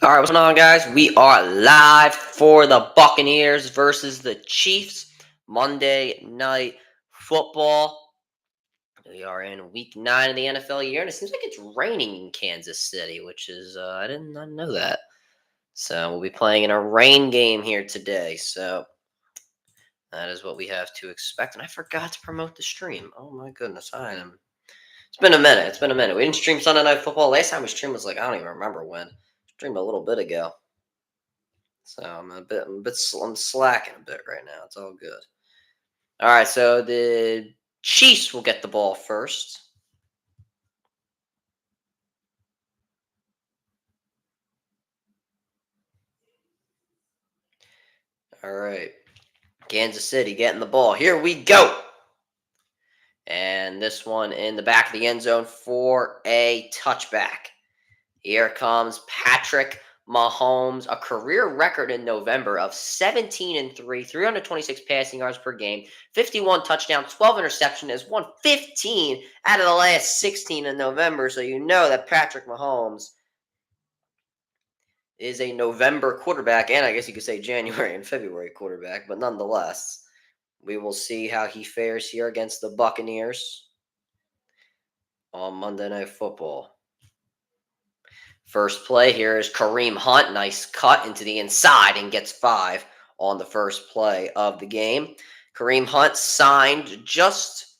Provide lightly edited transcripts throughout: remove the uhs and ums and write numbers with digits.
All right, what's going on, guys? We are live for the Buccaneers versus the Chiefs Monday Night Football. We are in Week 9 of the NFL year, and it seems like it's raining in Kansas City, which is I did not know that. So we'll be playing in a rain game here today. So that is what we have to expect. And I forgot to promote the stream. Oh my goodness, I am. It's been a minute. It's been a minute. We didn't stream Sunday Night Football. Last time we streamed was like I don't even remember when. Streamed a little bit ago. So I'm slacking a bit right now. It's all good. All right, so the Chiefs will get the ball first. All right, Kansas City getting the ball. Here we go. And this one in the back of the end zone for a touchback. Here comes Patrick Mahomes, a career record in November of 17-3, 326 passing yards per game, 51 touchdowns, 12 interceptions, has won 15 out of the last 16 in November. So you know that Patrick Mahomes is a November quarterback, and I guess you could say January and February quarterback, but nonetheless, we will see how he fares here against the Buccaneers on Monday Night Football. First play here is Kareem Hunt. Nice cut into the inside and gets 5 on the first play of the game. Kareem Hunt signed just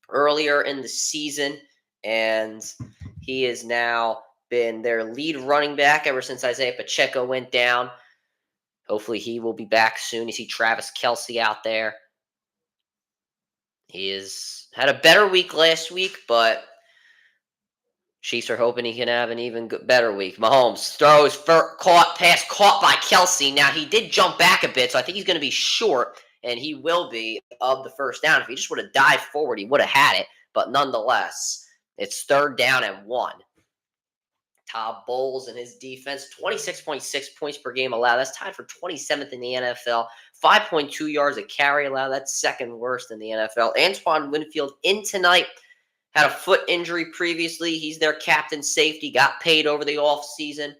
earlier in the season, and he has now been their lead running back ever since Isaiah Pacheco went down. Hopefully he will be back soon. You see Travis Kelce out there. He has had a better week last week, but Chiefs are hoping he can have an even better week. Mahomes throws pass caught by Kelce. Now he did jump back a bit, so I think he's going to be short, and he will be of the first down. If he just would have dived forward, he would have had it. But nonetheless, it's third down and 1. Todd Bowles and his defense, 26.6 points per game allowed. That's tied for 27th in the NFL. 5.2 yards a carry allowed. That's second worst in the NFL. Antoine Winfield in tonight. Had a foot injury previously. He's their captain safety. Got paid over the offseason.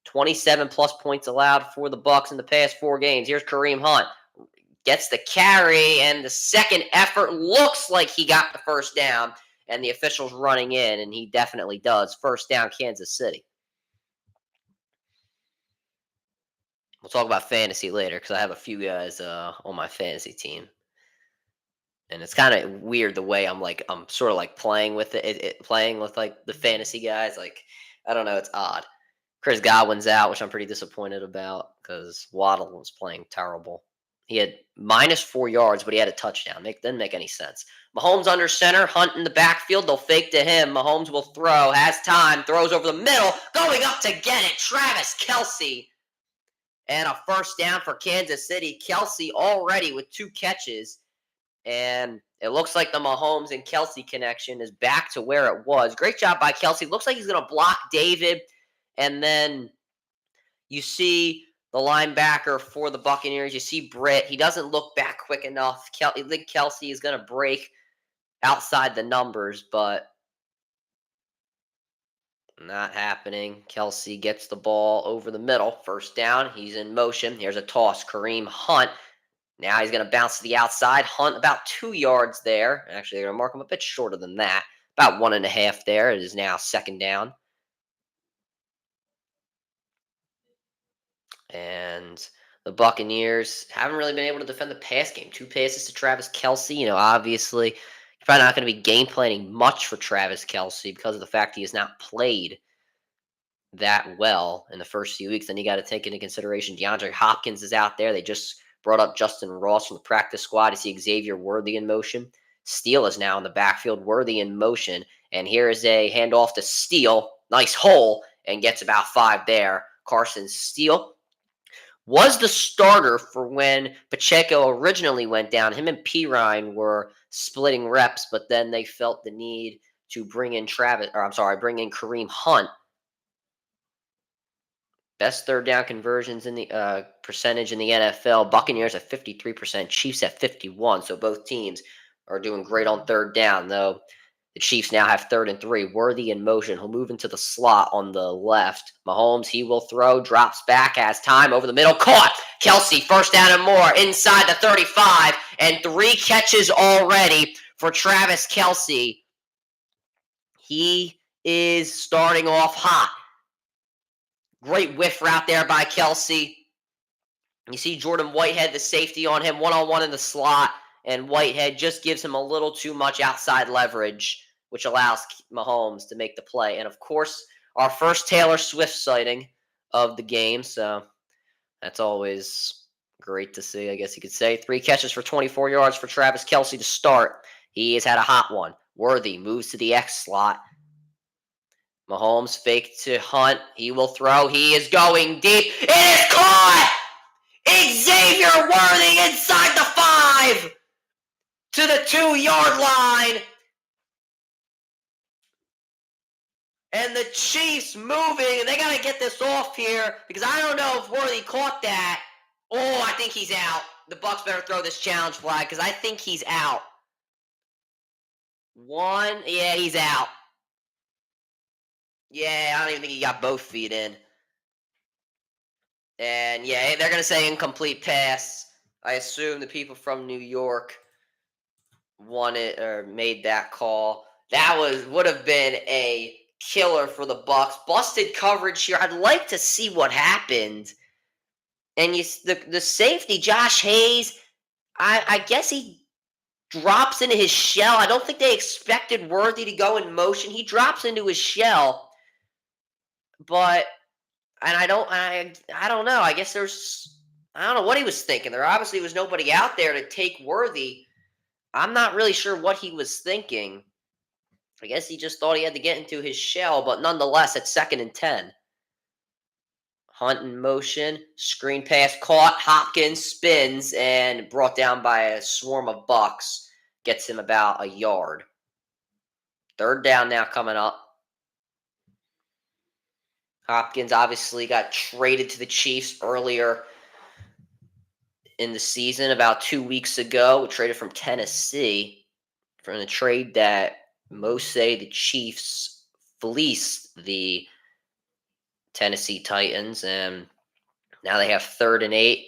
27 plus points allowed for the Bucs in the past 4 games. Here's Kareem Hunt. Gets the carry, and the second effort looks like he got the first down, and the official's running in, and he definitely does. First down, Kansas City. We'll talk about fantasy later because I have a few guys on my fantasy team. And it's kind of weird the way I'm sort of like playing with playing with like the fantasy guys. Like, I don't know, it's odd. Chris Godwin's out, which I'm pretty disappointed about because Waddle was playing terrible. He had -4 yards, but he had a touchdown. Didn't make any sense. Mahomes under center, Hunt in the backfield. They'll fake to him. Mahomes will throw, has time, throws over the middle, going up to get it. Travis Kelce. And a first down for Kansas City. Kelce already with 2 catches. And it looks like the Mahomes and Kelce connection is back to where it was. Great job by Kelce. Looks like he's going to block David. And then you see the linebacker for the Buccaneers. You see Britt. He doesn't look back quick enough. I think Kelce is going to break outside the numbers, but not happening. Kelce gets the ball over the middle. First down. He's in motion. Here's a toss. Kareem Hunt. Now he's going to bounce to the outside. Hunt about 2 yards there. Actually, they're going to mark him a bit shorter than that. About 1.5 there. It is now second down. And the Buccaneers haven't really been able to defend the pass game. 2 passes to Travis Kelce. Obviously, you're probably not going to be game planning much for Travis Kelce because of the fact he has not played that well in the first few weeks. Then you got to take into consideration DeAndre Hopkins is out there. They just brought up Justin Ross from the practice squad. You see Xavier Worthy in motion. Steele is now in the backfield. Worthy in motion. And here is a handoff to Steele. Nice hole. And gets about 5 there. Carson Steele was the starter for when Pacheco originally went down. Him and Pirine were splitting reps, but then they felt the need to bring in Kareem Hunt. Best third down conversions in the percentage in the NFL. Buccaneers at 53%, Chiefs at 51%. So both teams are doing great on third down, though. The Chiefs now have 3rd and 3. Worthy in motion. He'll move into the slot on the left. Mahomes, he will throw, drops back, has time over the middle. Caught! Kelsey, 1st down and more, inside the 35, and 3 catches already for Travis Kelsey. He is starting off hot. Great whiff route there by Kelsey. You see Jordan Whitehead, the safety, on him, one-on-one in the slot, and Whitehead just gives him a little too much outside leverage, which allows Mahomes to make the play. And, of course, our first Taylor Swift sighting of the game, so that's always great to see, I guess you could say. 3 catches for 24 yards for Travis Kelsey to start. He has had a hot one. Worthy moves to the X slot. Mahomes fake to Hunt. He will throw. He is going deep. It is caught! Xavier Worthy inside the 5 to the 2-yard line. And the Chiefs moving, and they got to get this off here because I don't know if Worthy caught that. Oh, I think he's out. The Bucs better throw this challenge flag because I think he's out. Yeah, he's out. Yeah, I don't even think he got both feet in. And yeah, they're gonna say incomplete pass. I assume the people from New York won it or made that call. That would have been a killer for the Bucs. Busted coverage here. I'd like to see what happened. And the safety, Josh Hayes, I guess he drops into his shell. I don't think they expected Worthy to go in motion. He drops into his shell. But I don't know. I guess I don't know what he was thinking. There obviously was nobody out there to take Worthy. I'm not really sure what he was thinking. I guess he just thought he had to get into his shell, but nonetheless, it's 2nd and 10. Hunt in motion, screen pass caught, Hopkins spins and brought down by a swarm of Bucs. Gets him about a yard. 3rd down now coming up. Hopkins obviously got traded to the Chiefs earlier in the season, about 2 weeks ago. Traded from Tennessee from the trade that most say the Chiefs fleeced the Tennessee Titans, and now they have 3rd and 8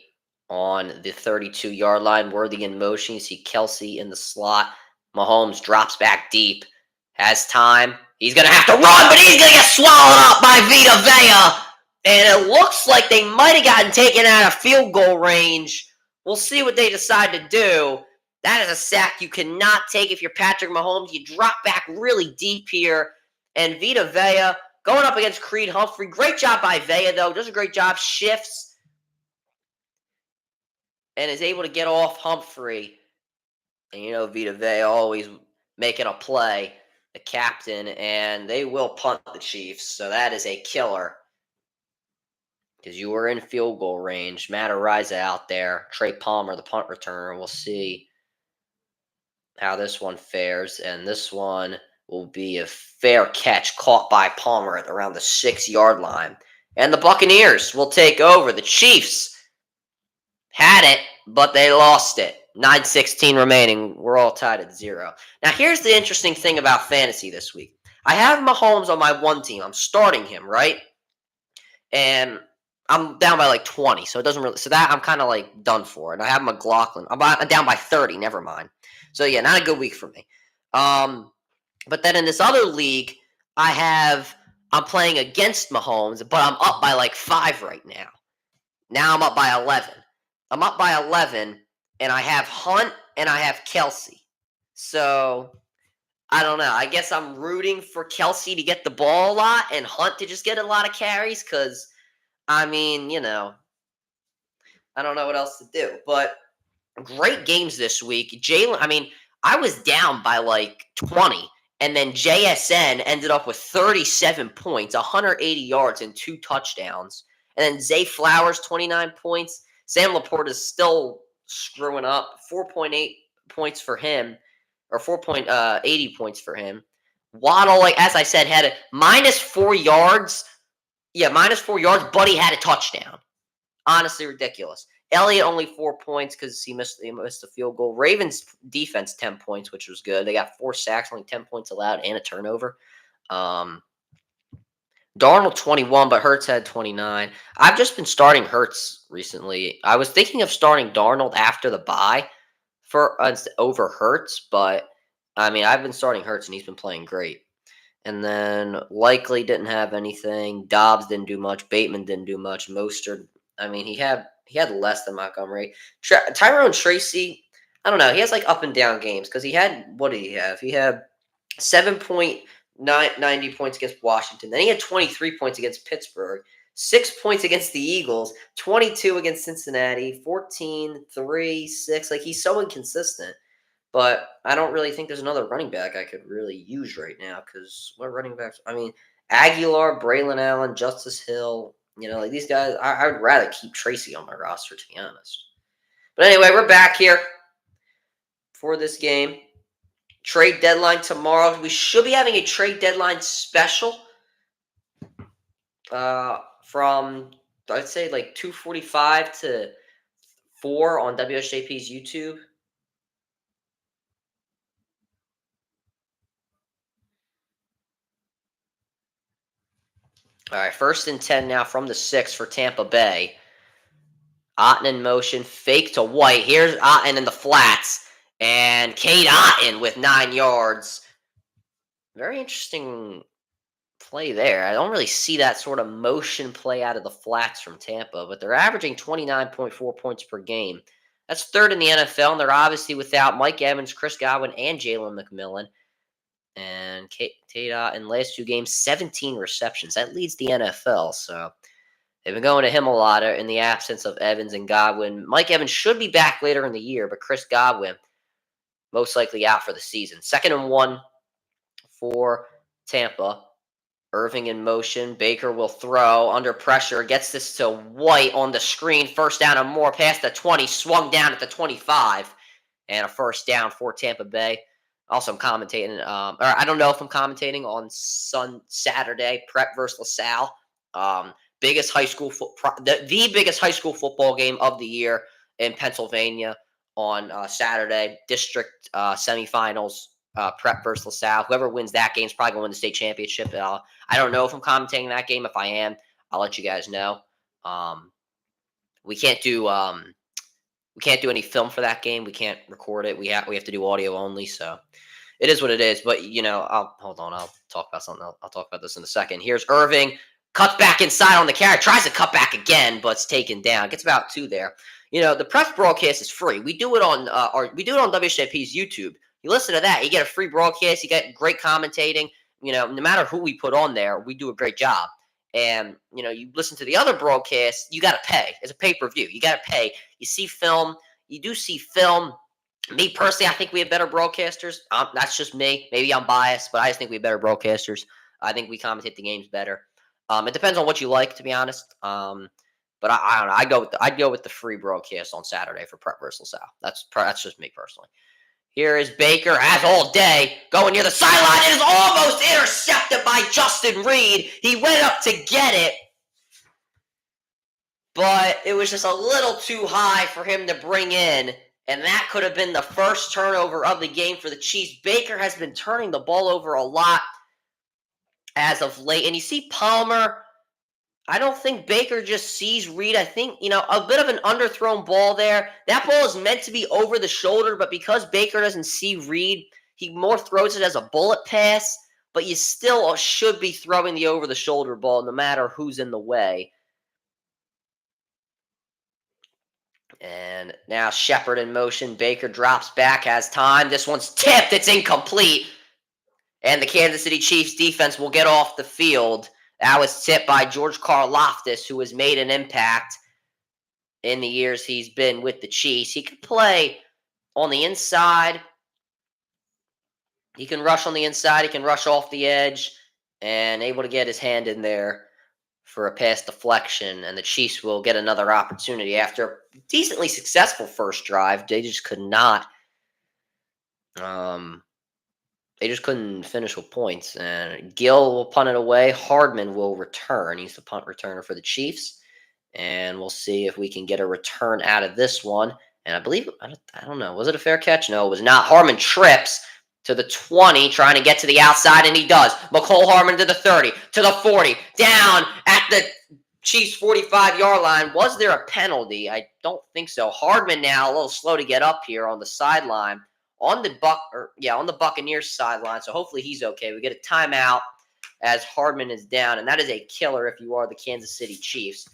on the 32-yard line. Worthy in motion. You see Kelsey in the slot. Mahomes drops back deep. Has time. He's going to have to run, but he's going to get swallowed up by Vita Vea. And it looks like they might have gotten taken out of field goal range. We'll see what they decide to do. That is a sack you cannot take if you're Patrick Mahomes. You drop back really deep here. And Vita Vea going up against Creed Humphrey. Great job by Vea, though. Does a great job. Shifts. And is able to get off Humphrey. And you know Vita Vea always making a play. The captain. And they will punt the Chiefs. So that is a killer. Because you were in field goal range. Matt Ariza out there. Trey Palmer, the punt returner. We'll see how this one fares. And this one will be a fair catch caught by Palmer at around the 6-yard line. And the Buccaneers will take over. The Chiefs had it, but they lost it. 9:16 remaining. We're all tied at 0. Now, here's the interesting thing about fantasy this week. I have Mahomes on my one team. I'm starting him, right? And I'm down by like 20, so it doesn't really. So that I'm kind of like done for. And I have McLaughlin. I'm down by 30. Never mind. So yeah, not a good week for me. But then in this other league, I'm playing against Mahomes, but I'm up by like 5 right now. Now I'm up by 11. I'm up by 11, and I have Hunt and I have Kelsey. So I don't know. I guess I'm rooting for Kelsey to get the ball a lot and Hunt to just get a lot of carries because. I mean, you know, I don't know what else to do. But great games this week. I was down by like 20. And then JSN ended up with 37 points, 180 yards, and 2 touchdowns. And then Zay Flowers, 29 points. Sam Laporta is still screwing up. 4.8 points for him. Or 4.80 points for him. Waddle, like as I said, had a minus 4 yards. Yeah, minus 4 yards, but he had a touchdown. Honestly ridiculous. Elliott only 4 points because he missed a field goal. Ravens defense 10 points, which was good. They got 4 sacks, only 10 points allowed, and a turnover. Um, Darnold 21, but Hurts had 29. I've just been starting Hurts recently. I was thinking of starting Darnold after the bye for over Hurts, but I mean I've been starting Hurts and he's been playing great. And then Likely didn't have anything. Dobbs didn't do much. Bateman didn't do much. Mostert, I mean, he had less than Montgomery. Tyrone Tracy, I don't know. He has like up and down games because he had what did he have? He had 7.90 points against Washington. Then he had 23 points against Pittsburgh. 6 points against the Eagles, 22 against Cincinnati, 14, 3, 6. Like he's so inconsistent. But I don't really think there's another running back I could really use right now because what running backs? I mean, Aguilar, Braylon Allen, Justice Hill. Like these guys. I would rather keep Tracy on my roster, to be honest. But anyway, we're back here for this game. Trade deadline tomorrow. We should be having a trade deadline special from I'd say like 2:45 to 4 on WSJP's YouTube. All right, 1st and 10 now from the 6 for Tampa Bay. Otten in motion, fake to White. Here's Otten in the flats. And Cade Otten with 9 yards. Very interesting play there. I don't really see that sort of motion play out of the flats from Tampa, but they're averaging 29.4 points per game. That's 3rd in the NFL, and they're obviously without Mike Evans, Chris Godwin, and Jalen McMillan. And Cade Otten, last 2 games, 17 receptions. That leads the NFL, so they've been going to him a lot in the absence of Evans and Godwin. Mike Evans should be back later in the year, but Chris Godwin most likely out for the season. 2nd and 1 for Tampa. Irving in motion. Baker will throw under pressure. Gets this to White on the screen. 1st down and more past the 20. Swung down at the 25. And a 1st down for Tampa Bay. Also, I'm commentating. Or I don't know if I'm commentating on Saturday. Prep versus LaSalle. Biggest high school the biggest high school football game of the year in Pennsylvania on Saturday. District semifinals. Prep versus LaSalle. Whoever wins that game is probably going to win the state championship. I don't know if I'm commentating that game. If I am, I'll let you guys know. We can't do any film for that game. We can't record it. We have to do audio only. So it is what it is. But I'll hold on. I'll talk about something. I'll talk about this in a second. Here's Irving. Cuts back inside on the carry. Tries to cut back again, but it's taken down. Gets about 2 there. The press broadcast is free. We do it on WSJP's YouTube. You listen to that, you get a free broadcast. You get great commentating. No matter who we put on there, we do a great job. And you listen to the other broadcasts, you got to pay. It's a pay-per-view. You got to pay. You see film. You do see film. Me personally, I think we have better broadcasters. That's just me. Maybe I'm biased, but I just think we have better broadcasters. I think we commentate the games better. It depends on what you like, to be honest. But I don't know. I'd go with the free broadcast on Saturday for Prep versus LaSalle. That's just me personally. Here is Baker, as all day, going near the sideline. It is almost intercepted by Justin Reed. He went up to get it, but it was just a little too high for him to bring in, and that could have been the 1st turnover of the game for the Chiefs. Baker has been turning the ball over a lot as of late, and you see Palmer. I don't think Baker just sees Reed. I think, a bit of an underthrown ball there. That ball is meant to be over the shoulder, but because Baker doesn't see Reed, he more throws it as a bullet pass, but you still should be throwing the over-the-shoulder ball no matter who's in the way. And now Shepard in motion. Baker drops back, has time. This one's tipped. It's incomplete. And the Kansas City Chiefs defense will get off the field. That was tipped by George Karlaftis, who has made an impact in the years he's been with the Chiefs. He could play on the inside. He can rush on the inside. He can rush off the edge and able to get his hand in there for a pass deflection. And the Chiefs will get another opportunity after a decently successful first drive. They just could not. They just couldn't finish with points. And Gill will punt it away. Hardman will return. He's the punt returner for the Chiefs. and we'll see if we can get a return out of this one. And I believe I don't know, was it a fair catch? No, it was not. Harmon trips to the 20, trying to get to the outside, and he does. McCole Harmon to the 30, to the 40, down at the Chiefs 45-yard line. Was there a penalty? I don't think so. Hardman now a little slow to get up here on the sideline on the Buccaneers sideline. So hopefully he's okay. We get a timeout as Hardman is down, and that is a killer if you are the Kansas City Chiefs.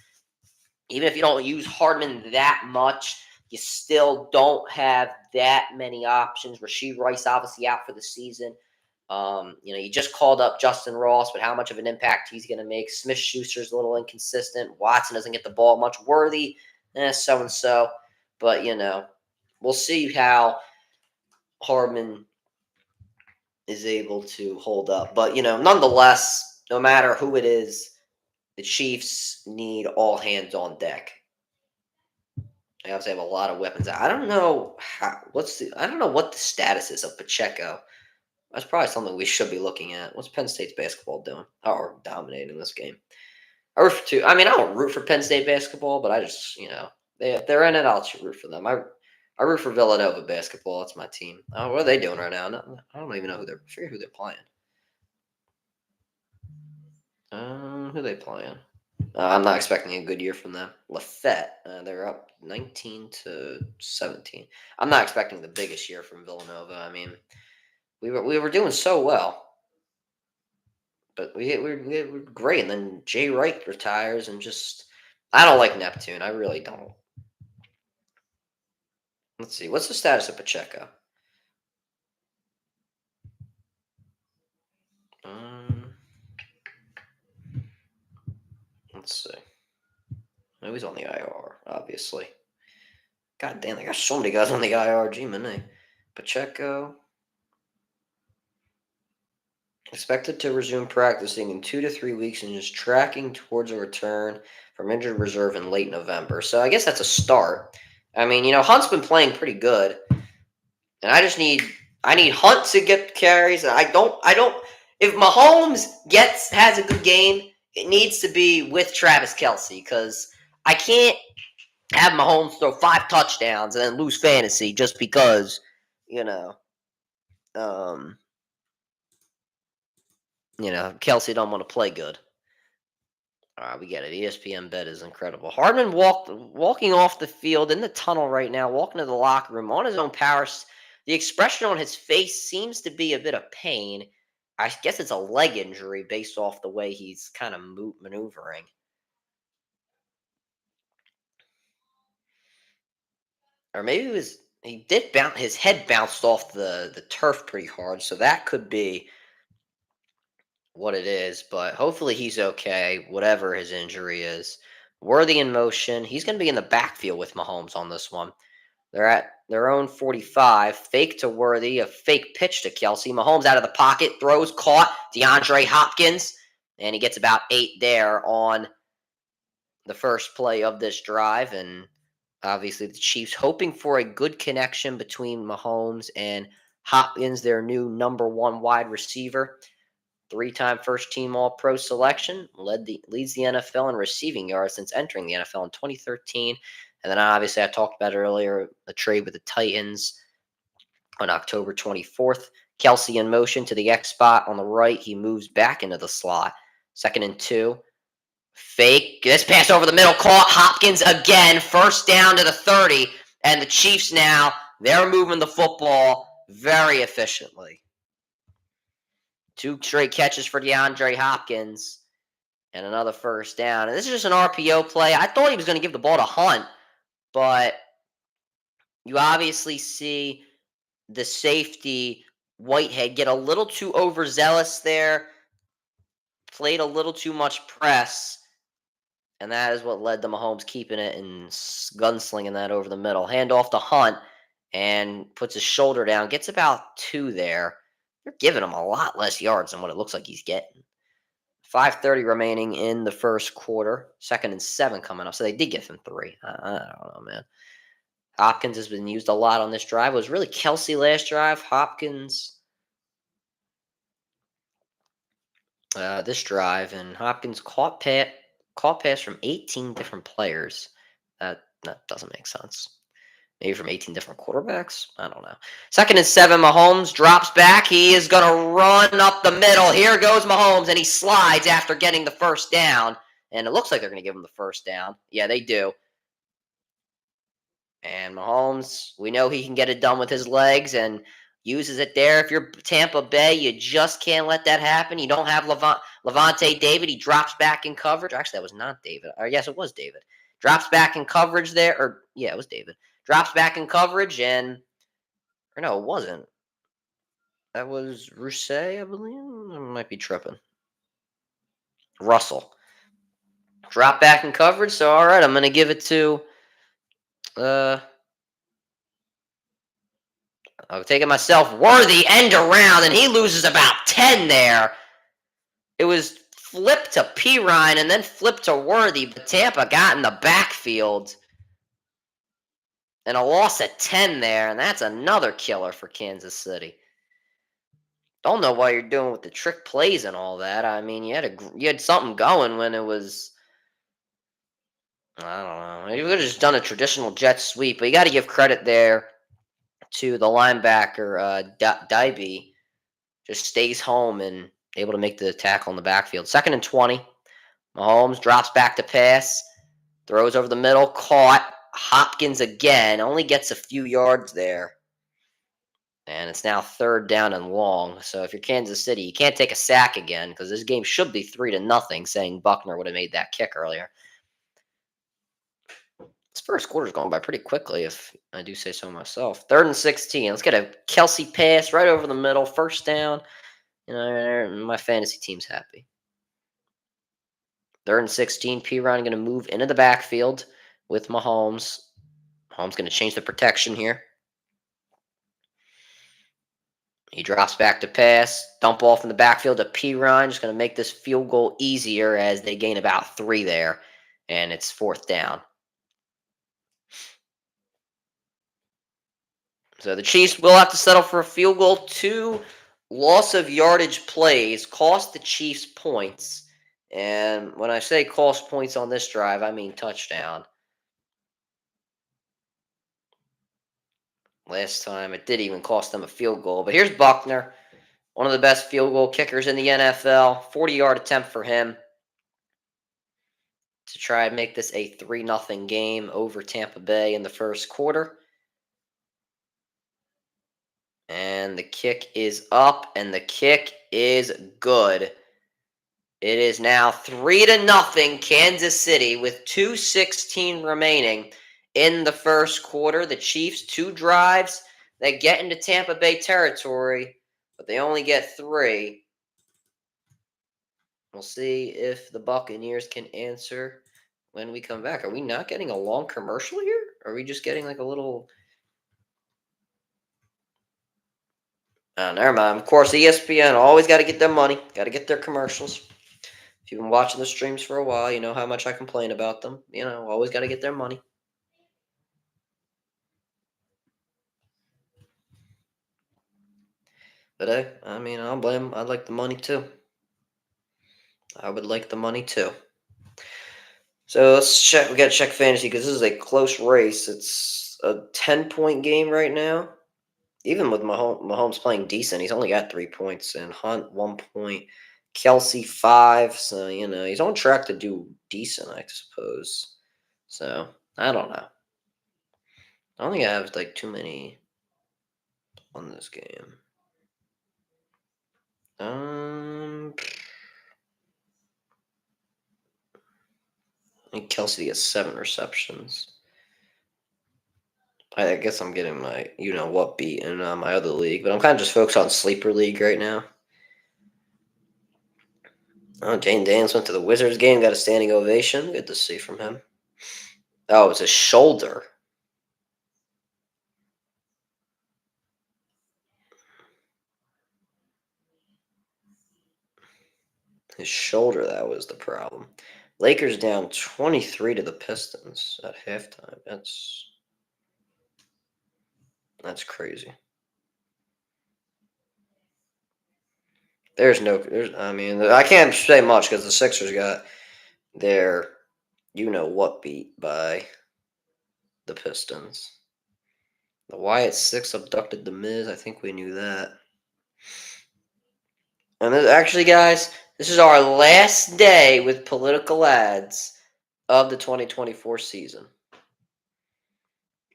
Even if you don't use Hardman that much, you still don't have that many options. Rashee Rice obviously out for the season. You just called up Justin Ross, but how much of an impact he's going to make? Smith-Schuster's a little inconsistent. Watson doesn't get the ball much. Worthy, so and so. But we'll see how Hardman is able to hold up. But nonetheless, no matter who it is, the Chiefs need all hands on deck. They obviously have a lot of weapons. I don't know what the status is of Pacheco. That's probably something we should be looking at. What's Penn State's basketball doing? Or dominating this game? I don't root for Penn State basketball, but I just, if they're in it, I'll root for them. I root for Villanova basketball. It's my team. Oh, what are they doing right now? No, I don't even know I forget who they're playing. Who are they playing? I'm not expecting a good year from them. Lafayette, they're up 19-17. I'm not expecting the biggest year from Villanova. I mean, we were doing so well, but we're great. And then Jay Wright retires, and I don't like Neptune. I really don't. Let's see. What's the status of Pacheco? Let's see. Oh, he's on the IR, obviously. God damn, they got so many guys on the IR. Gee, man. Pacheco. Expected to resume practicing in 2 to 3 weeks and is tracking towards a return from injured reserve in late November. So I guess that's a start. I mean, Hunt's been playing pretty good, and I need Hunt to get carries. And I don't. If Mahomes has a good game, it needs to be with Travis Kelce, because I can't have Mahomes throw 5 touchdowns and then lose fantasy just because Kelce don't want to play good. All right, we get it. ESPN bet is incredible. Hardman walking off the field in the tunnel right now, walking to the locker room on his own power. The expression on his face seems to be a bit of pain. I guess it's a leg injury based off the way he's kind of maneuvering. Or maybe he did bounce. His head bounced off the turf pretty hard, so that could be what it is, but hopefully he's okay, whatever his injury is. Worthy in motion. He's going to be in the backfield with Mahomes on this one. They're at their own 45. Fake to Worthy. A fake pitch to Kelce. Mahomes out of the pocket. Throws. Caught. DeAndre Hopkins. And he gets about 8 there on the first play of this drive. And obviously the Chiefs hoping for a good connection between Mahomes and Hopkins, their new number 1 wide receiver. 3-time first-team All-Pro selection, leads the NFL in receiving yards since entering the NFL in 2013. And then obviously I talked about earlier, the trade with the Titans on October 24th. Kelce in motion to the X spot on the right. He moves back into the slot. 2nd and 2. Fake. This pass over the middle. Caught. Hopkins again. First down to the 30. And the Chiefs now, they're moving the football very efficiently. 2 straight catches for DeAndre Hopkins and another first down. And this is just an RPO play. I thought he was going to give the ball to Hunt, but you obviously see the safety, Whitehead, get a little too overzealous there, played a little too much press, and that is what led to Mahomes keeping it and gunslinging that over the middle. Handoff to Hunt, and puts his shoulder down, gets about 2 there. They're giving him a lot less yards than what it looks like he's getting. 5:30 remaining in the first quarter. 2nd and 7 coming up. So they did give him 3. I don't know, man. Hopkins has been used a lot on this drive. It was really Kelce last drive. Hopkins this drive. And Hopkins caught Caught pass from 18 different players. That doesn't make sense. Maybe from 18 different quarterbacks? I don't know. 2nd and 7, Mahomes drops back. He is going to run up the middle. Here goes Mahomes, and he slides after getting the first down. And it looks like they're going to give him the first down. Yeah, they do. And Mahomes, we know he can get it done with his legs and uses it there. If you're Tampa Bay, you just can't let that happen. You don't have Levante David. He drops back in coverage. Actually, that was not David. Or yes, it was David. Drops back in coverage there. Or yeah, it was David. Drops back in coverage and or no, it wasn't. That was Rousset, I believe. I might be tripping. Russell. Drop back in coverage. So all right, I'm gonna give it to I'm taking myself Worthy end around, and he loses about 10 there. It was flipped to P. Ryan and then flipped to Worthy, but Tampa got in the backfield. And a loss at 10 there, and that's another killer for Kansas City. Don't know what you're doing with the trick plays and all that. I mean, you had something going when it was. I don't know. You could have just done a traditional jet sweep, but you got to give credit there to the linebacker, Dybee. Just stays home and able to make the tackle in the backfield. 2nd and 20. Mahomes drops back to pass, throws over the middle, caught. Hopkins again, only gets a few yards there. And it's now 3rd down and long. So if you're Kansas City, you can't take a sack again because this game should be 3-0, saying Buckner would have made that kick earlier. This first quarter's going by pretty quickly, if I do say so myself. 3rd and 16. Let's get a Kelsey pass right over the middle. First down. My fantasy team's happy. 3rd and 16. P. Ryan going to move into the backfield with Mahomes. Mahomes going to change the protection here. He drops back to pass. Dump off in the backfield to P. Ryan. Just going to make this field goal easier as they gain about 3 there. And it's 4th down. So the Chiefs will have to settle for a field goal. 2 loss of yardage plays cost the Chiefs points. And when I say cost points on this drive, I mean touchdown. Last time it did even cost them a field goal. But here's Buckner, one of the best field goal kickers in the NFL. 40-yard attempt for him to try and make this a 3-0 game over Tampa Bay in the first quarter. And the kick is up, and the kick is good. It is now 3-0 Kansas City with 2:16 remaining in the first quarter. The Chiefs, 2 drives that get into Tampa Bay territory, but they only get 3. We'll see if the Buccaneers can answer when we come back. Are we not getting a long commercial here? Are we just getting like a little... Oh, never mind. Of course, ESPN always got to get their money, got to get their commercials. If you've been watching the streams for a while, you know how much I complain about them. Always got to get their money. But hey, I mean, I'll blame them. I'd like the money too. I would like the money too. So let's check. We got to check fantasy because this is a close race. It's a 10-point game right now. Even with Mahomes playing decent, he's only got 3 points, and Hunt 1 point, Kelsey 5. So he's on track to do decent, I suppose. So I don't know. I don't think I have like too many on this game. I think Kelsey gets 7 receptions. I guess I'm getting my what beat in my other league, but I'm kind of just focused on sleeper league right now. Oh, Jane Daniels went to the Wizards game, got a standing ovation. Good to see from him. Oh, it's his shoulder. His shoulder, that was the problem. Lakers down 23 to the Pistons at halftime. That's crazy. I mean, I can't say much because the Sixers got their you know what beat by the Pistons. The Wyatt Six abducted the Miz. I think we knew that. And this, actually, guys, this is our last day with political ads of the 2024 season.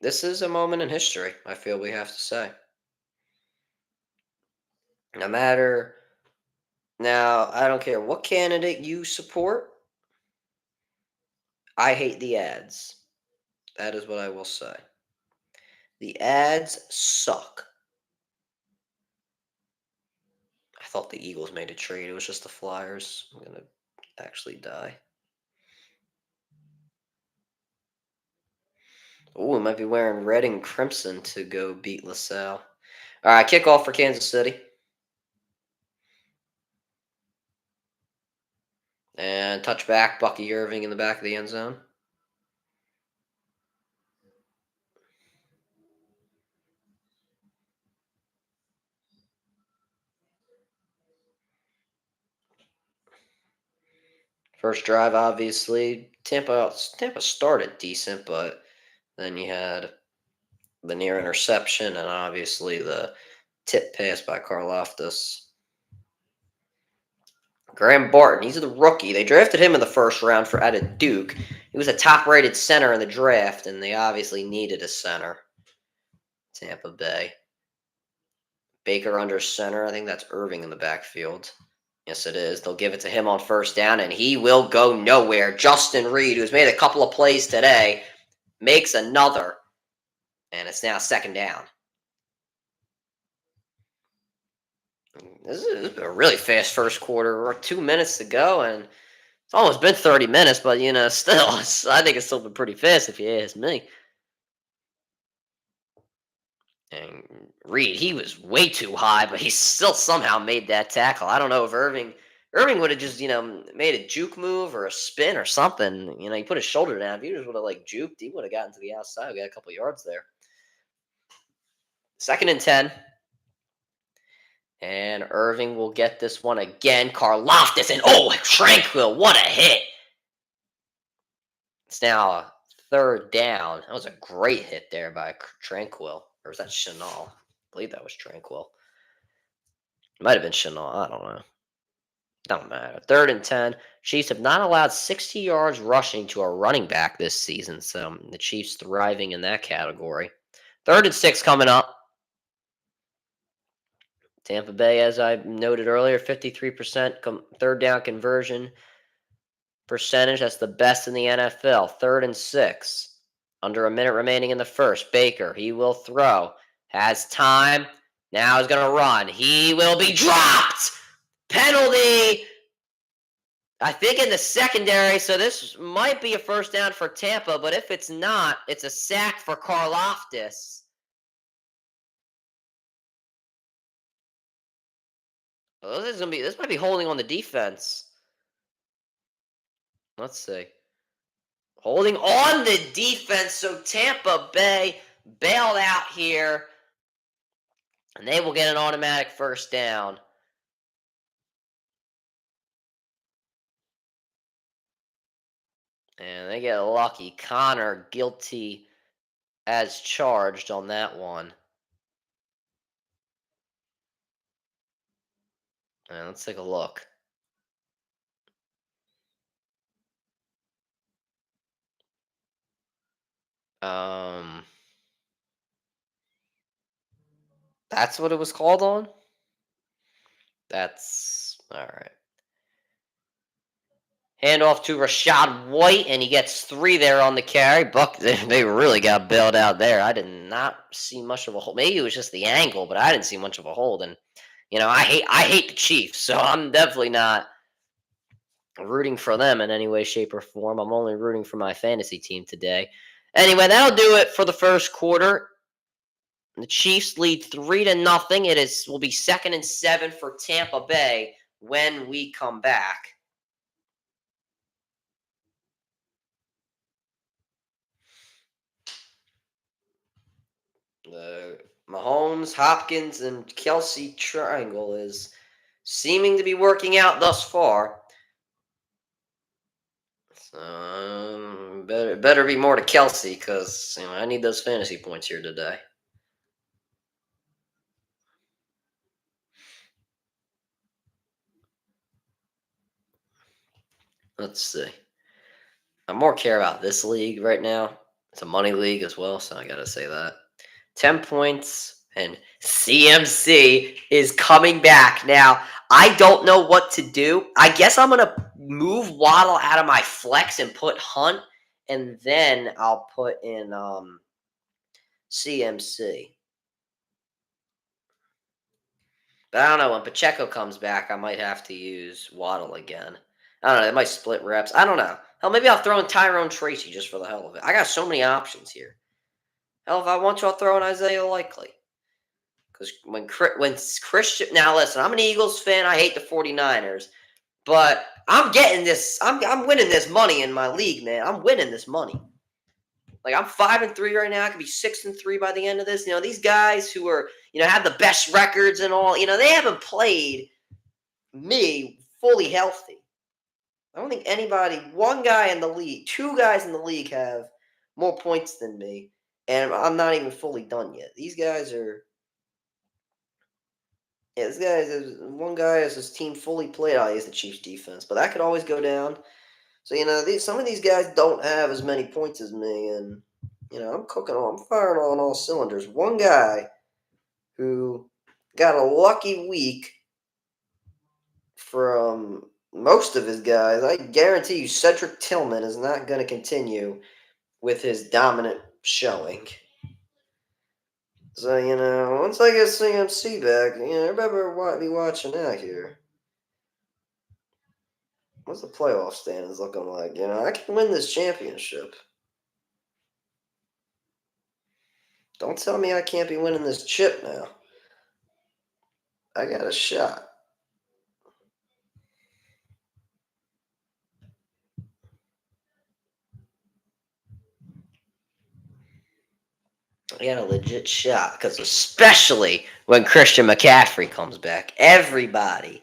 This is a moment in history, I feel we have to say. No matter now, I don't care what candidate you support, I hate the ads. That is what I will say. The ads suck. I thought the Eagles made a trade. It was just the Flyers. I'm going to actually die. Oh, we might be wearing red and crimson to go beat LaSalle. All right, kickoff for Kansas City. And touchback, Bucky Irving in the back of the end zone. First drive, obviously, Tampa started decent, but then you had the near interception and obviously the tip pass by Karlaftis. Graham Barton, he's the rookie. They drafted him in the first round out of Duke. He was a top-rated center in the draft, and they obviously needed a center. Tampa Bay. Baker under center. I think that's Irving in the backfield. Yes, it is. They'll give it to him on first down, and he will go nowhere. Justin Reed, who's made a couple of plays today, makes another, and it's now second down. This is a really fast first quarter. We're 2 minutes to go, and it's almost been 30 minutes, but, still, I think it's still been pretty fast if you ask me. And Reed, he was way too high, but he still somehow made that tackle. I don't know if Irving would have just, made a juke move or a spin or something. He put his shoulder down. If he just would have juked, he would have gotten to the outside. We got a couple yards there. 2nd and 10. And Irving will get this one again. Karlaftis and Tranquil, what a hit. It's now a 3rd down. That was a great hit there by Tranquil. Or was that Chenal? I believe that was Tranquil. It might have been Chenal. I don't know. Don't matter. 3rd and 10. Chiefs have not allowed 60 yards rushing to a running back this season, so the Chiefs thriving in that category. 3rd and 6 coming up. Tampa Bay, as I noted earlier, 53% 3rd down conversion percentage. That's the best in the NFL. 3rd and 6. Under a minute remaining in the first. Baker, he will throw. Has time. Now he's going to run. He will be dropped. Penalty. I think in the secondary, so this might be a first down for Tampa, but if it's not, it's a sack for Karlaftis. Well, this might be holding on the defense. Let's see. Holding on the defense, so Tampa Bay bailed out here, and they will get an automatic first down. And they get lucky. Connor guilty as charged on that one. And let's take a look. That's what it was called on? That's all right. Handoff to Rashad White, and he gets 3 there on the carry. Buck, they really got bailed out there. I did not see much of a hold. Maybe it was just the angle, but I didn't see much of a hold. And I hate the Chiefs, so I'm definitely not rooting for them in any way, shape, or form. I'm only rooting for my fantasy team today. Anyway, that'll do it for the first quarter. The Chiefs lead 3-0. Will be 2nd and 7 for Tampa Bay when we come back. The Mahomes, Hopkins, and Kelsey triangle is seeming to be working out thus far. Better be more to Kelsey because I need those fantasy points here today. Let's see. I more care about this league right now. It's a money league as well, so I gotta say that. 10 points, and CMC is coming back. Now, I don't know what to do. I guess I'm gonna move Waddle out of my flex and put Hunt, and then I'll put in CMC. But I don't know. When Pacheco comes back, I might have to use Waddle again. I don't know. They might split reps. I don't know. Hell, maybe I'll throw in Tyrone Tracy just for the hell of it. I got so many options here. Hell, if I want to, I'll throw in Isaiah Likely. Because when Christian... Now, listen, I'm an Eagles fan. I hate the 49ers. But I'm getting this... I'm winning this money in my league, man. I'm winning this money. Like, I'm 5-3 right now. I could be 6-3 by the end of this. These guys who are, have the best records and all, they haven't played me fully healthy. I don't think anybody, one guy in the league, two guys in the league have more points than me, and I'm not even fully done yet. These guys are, one guy has his team fully played. Oh, he's the Chiefs defense, but that could always go down. So, some of these guys don't have as many points as me, and, I'm firing on all cylinders. One guy who got a lucky week from most of his guys, I guarantee you Cedric Tillman is not going to continue with his dominant showing. So, once I get CMC back, everybody better be watching out here. What's the playoff standings looking like? I can win this championship. Don't tell me I can't be winning this chip now. I got a shot. I got a legit shot because especially when Christian McCaffrey comes back, everybody's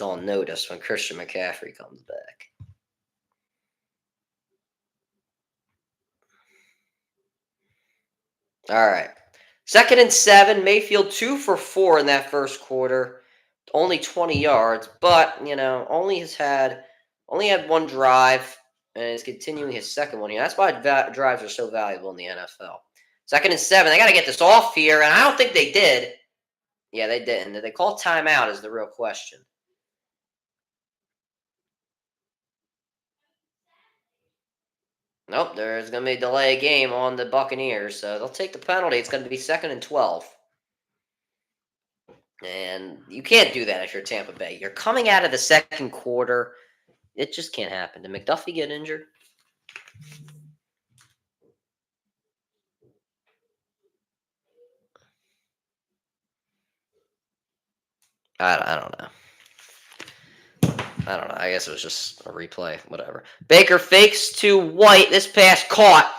on notice when Christian McCaffrey comes back. All right. 2nd and 7, Mayfield 2 for 4 in that first quarter, only 20 yards, but only had one drive and is continuing his second one here. That's why drives are so valuable in the NFL. 2nd and 7, they got to get this off here, and I don't think they did. Yeah, they didn't. Did they call timeout is the real question. Nope, there's going to be a delay game on the Buccaneers, so they'll take the penalty. It's going to be 2nd and 12. And you can't do that if you're Tampa Bay. You're coming out of the second quarter. It just can't happen. Did McDuffie get injured? I don't know. I don't know. I guess it was just a replay. Whatever. Baker fakes to White. This pass caught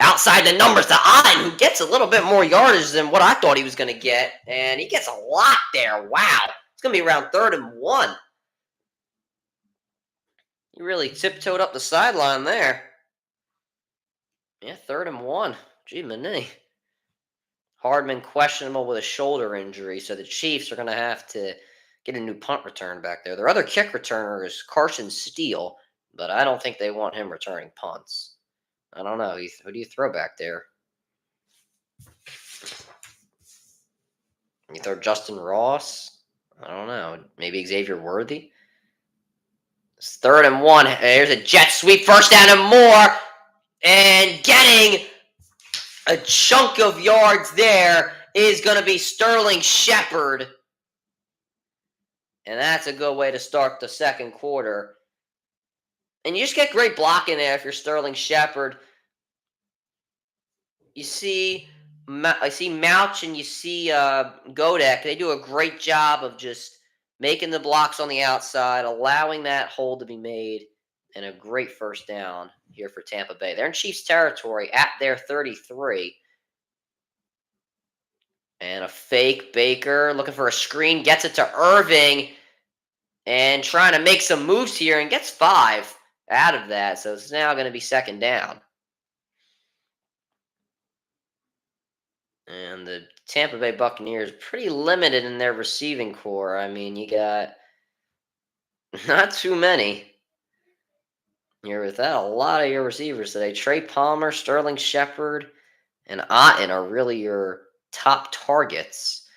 outside the numbers to Allen, who gets a little bit more yardage than what I thought he was going to get. And he gets a lot there. Wow. It's going to be around 3rd and 1. He really tiptoed up the sideline there. Yeah, 3rd and 1. Gee, many. Hardman questionable with a shoulder injury, so the Chiefs are going to have to get a new punt return back there. Their other kick returner is Carson Steele, but I don't think they want him returning punts. I don't know. Who do you throw back there? You throw Justin Ross? I don't know. Maybe Xavier Worthy? It's 3rd and 1. Here's a jet sweep. First down and more. And getting a chunk of yards there is going to be Sterling Shepard. And that's a good way to start the second quarter. And you just get great blocking there if you're Sterling Shepard. I see Mouch and you see Godek. They do a great job of just making the blocks on the outside, allowing that hold to be made, and a great first down here for Tampa Bay. They're in Chiefs territory at their 33. And a fake Baker looking for a screen, gets it to Irving, and trying to make some moves here, and gets 5. out of that. So it's now going to be second down. And the Tampa Bay Buccaneers pretty limited in their receiving core. I mean, you got not too many. You're without a lot of your receivers today. Trey Palmer, Sterling Shepard, and Otten are really your top targets.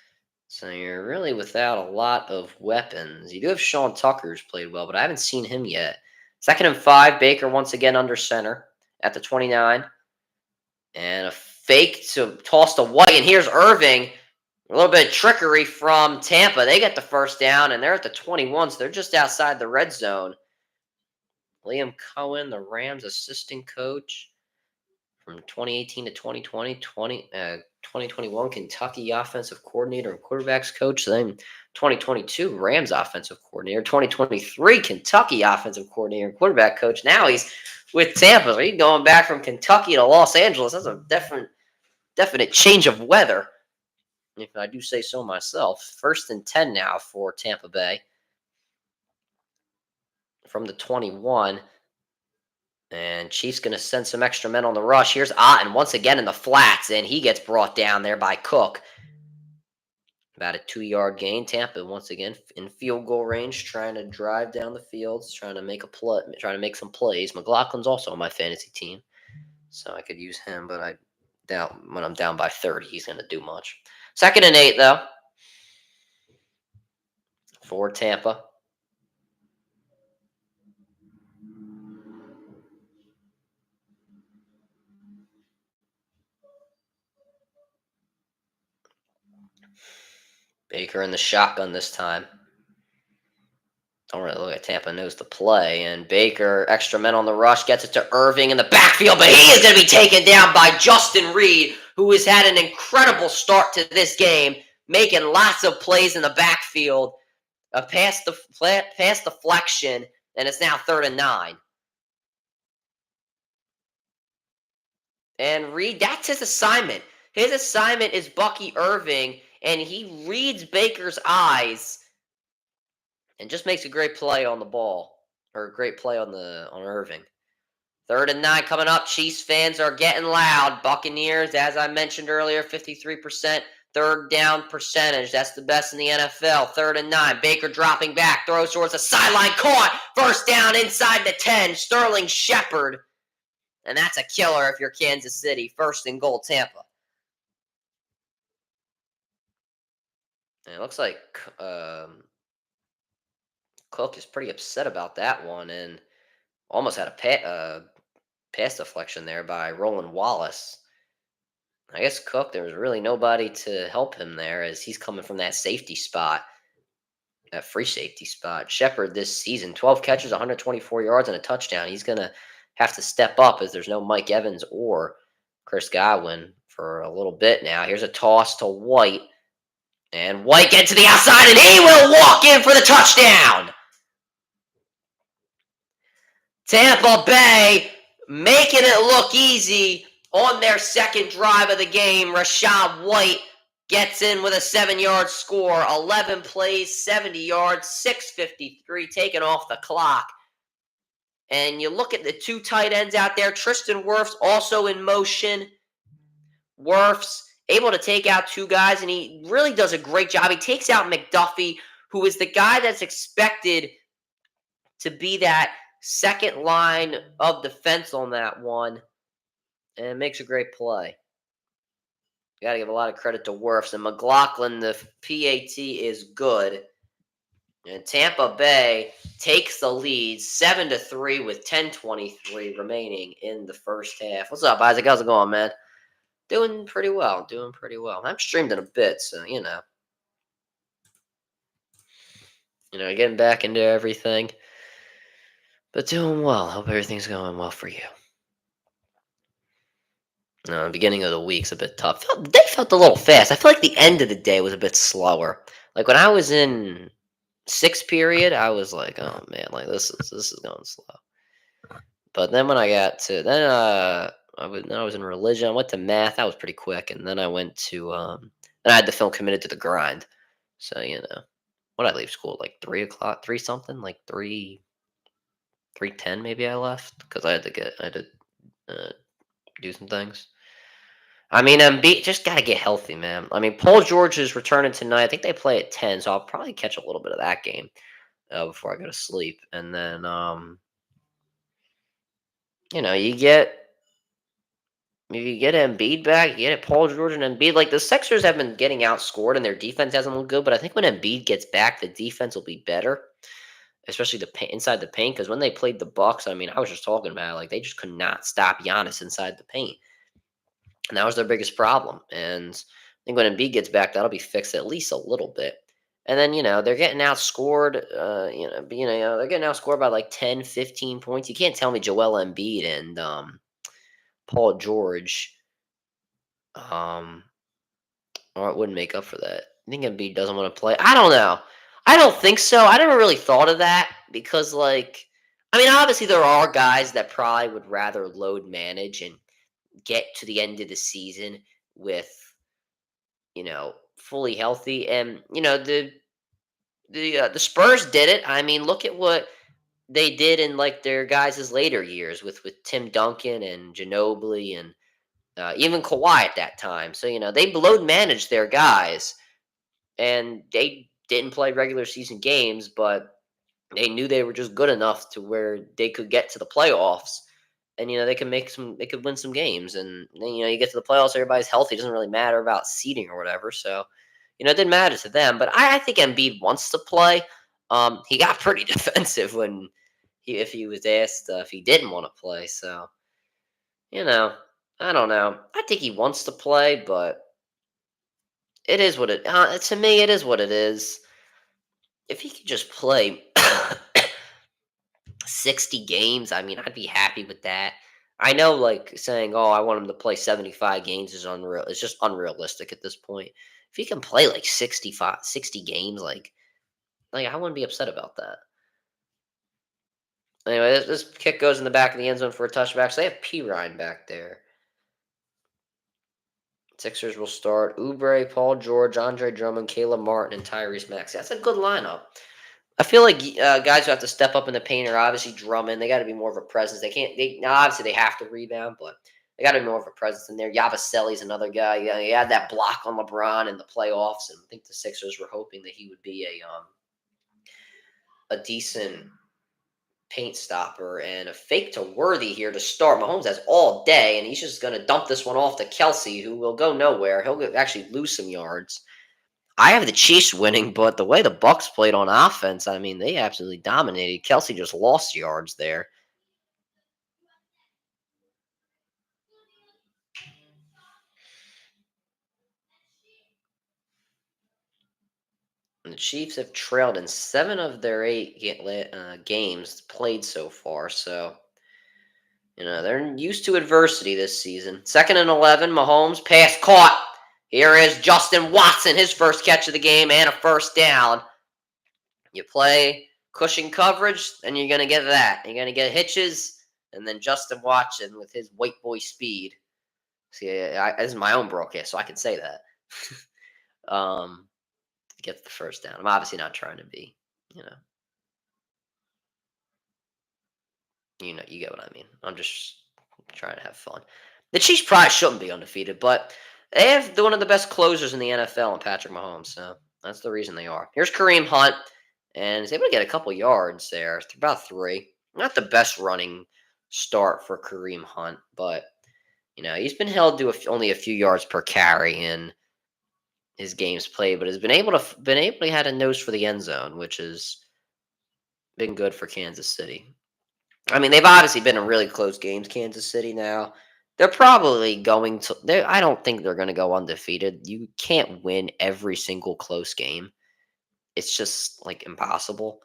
So you're really without a lot of weapons. You do have Sean Tucker, who's played well, but I haven't seen him yet. 2nd and 5, Baker once again under center at the 29. And a fake to toss to White. And here's Irving. A little bit of trickery from Tampa. They get the first down, and they're at the 21, so they're just outside the red zone. Liam Cohen, the Rams assistant coach from 2018 to 2020, 2021 Kentucky offensive coordinator and quarterbacks coach. Then 2022 Rams offensive coordinator, 2023 Kentucky offensive coordinator and quarterback coach. Now he's with Tampa. So he's going back from Kentucky to Los Angeles. That's a definite change of weather, if I do say so myself. 1st and 10 now for Tampa Bay from the 21. And Chiefs going to send some extra men on the rush. Here's Otten once again in the flats, and he gets brought down there by Cook. About a 2-yard gain. Tampa once again in field goal range, trying to drive down the field, trying to make a play, trying to make some plays. McLaughlin's also on my fantasy team, so I could use him, but I doubt when I'm down by 30, he's going to do much. 2nd and 8 though for Tampa. Baker in the shotgun this time. Don't really look at Tampa knows the play. And Baker, extra men on the rush, gets it to Irving in the backfield, but he is going to be taken down by Justin Reed, who has had an incredible start to this game, making lots of plays in the backfield. A pass deflection, and it's now 3rd and 9. And Reed, that's his assignment. His assignment is Bucky Irving, and he reads Baker's eyes and just makes a great play on the ball, or a great play on Irving. 3rd and 9 coming up. Chiefs fans are getting loud. Buccaneers, as I mentioned earlier, 53% third down percentage. That's the best in the NFL. 3rd and 9. Baker dropping back, throws towards the sideline, caught. First down inside the 10. Sterling Shepard. And that's a killer if you're Kansas City. 1st-and-goal, Tampa. And it looks like Cook is pretty upset about that one, and almost had a pass deflection there by Roland Wallace. I guess Cook, there was really nobody to help him there as he's coming from that safety spot, that free safety spot. Shepard this season, 12 catches, 124 yards, and a touchdown. He's going to have to step up as there's no Mike Evans or Chris Godwin for a little bit now. Here's a toss to White, and White gets to the outside, and he will walk in for the touchdown. Tampa Bay making it look easy on their second drive of the game. Rachaad White gets in with a 7-yard score. 11 plays, 70 yards, 6:53 taken off the clock. And you look at the two tight ends out there. Tristan Wirfs also in motion. Wirfs able to take out two guys, and he really does a great job. He takes out McDuffie, who is the guy that's expected to be that second line of defense on that one, and makes a great play. You got to give a lot of credit to Wirfs. And McLaughlin, the PAT is good. And Tampa Bay takes the lead 7-3 with 10:23 remaining in the first half. What's up, Isaac? How's it going, man? Doing pretty well. I'm streamed in a bit, so getting back into everything. But doing well. Hope everything's going well for you. The beginning of the week's a bit tough. The day felt a little fast. I feel like the end of the day was a bit slower. Like when I was in sixth period, I was like, oh man, like this is going slow. But then when I got to I was in religion. I went to math. That was pretty quick, and then I went to then I had the film Committed to the Grind. So what I leave school like 3 o'clock, 3 something, like 3. 3:10 maybe I left because I had to do some things. I mean, Embiid just got to get healthy, man. I mean, Paul George is returning tonight. I think they play at 10, so I'll probably catch a little bit of that game before I go to sleep. And then, you get Embiid back, you get Paul George and Embiid. Like the Sixers have been getting outscored, and their defense hasn't looked good. But I think when Embiid gets back, the defense will be better, especially inside the paint. Because when they played the Bucks, I mean, I was just talking about it, like they just could not stop Giannis inside the paint. And that was their biggest problem. And I think when Embiid gets back, that'll be fixed at least a little bit. And then, they're getting outscored, they're getting outscored by like 10, 15 points. You can't tell me Joel Embiid and Paul George um, or it wouldn't make up for that. I think Embiid doesn't want to play. I don't know. I don't think so. I never really thought of that because, like, I mean, obviously there are guys that probably would rather load manage and get to the end of the season with fully healthy. And the Spurs did it. I mean, look at what they did in like their guys' later years with Tim Duncan and Ginobili and even Kawhi at that time. So they load managed their guys, and they didn't play regular season games, but they knew they were just good enough to where they could get to the playoffs. And they could win some games, and then you get to the playoffs, everybody's healthy. It doesn't really matter about seeding or whatever. So it didn't matter to them. But I think Embiid wants to play. He got pretty defensive when if he was asked if he didn't want to play. So you know, I don't know. I think he wants to play, but it is what it. To me, it is what it is. If he could just play 60 games, I mean, I'd be happy with that. I know, like saying, "Oh, I want him to play 75 games" is unreal. It's just unrealistic at this point. If he can play like 65, 60 games, like I wouldn't be upset about that. Anyway, this kick goes in the back of the end zone for a touchback. So they have P Ryan back there. Sixers will start Oubre, Paul George, Andre Drummond, Caleb Martin, and Tyrese Maxey. That's a good lineup. I feel like guys who have to step up in the paint are obviously Drummond. They got to be more of a presence. They can't. They now obviously they have to rebound, but they got to be more of a presence in there. Yabusele's another guy. Yeah, he had that block on LeBron in the playoffs, and I think the Sixers were hoping that he would be a decent paint stopper and a fake to Worthy here to start. Mahomes has all day, and he's just going to dump this one off to Kelsey, who will go nowhere. Actually lose some yards. I have the Chiefs winning, but the way the Bucks played on offense, I mean, they absolutely dominated. Kelsey just lost yards there. And the Chiefs have trailed in 7 of their 8 games played so far, so they're used to adversity this season. 2nd and 11, Mahomes pass caught. Here is Justin Watson, his first catch of the game and a first down. You play cushion coverage, and you're going to get that. You're going to get hitches, and then Justin Watson with his white boy speed. See, this is my own broadcast, so I can say that. um, Gets the first down. I'm obviously not trying to be, you know, you get what I mean. I'm just trying to have fun. The Chiefs probably shouldn't be undefeated, but they have one of the best closers in the NFL in Patrick Mahomes, so that's the reason they are. Here's Kareem Hunt, and he's able to get a couple yards there, about 3. Not the best running start for Kareem Hunt, but he's been held to only a few yards per carry in his games played, but has been able to had a nose for the end zone, which has been good for Kansas City. I mean, they've obviously been in really close games. Kansas City now. They're probably going to. I don't think they're going to go undefeated. You can't win every single close game. It's just like impossible.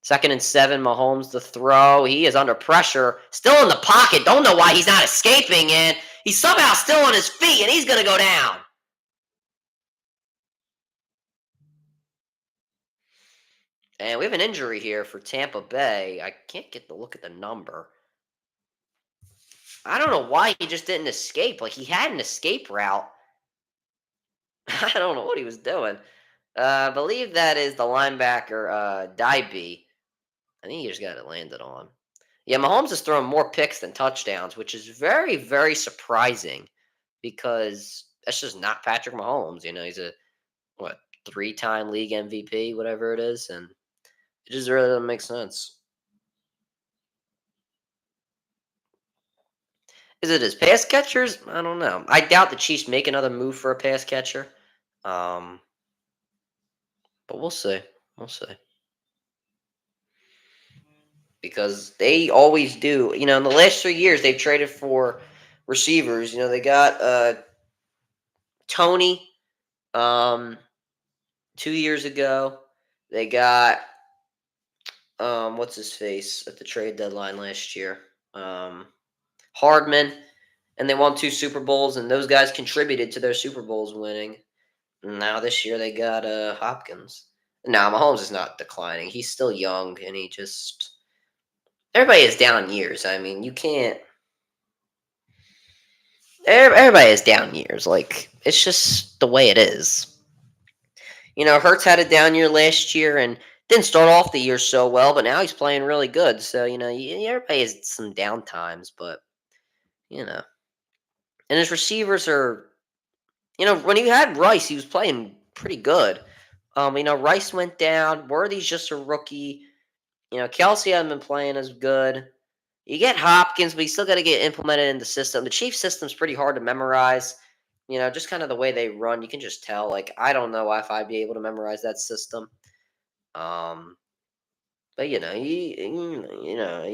2nd and 7, Mahomes the throw. He is under pressure, still in the pocket. Don't know why he's not escaping, and he's somehow still on his feet, and he's going to go down. And we have an injury here for Tampa Bay. I can't get the look at the number. I don't know why he just didn't escape. Like he had an escape route. I don't know what he was doing. I believe that is the linebacker, Dybee. I think he just got it landed on. Yeah, Mahomes has thrown more picks than touchdowns, which is very, very surprising because that's just not Patrick Mahomes. He's a what 3-time league MVP, whatever it is, and it just really doesn't make sense. Is it his pass catchers? I don't know. I doubt the Chiefs make another move for a pass catcher. Um, but we'll see. We'll see. Because they always do. In the last 3 years, they've traded for receivers. They got Tony 2 years ago. They got what's his face at the trade deadline last year, Hardman, and they won 2 Super Bowls, and those guys contributed to their Super Bowls winning. Now this year they got Hopkins. Now Mahomes is not declining. He's still young, and he just everybody has down years. I mean, you can't. Everybody has down years. Like it's just the way it is. Hurts had a down year last year and didn't start off the year so well, but now he's playing really good. So everybody has some down times, but you know, and his receivers are. When you had Rice, he was playing pretty good. Rice went down. Worthy's just a rookie. Kelsey hasn't been playing as good. You get Hopkins, but you still got to get implemented in the system. The Chiefs system's pretty hard to memorize. Just kind of the way they run, you can just tell. Like, I don't know if I'd be able to memorize that system. But you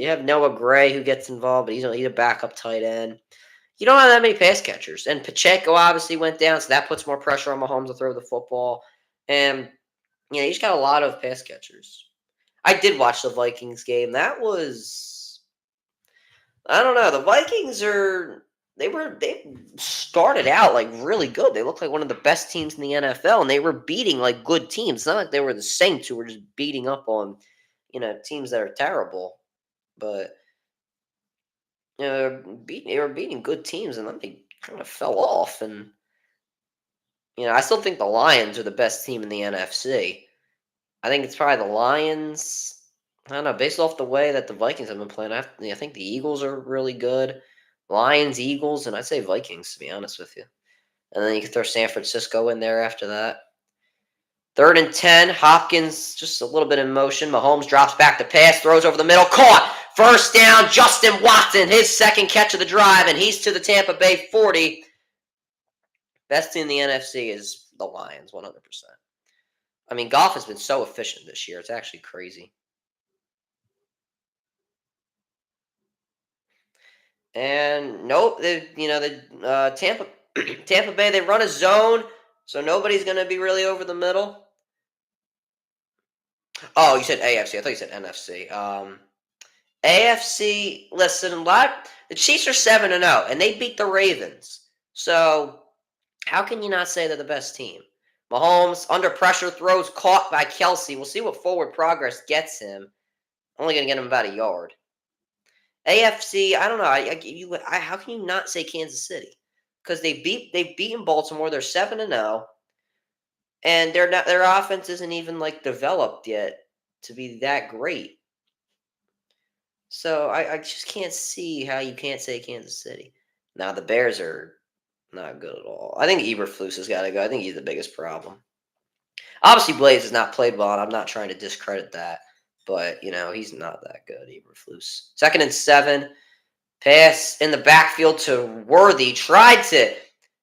have Noah Gray who gets involved, but he's a backup tight end. You don't have that many pass catchers, and Pacheco obviously went down, so that puts more pressure on Mahomes to throw the football. And you just got a lot of pass catchers. I did watch the Vikings game. That was I don't know. The Vikings they started out like really good. They looked like one of the best teams in the NFL, and they were beating like good teams. It's not like they were the Saints who were just beating up on teams that are terrible. But they were beating good teams, and then they kind of fell off. And I still think the Lions are the best team in the NFC. I think it's probably the Lions. I don't know, based off the way that the Vikings have been playing. I think the Eagles are really good. Lions, Eagles, and I'd say Vikings, to be honest with you. And then you can throw San Francisco in there after that. 3rd and 10. Hopkins just a little bit in motion. Mahomes drops back to pass, throws over the middle, caught. First down, Justin Watson, his second catch of the drive, and he's to the Tampa Bay 40. Best team in the NFC is the Lions, 100%. I mean, Goff has been so efficient this year. It's actually crazy. And nope, the Tampa Bay, they run a zone, so nobody's going to be really over the middle. Oh, you said AFC. I thought you said NFC. AFC. Listen, the Chiefs are 7-0, and they beat the Ravens. So how can you not say they're the best team? Mahomes under pressure throws caught by Kelsey. We'll see what forward progress gets him. Only going to get him about a yard. AFC. I don't know. How can you not say Kansas City? Because they've beaten Baltimore. They're 7-0. And their offense isn't even like developed yet to be that great. So I just can't see how you can't say Kansas City. Now the Bears are not good at all. I think Eberflus has got to go. I think he's the biggest problem. Obviously, Blaze has not played well, and I'm not trying to discredit that. But he's not that good, Eberflus. 2nd and 7. Pass in the backfield to Worthy. Tried to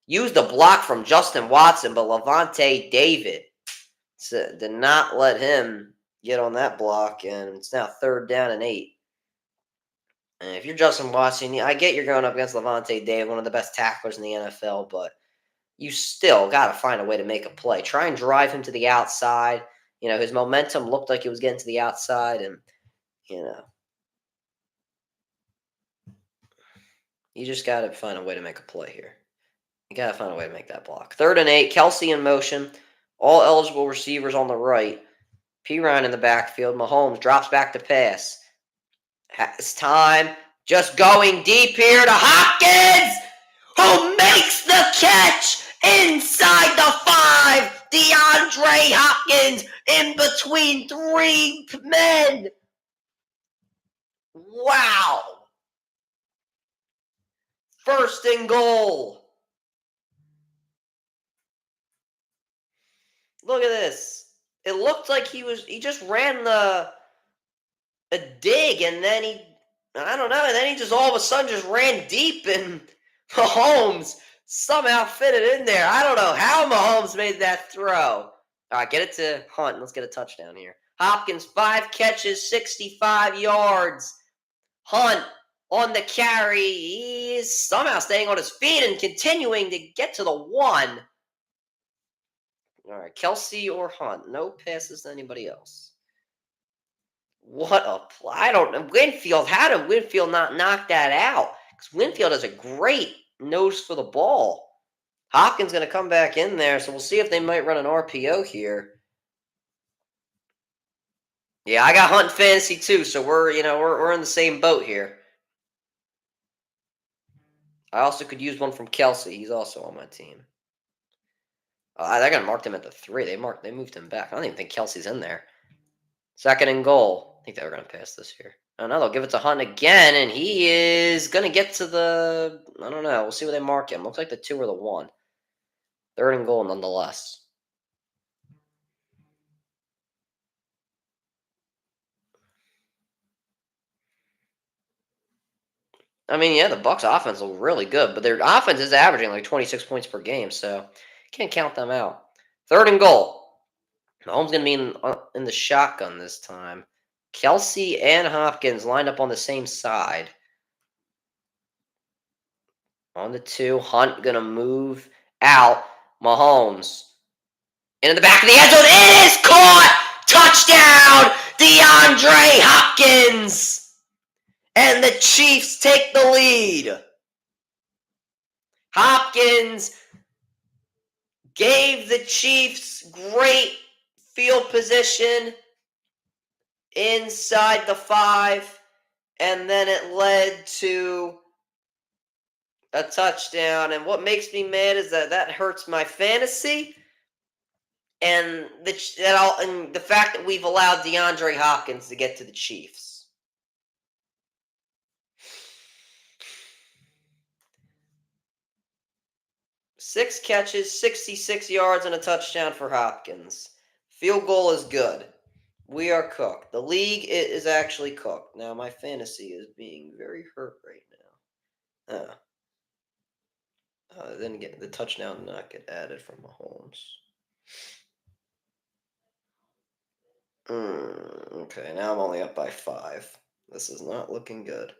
use the block from Justin Watson, but Levante David did not let him get on that block, and it's now 3rd down and 8. And if you're Justin Watson, I get you're going up against Levante David, one of the best tacklers in the NFL, but you still got to find a way to make a play. Try and drive him to the outside. His momentum looked like it was getting to the outside, and you just got to find a way to make a play here. You got to find a way to make that block. 3rd and 8. Kelsey in motion. All eligible receivers on the right. Pirine in the backfield. Mahomes drops back to pass. Has time. Just going deep here to Hopkins, who makes the catch inside the 5. DeAndre Hopkins in between 3 men. Wow! First and goal. Look at this. It looked like he just ran a dig, and then I don't know, and then he just all of a sudden just ran deep, and Mahomes somehow fit it in there. I don't know how Mahomes made that throw. All right, get it to Hunt. Let's get a touchdown here. Hopkins, 5 catches, 65 yards. Hunt on the carry. He's somehow staying on his feet and continuing to get to the one. All right, Kelsey or Hunt. No passes to anybody else. What a play. I don't know. Winfield, how did Winfield not knock that out? Because Winfield has a great nose for the ball. Hopkins going to come back in there, so we'll see if they might run an RPO here. Yeah, I got Hunt fantasy too, so we're in the same boat here. I also could use one from Kelsey. He's also on my team. They're gonna mark him at the 3. They moved him back. I don't even think Kelsey's in there. Second and goal. I think they were gonna pass this here. Oh no, they'll give it to Hunt again, and he is gonna get to the. I don't know. We'll see where they mark him. Looks like the 2 or the 1. Third and goal, nonetheless. I mean, yeah, the Bucks' offense look really good, but their offense is averaging like 26 points per game, so can't count them out. Third and goal. Mahomes gonna be in the shotgun this time. Kelsey and Hopkins lined up on the same side. On the 2, Hunt gonna move out. Mahomes into the back of the end zone. It is caught. Touchdown, DeAndre Hopkins. And the Chiefs take the lead. Hopkins gave the Chiefs great field position inside the 5, and then it led to a touchdown. And what makes me mad is that hurts my fantasy, and the fact that we've allowed DeAndre Hopkins to get to the Chiefs. 6 catches, 66 yards, and a touchdown for Hopkins. Field goal is good. We are cooked. The league is actually cooked. Now, my fantasy is being very hurt right now. Then get the touchdown did not get added from Mahomes. Okay, now I'm only up by 5. This is not looking good.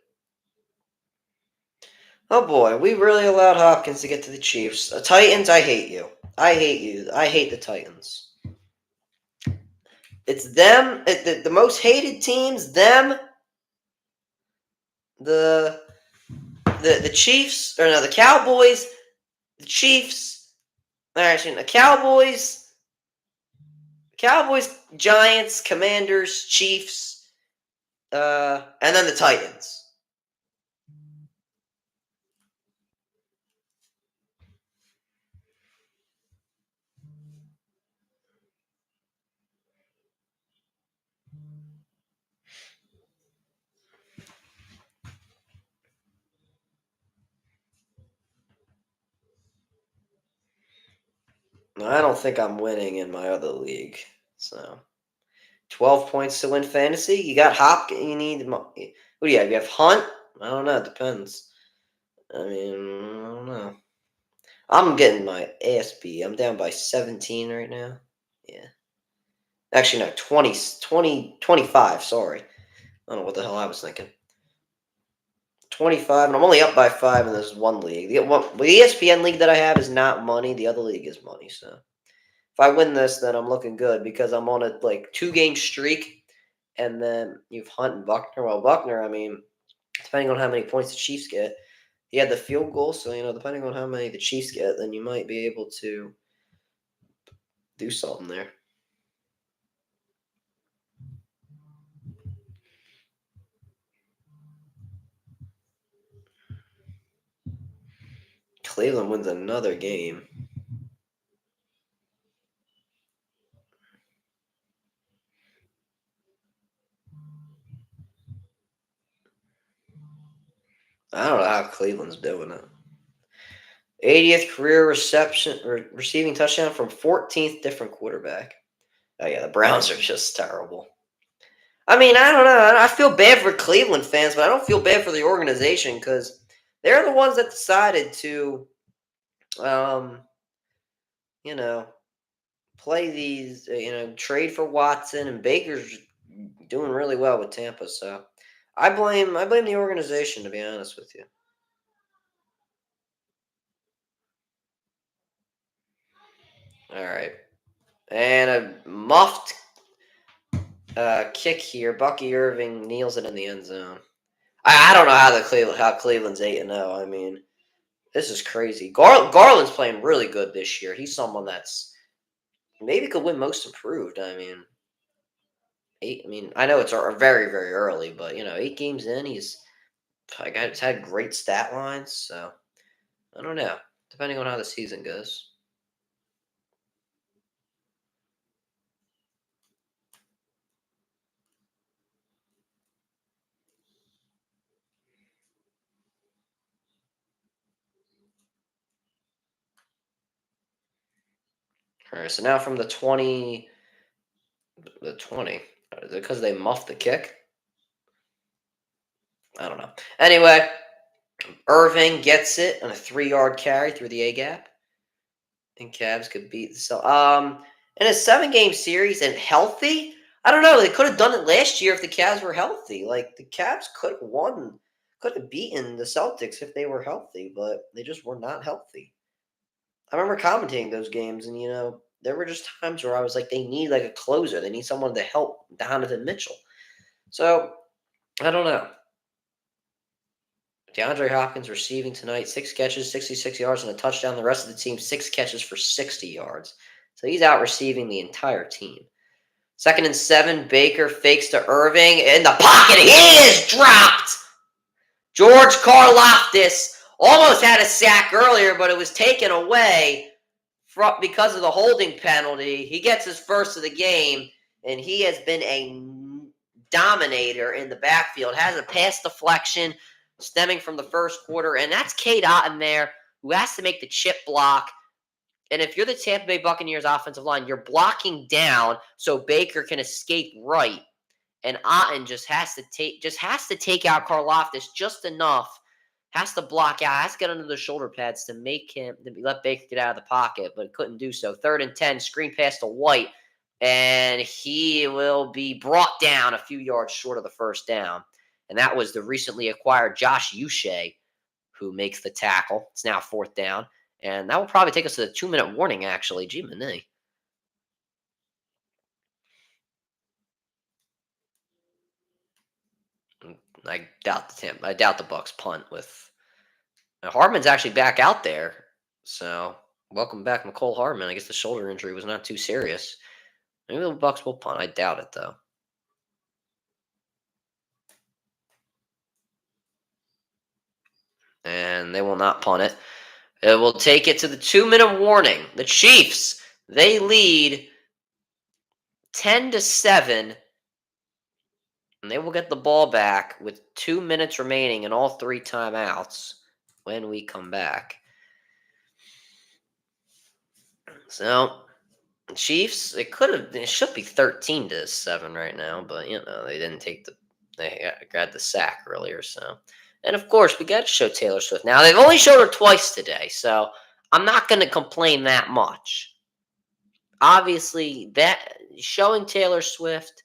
Oh boy, we really allowed Hopkins to get to the Chiefs. Titans, I hate you. I hate you. I hate the Titans. It's them, the most hated teams, them, the Chiefs, or no, the Cowboys, the Chiefs, actually, the Cowboys, Giants, Commanders, Chiefs, and then the Titans. I don't think I'm winning in my other league. So, 12 points to win fantasy. You got Hopkins. You need. Who do you have? You have Hunt? I don't know. It depends. I mean, I don't know. I'm getting my ass beat. I'm down by 17 right now. Yeah. Actually, no, 20, 25. Sorry. I don't know what the hell I was thinking. 25, and I'm only up by 5 in this one league. The ESPN league that I have is not money. The other league is money, so. If I win this, then I'm looking good because I'm on a 2-game streak, and then you've Hunt and Buckner. Well, Buckner, I mean, depending on how many points the Chiefs get, he had the field goal. So depending on how many the Chiefs get, then you might be able to do something there. Cleveland wins another game. I don't know how Cleveland's doing it. 80th career receiving touchdown from 14th different quarterback. Oh yeah, the Browns are just terrible. I mean, I don't know. I feel bad for Cleveland fans, but I don't feel bad for the organization because they're the ones that decided to, um, you know, play these, trade for Watson, and Baker's doing really well with Tampa. So I blame the organization, to be honest with you. All right, and a muffed kick here. Bucky Irving kneels it in the end zone. I don't know how Cleveland's 8-0. I mean, this is crazy. Garland's playing really good this year. He's someone that's maybe could win Most Improved. I mean, eight. I mean, I know it's very very early, but 8 games in, he's like it's had great stat lines. So I don't know. Depending on how the season goes. All right. So now from the 20, because they muffed the kick. I don't know. Anyway, Irving gets it on a 3-yard carry through the A gap, and Cavs could beat the in a 7-game series and healthy. I don't know. They could have done it last year if the Cavs were healthy. Like the Cavs could have beaten the Celtics if they were healthy, but they just were not healthy. I remember commentating those games, and there were just times where I was like, they need like a closer. They need someone to help Donovan Mitchell. So I don't know. DeAndre Hopkins receiving tonight, 6 catches, 66 yards, and a touchdown. The rest of the team, 6 catches for 60 yards. So he's out receiving the entire team. 2nd and 7, Baker fakes to Irving in the pocket. He is dropped. George Karlaftis almost had a sack earlier, but it was taken away because of the holding penalty. He gets his first of the game, and he has been a dominator in the backfield. Has a pass deflection stemming from the first quarter, and that's Cade Otton there, who has to make the chip block. And if you're the Tampa Bay Buccaneers offensive line, you're blocking down so Baker can escape right, and Otton just has to take out Karlaftis just enough. Has to block out, has to get under the shoulder pads to let Baker get out of the pocket, but couldn't do so. 3rd and 10, screen pass to White, and he will be brought down a few yards short of the first down. And that was the recently acquired Josh Uche who makes the tackle. It's now 4th down. And that will probably take us to the 2-minute warning, actually. Gee, Minnie. I doubt the Bucks punt with Hardman's actually back out there. So welcome back, McCole Hardman. I guess the shoulder injury was not too serious. Maybe the Bucks will punt. I doubt it though. And they will not punt it. It will take it to the 2-minute warning. The Chiefs, they lead 10-7, and they will get the ball back with 2 minutes remaining and all 3 timeouts when we come back. So, the Chiefs, it should be 13-7 right now, but they didn't they got the sack earlier, so. And of course, we got to show Taylor Swift. Now, they've only showed her twice today, so I'm not going to complain that much. Obviously, that showing Taylor Swift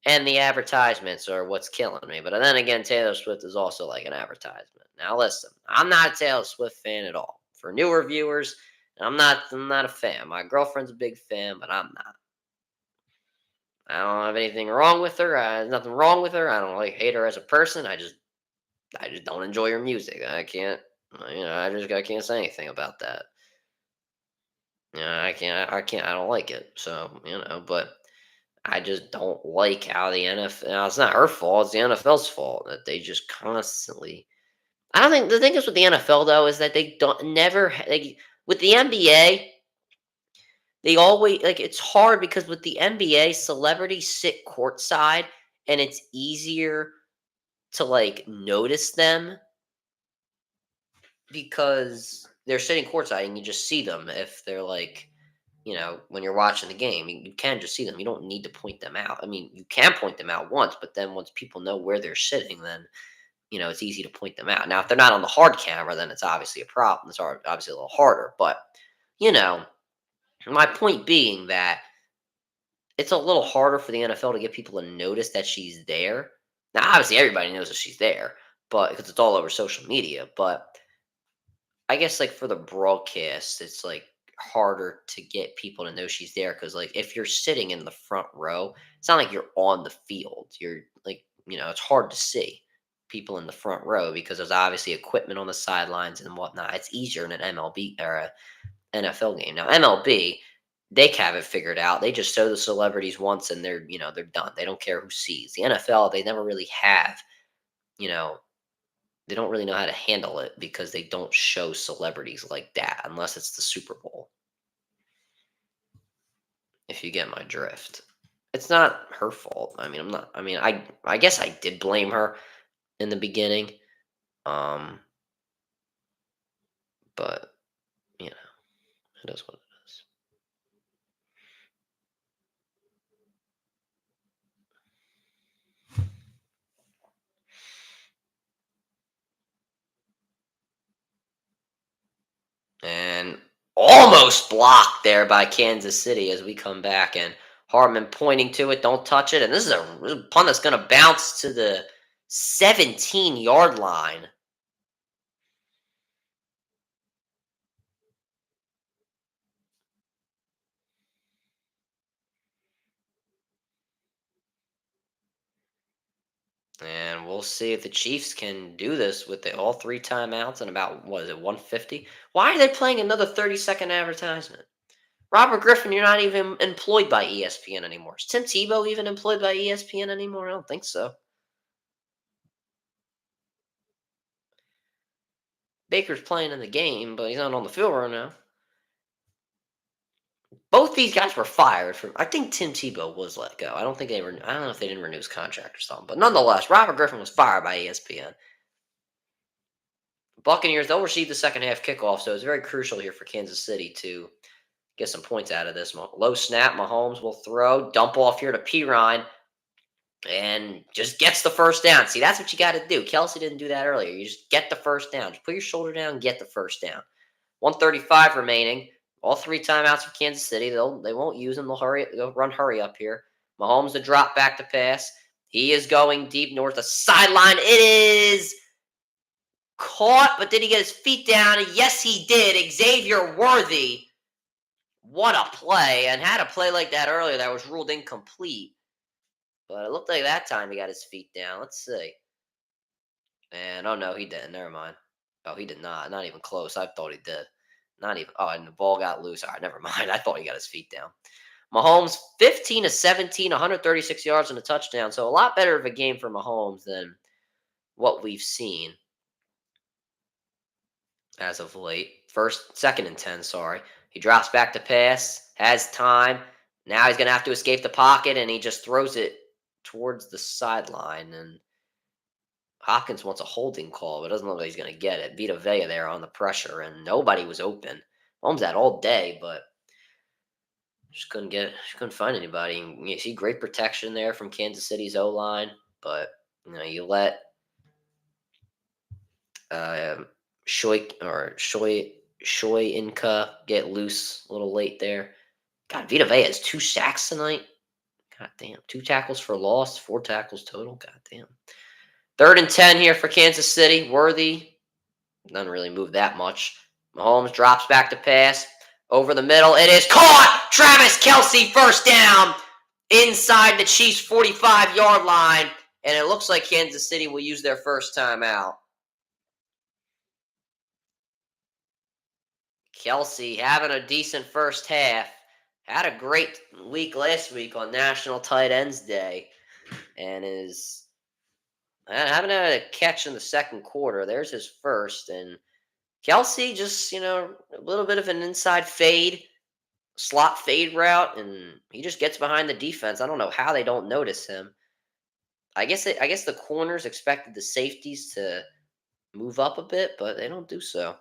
and the advertisements are what's killing me. But then again, Taylor Swift is also like an advertisement. Now, listen, I'm not a Taylor Swift fan at all. For newer viewers, I'm not a fan. My girlfriend's a big fan, but I'm not. I don't have anything wrong with her. There's nothing wrong with her. I don't hate her as a person. I just don't enjoy her music. I can't. I can't say anything about that. I can't. I can't. I don't like it. So but I just don't like how the NFL. Now, it's not her fault. It's the NFL's fault that they just constantly. I don't think the thing is with the NFL though is that they don't never with the NBA. They always it's hard because with the NBA, celebrities sit courtside, and it's easier to notice them because they're sitting courtside and you just see them if they're like, when you're watching the game, you can just see them. You don't need to point them out. I mean, you can point them out once, but then once people know where they're sitting, then it's easy to point them out. Now, if they're not on the hard camera, then it's obviously a problem. It's obviously a little harder. But you know, my point being that it's a little harder for the NFL to get people to notice that she's there. Now, obviously, everybody knows that she's there, but because it's all over social media. But I guess like for the broadcast, it's like harder to get people to know she's there because like if you're sitting in the front row, it's not like you're on the field. You're like, it's hard to see people in the front row because there's obviously equipment on the sidelines and whatnot. It's easier in an MLB or a NFL game. Now MLB, they have it figured out. They just show the celebrities once and they're done. They don't care who sees. The NFL, they never really have, you know, they don't really know how to handle it because they don't show celebrities like that unless it's the Super Bowl, if you get my drift. It's not her fault. I mean, I'm not I mean, I guess I did blame her in the beginning. Um, but, you know, it is what it is. And almost blocked there by Kansas City as we come back, and Hartman pointing to it, don't touch it. And this is a punt that's going to bounce to the 17-yard line. And we'll see if the Chiefs can do this with all three timeouts and about, what is it, 150? Why are they playing another 30-second advertisement? Robert Griffin, you're not even employed by ESPN anymore. Is Tim Tebow even employed by ESPN anymore? I don't think so. Baker's playing in the game, but he's not on the field right now. Both these guys were fired from. I think Tim Tebow was let go. I don't think they were. I don't know if they didn't renew his contract or something. But nonetheless, Robert Griffin was fired by ESPN. Buccaneers, they'll receive the second half kickoff, so it's very crucial here for Kansas City to get some points out of this. Low snap, Mahomes will throw, dump off here to Pirine, and just gets the first down. See, that's what you got to do. Kelsey didn't do that earlier. You just get the first down. Just put your shoulder down and get the first down. 135 remaining. All three timeouts for Kansas City. They won't use them. They'll run hurry up here. Mahomes to drop back to pass. He is going deep north the sideline. It is caught, but did he get his feet down? Yes, he did. Xavier Worthy. What a play. And had a play like that earlier that was ruled incomplete. But it looked like that time he got his feet down. Let's see. And oh no, he didn't. Never mind. Oh, he did not. Not even close. I thought he did. Not even. Oh, and the ball got loose. All right, never mind. I thought he got his feet down. Mahomes, 15 to 17, 136 yards and a touchdown. So a lot better of a game for Mahomes than what we've seen as of late. Second and 10, sorry. He drops back to pass, has time. Now he's going to have to escape the pocket, and he just throws it towards the sideline. And Hopkins wants a holding call, but doesn't look like he's going to get it. Vita Vea there on the pressure, and nobody was open. Mahomes had all day, but couldn't find anybody. And you see great protection there from Kansas City's O line, but you let Shoy Inca get loose a little late there. God, Vita Vea has 2 sacks tonight. God damn, 2 tackles for loss, 4 tackles total. God damn. Third and 10 here for Kansas City. Worthy doesn't really move that much. Mahomes drops back to pass. Over the middle. It is caught. Travis Kelsey, first down. Inside the Chiefs' 45-yard line. And it looks like Kansas City will use their first timeout. Kelsey having a decent first half. Had a great week last week on National Tight Ends Day. And is haven't had a catch in the second quarter. There's his first. And Kelsey just, a little bit of an inside fade, slot fade route, and he just gets behind the defense. I don't know how they don't notice him. I guess the corners expected the safeties to move up a bit, but they don't do so.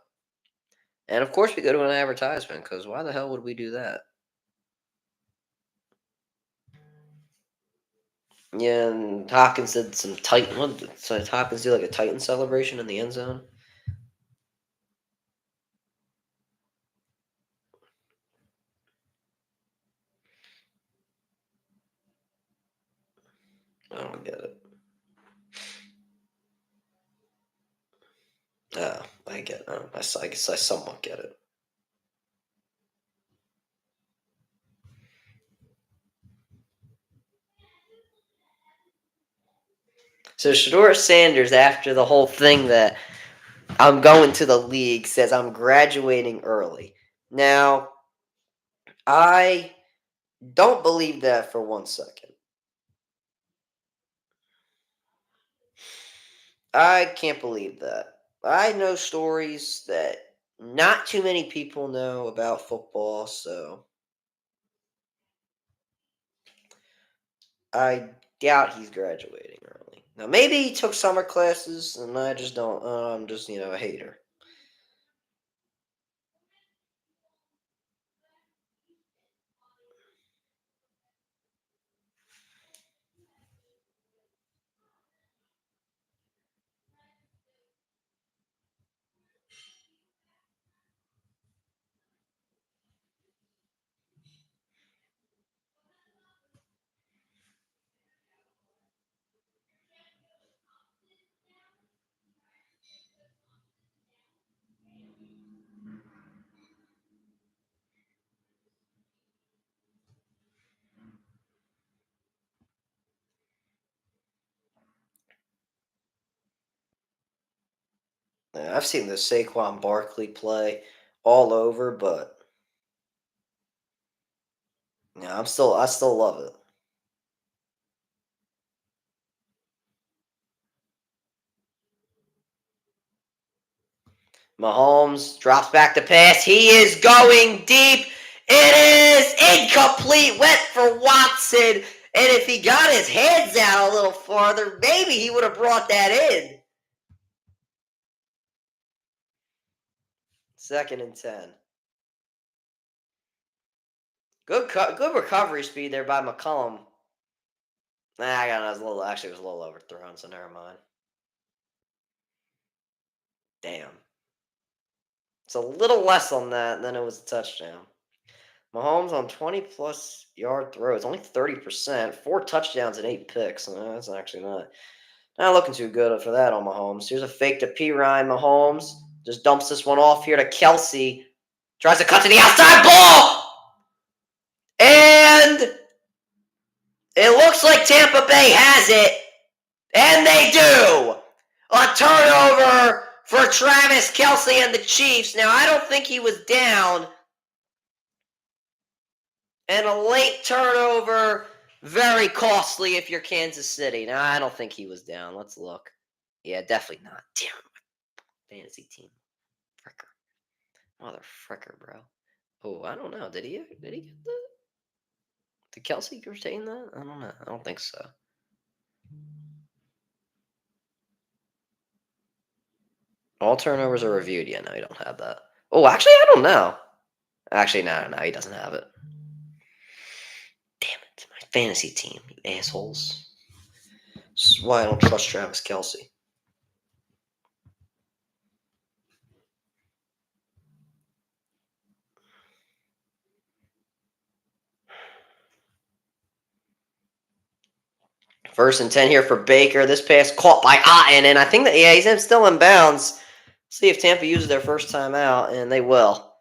And of course, we go to an advertisement because why the hell would we do that? Yeah, and Hopkins did some Titan. So Hopkins do like a Titan celebration in the end zone. I don't get it. I get. I guess I somewhat get it. So Shador Sanders, after the whole thing that I'm going to the league, says I'm graduating early. Now, I don't believe that for 1 second. I can't believe that. I know stories that not too many people know about football, so I doubt he's graduating early. Now, maybe he took summer classes, and I just don't. I'm just a hater. Yeah, I've seen the Saquon Barkley play all over, but yeah, I still love it. Mahomes drops back to pass. He is going deep. It is incomplete. Went for Watson. And if he got his hands out a little farther, maybe he would have brought that in. 2nd and 10. Good recovery speed there by McCollum. Nah, I got it was a little. Actually, it was a little overthrown, so never mind. Damn. It's a little less on that than it was a touchdown. Mahomes on 20-plus yard throws, only 30%, 4 touchdowns and 8 picks. That's actually not looking too good for that on Mahomes. Here's a fake to P. Ryan. Mahomes just dumps this one off here to Kelsey. Tries to cut to the outside ball! And it looks like Tampa Bay has it. And they do! A turnover for Travis Kelsey and the Chiefs. Now, I don't think he was down. And a late turnover, very costly if you're Kansas City. Now, I don't think he was down. Let's look. Yeah, definitely not. Damn it, fantasy team. Fricker. Mother fricker, bro. Oh, I don't know. Did he get that? Did Kelsey retain that? I don't know. I don't think so. All turnovers are reviewed. Yeah, no, you don't have that. Oh, actually, I don't know. Actually, no, he doesn't have it. Damn it, my fantasy team, you assholes. This is why I don't trust Travis Kelsey. First and 10 here for Baker. This pass caught by Otten, and I think that, yeah, he's still in bounds. See if Tampa uses their first time out, and they will.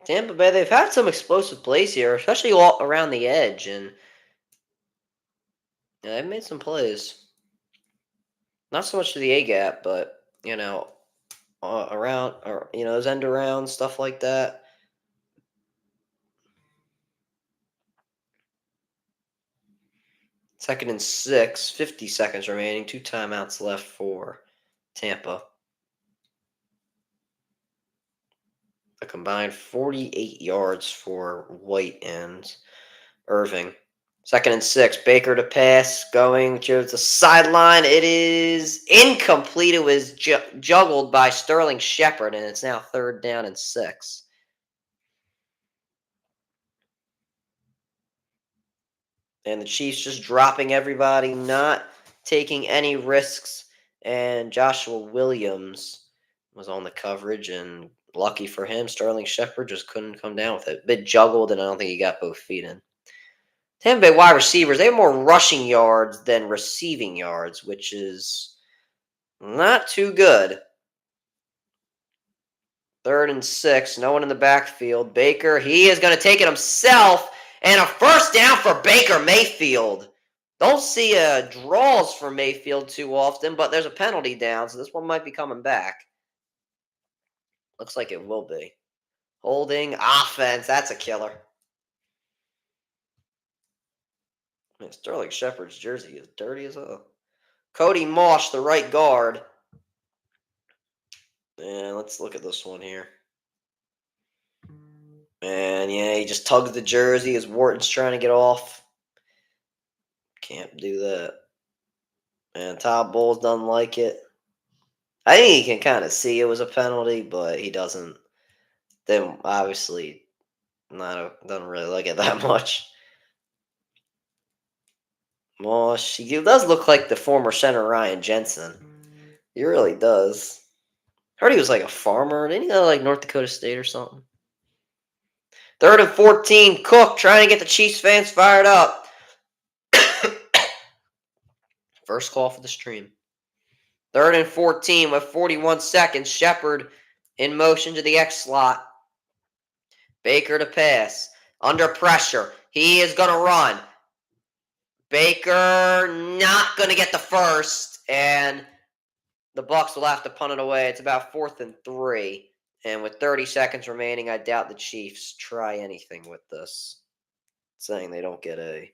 Tampa Bay, they've had some explosive plays here, especially all around the edge, and yeah, they've made some plays. Not so much to the A gap, but around or those end around stuff like that. Second and 6, 50 seconds remaining. 2 timeouts left for Tampa. A combined 48 yards for White and Irving. Second and 6. Baker to pass. Going to the sideline. It is incomplete. It was juggled by Sterling Shepard, and it's now 3rd down and 6. And the Chiefs just dropping everybody, not taking any risks. And Joshua Williams was on the coverage, and lucky for him, Sterling Shepard just couldn't come down with it. A bit juggled, and I don't think he got both feet in. Tampa Bay wide receivers, they have more rushing yards than receiving yards, which is not too good. 3rd and 6, no one in the backfield. Baker, he is going to take it himself, and a first down for Baker Mayfield. Don't see draws for Mayfield too often, but there's a penalty down, so this one might be coming back. Looks like it will be. Holding offense, that's a killer. Man, Sterling Shepard's jersey is dirty as hell. Cody Mosh, the right guard. And let's look at this one here. And yeah, he just tugs the jersey as Wharton's trying to get off. Can't do that. And Todd Bowles doesn't like it. I think he can kind of see it was a penalty, but he doesn't. Then obviously, doesn't really like it that much. Mosh, he does look like the former center Ryan Jensen. He really does. Heard he was like a farmer. Didn't he go to like North Dakota State or something? 3rd and 14. Cook trying to get the Chiefs fans fired up. First call for the stream. 3rd and 14 with 41 seconds. Shepard in motion to the X slot. Baker to pass. Under pressure. He is going to run. Baker not going to get the first. And the Bucs will have to punt it away. It's about 4th and 3. And with 30 seconds remaining, I doubt the Chiefs try anything with this. Saying they don't get a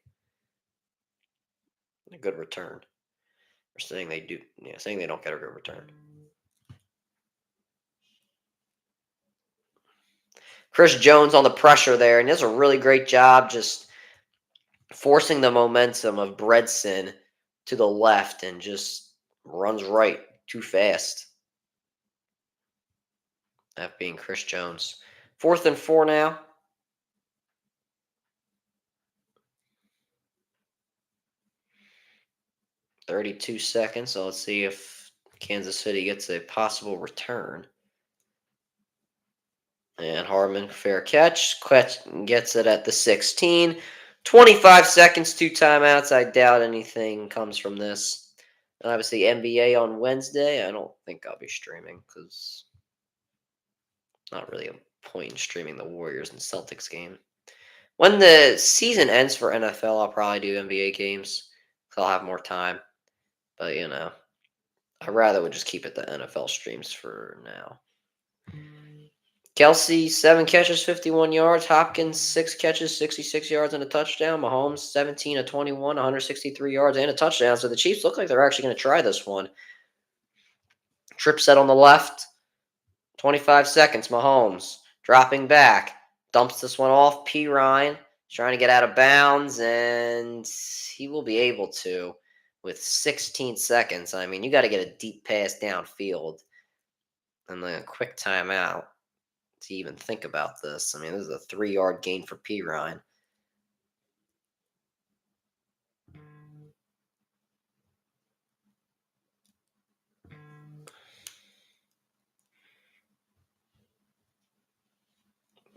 good return. Or saying they do. Yeah, saying they don't get a good return. Chris Jones on the pressure there, and he does a really great job just forcing the momentum of Bredson to the left and just runs right too fast. That being Chris Jones. 4th and 4 now. .32 seconds, so let's see if Kansas City gets a possible return. And Harmon, fair catch. Gets it at the 16. 25 seconds, 2 timeouts. I doubt anything comes from this. And obviously, NBA on Wednesday. I don't think I'll be streaming because not really a point in streaming the Warriors and Celtics game. When the season ends for NFL, I'll probably do NBA games because I'll have more time. But, I'd rather would just keep it the NFL streams for now. Kelsey, 7 catches, 51 yards. Hopkins, 6 catches, 66 yards and a touchdown. Mahomes, 17 of 21, 163 yards and a touchdown. So the Chiefs look like they're actually going to try this one. Trip set on the left. 25 seconds. Mahomes dropping back. Dumps this one off. P. Ryan trying to get out of bounds, and he will be able to with 16 seconds. I mean, you got to get a deep pass downfield and then a quick timeout to even think about this. I mean, this is a 3-yard gain for P. Ryan.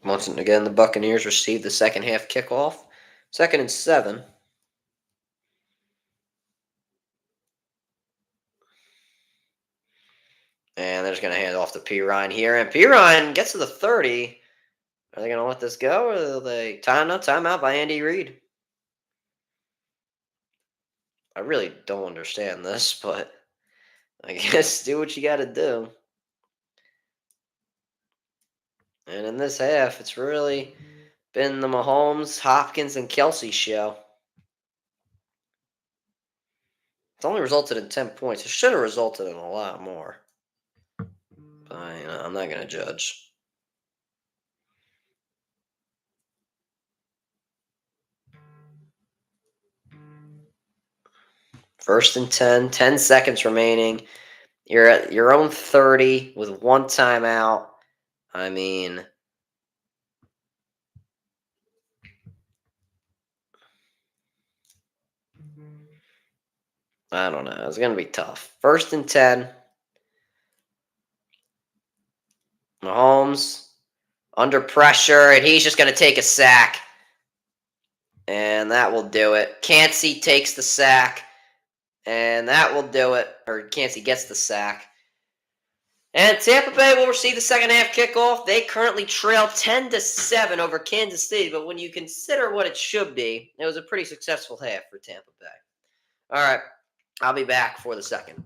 Once again, the Buccaneers received the second half kickoff. 2nd and 7. And they're just going to hand it off to P. Ryan here. And P. Ryan gets to the 30. Are they going to let this go, or will they timeout by Andy Reid? I really don't understand this, but I guess do what you got to do. And in this half, it's really been the Mahomes, Hopkins, and Kelsey show. It's only resulted in 10 points. It should have resulted in a lot more. But I'm not going to judge. First and 10, 10 seconds remaining. You're at your own 30 with one timeout. I mean, I don't know. It's going to be tough. First and 10. Mahomes under pressure, and he's just going to take a sack. And that will do it. Cansey takes the sack, and that will do it. Or Cansey gets the sack. And Tampa Bay will receive the second half kickoff. They currently trail 10-7 over Kansas City, but when you consider what it should be, it was a pretty successful half for Tampa Bay. All right, I'll be back for the second.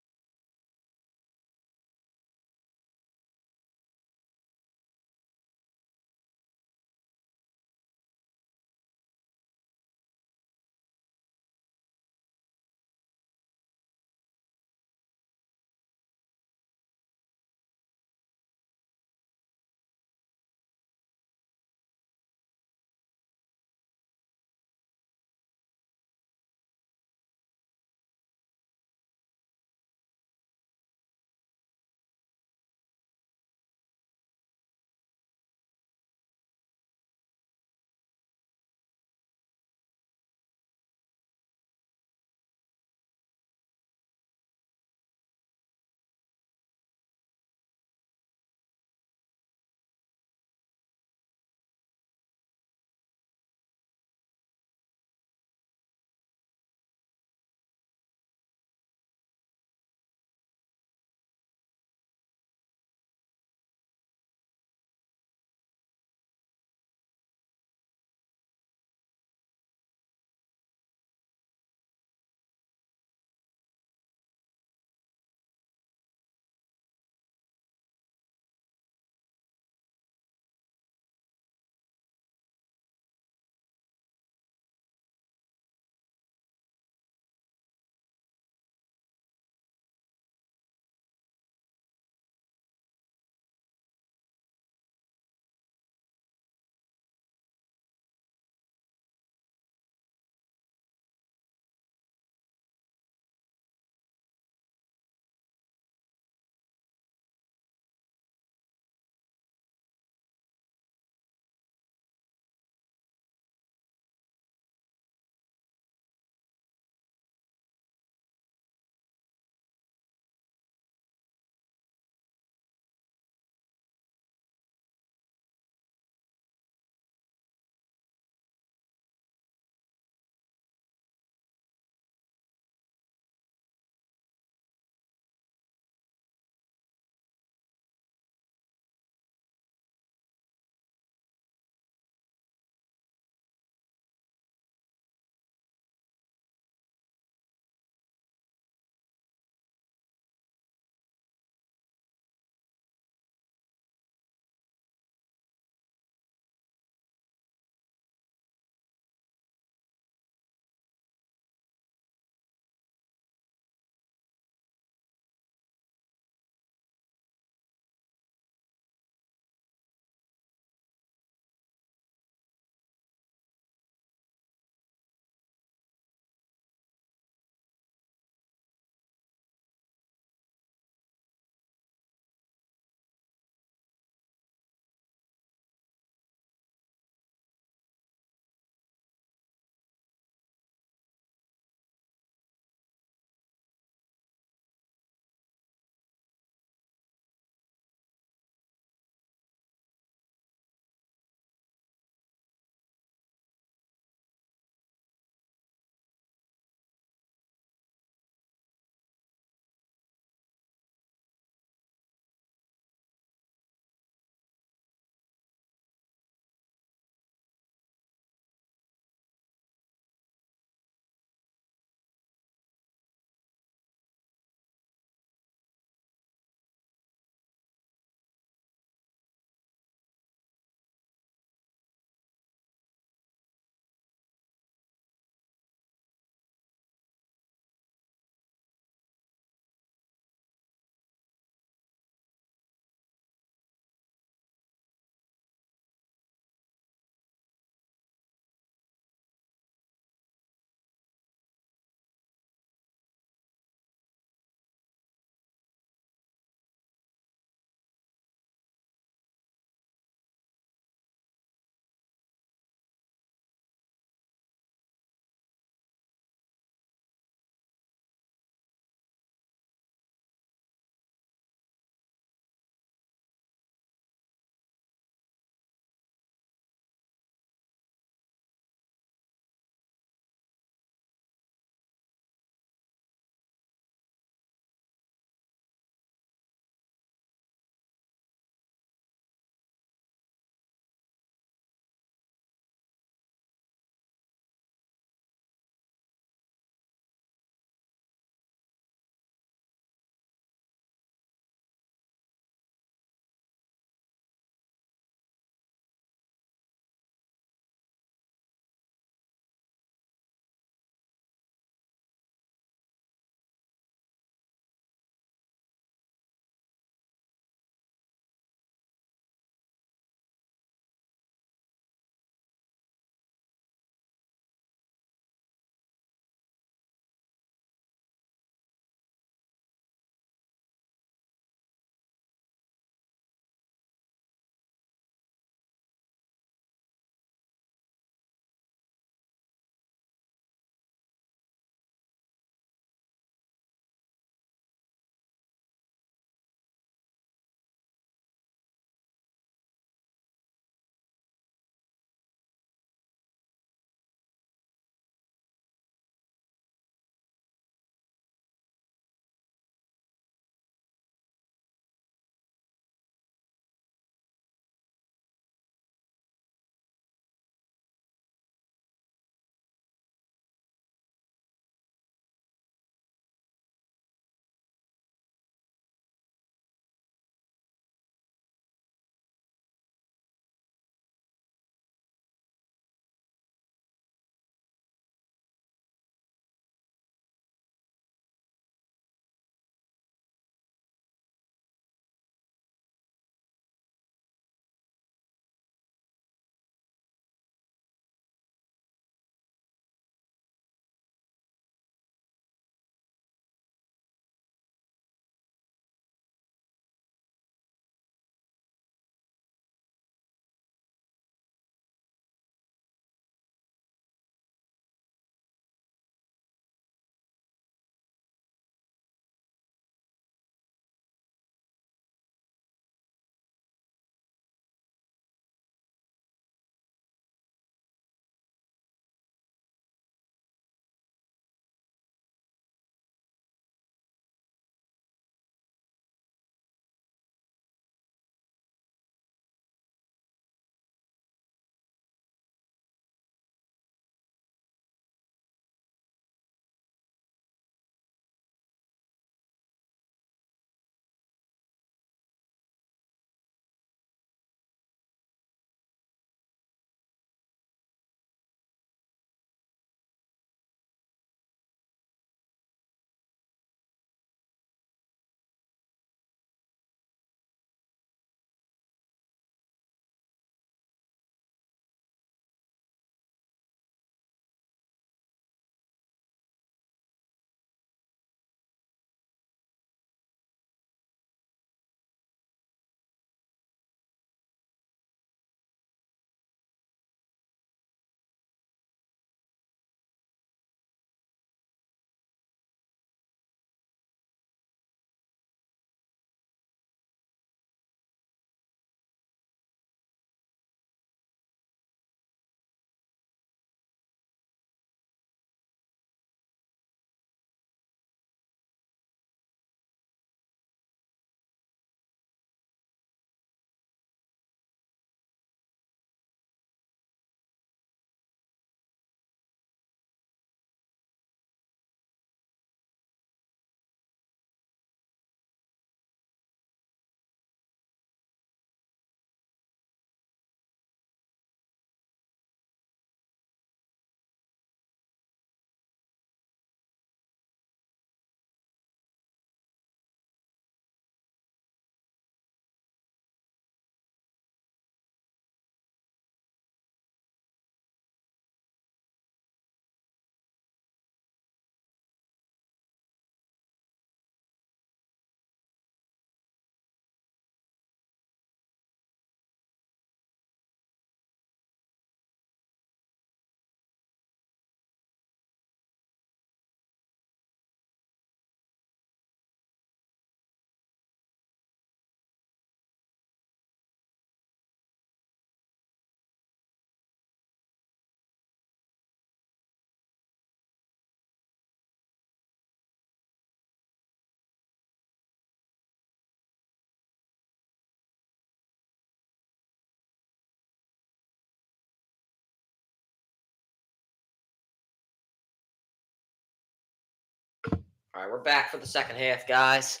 All right, we're back for the second half, guys.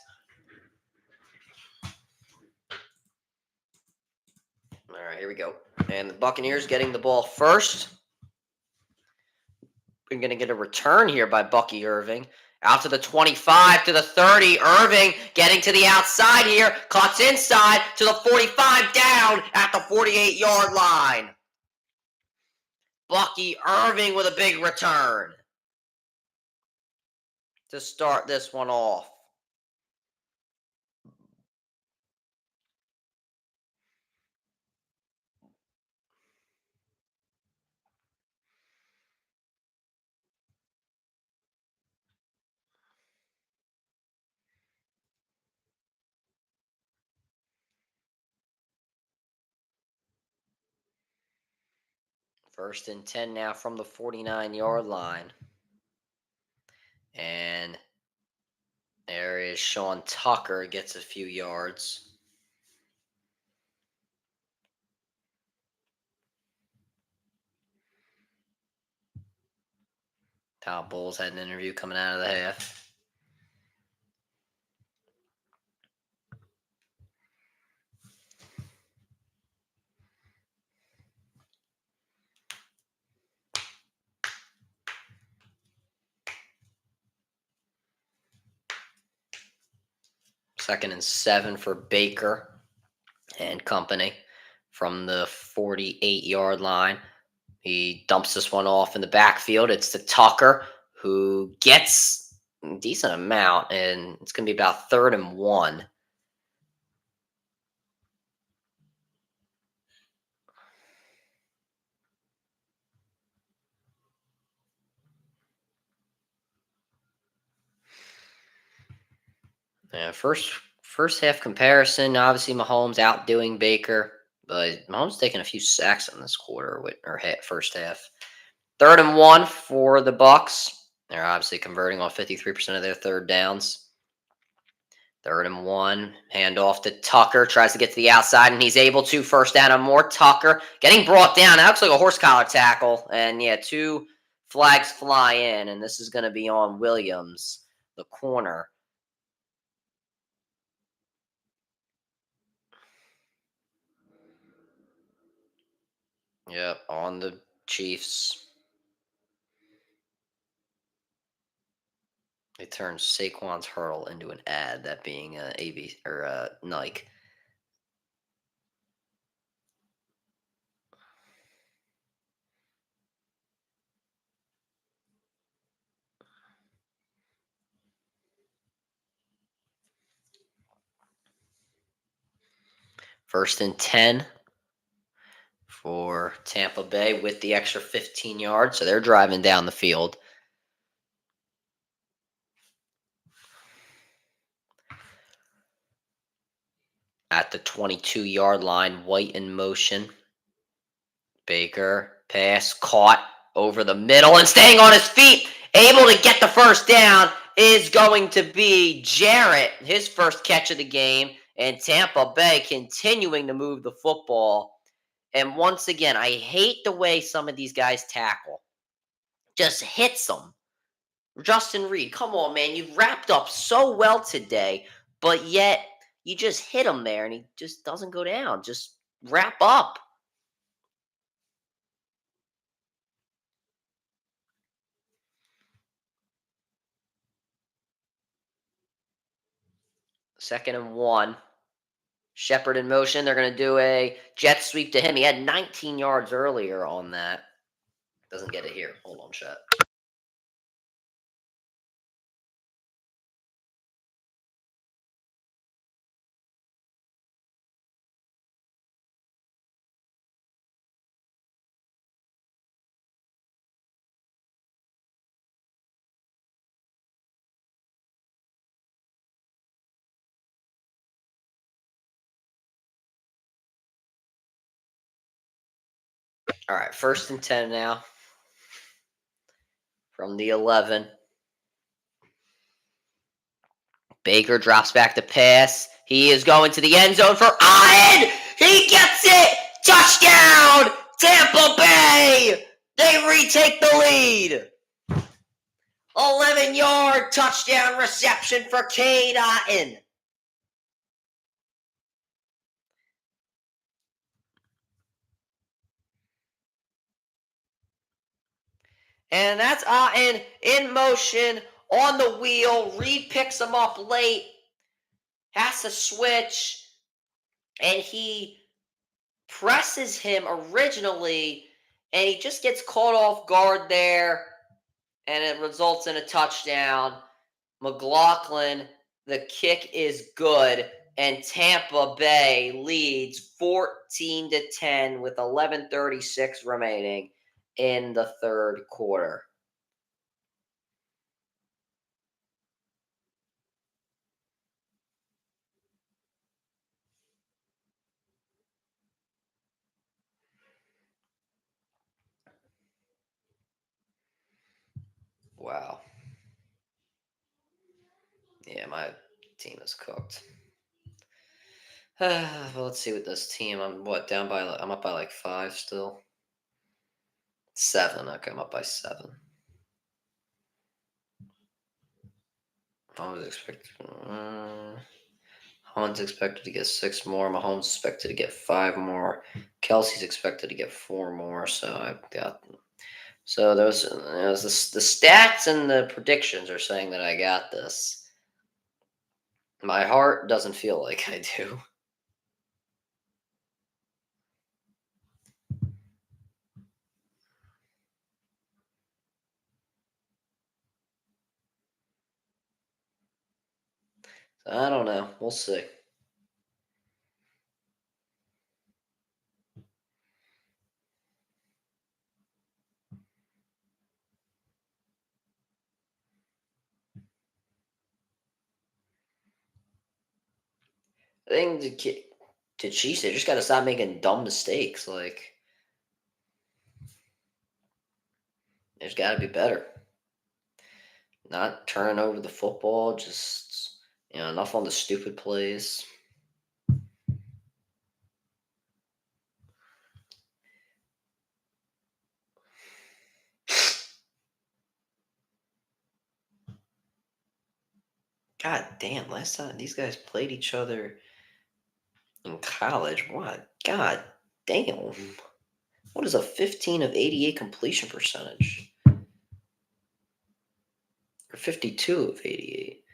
All right, here we go. And the Buccaneers getting the ball first. We're going to get a return here by Bucky Irving. Out to the 25, to the 30. Irving getting to the outside here. Cuts inside to the 45, down at the 48-yard line. Bucky Irving with a big return to start this one off. First and 10 now from the 49-yard line. And there is Sean Tucker, gets a few yards. Todd Bowles had an interview coming out of the half. Second and 7 for Baker and company from the 48-yard line. He dumps this one off in the backfield. It's to Tucker, who gets a decent amount, and it's going to be about 3rd and 1. Yeah, first half comparison, obviously Mahomes outdoing Baker, but Mahomes taking a few sacks in this quarter or first half. 3rd and 1 for the Bucs. They're obviously converting on 53% of their third downs. 3rd and 1, handoff to Tucker, tries to get to the outside, and he's able to. First down and more. Tucker getting brought down. That looks like a horse collar tackle, and yeah, 2 flags fly in, and this is going to be on Williams, the corner. Yep, on the Chiefs. They turned Saquon's hurdle into an ad, that being AB or Nike. First and 10 for Tampa Bay with the extra 15 yards, so they're driving down the field. At the 22-yard line, White in motion. Baker, pass, caught over the middle, and staying on his feet, able to get the first down, is going to be Jarrett, his first catch of the game, and Tampa Bay continuing to move the football. And once again, I hate the way some of these guys tackle. Just hits them. Justin Reed, come on, man. You wrapped up so well today, but yet you just hit him there, and he just doesn't go down. Just wrap up. Second and 1. Shepard in motion. They're going to do a jet sweep to him. He had 19 yards earlier on that. Doesn't get it here. Hold on, Shep. All right, first and 10 now from the 11. Baker drops back to pass. He is going to the end zone for Ian. He gets it. Touchdown, Tampa Bay. They retake the lead. 11-yard touchdown reception for Cade Otton. And that's Otton in motion on the wheel. Reed picks him up late, has to switch, and he presses him originally, and he just gets caught off guard there, and it results in a touchdown. McLaughlin, the kick is good, and Tampa Bay leads 14-10 with 11:36 remaining in the third quarter. Wow. Yeah, my team is cooked. Well, let's see with this team. I'm what down by? I'm up by like 5 still. 7. Okay, I'm up by 7. I was expecting. Hunt's expected to get 6 more. Mahomes expected to get 5 more. Kelsey's expected to get 4 more. So I've got. So those the stats and the predictions are saying that I got this. My heart doesn't feel like I do. So I don't know. We'll see. I think the Chiefs, they just got to stop making dumb mistakes. Like, there's got to be better. Not turning over the football, just, enough on the stupid plays. God damn, last time these guys played each other in college, what? God damn. What is a 15 of 88 completion percentage? Or 52 of 88?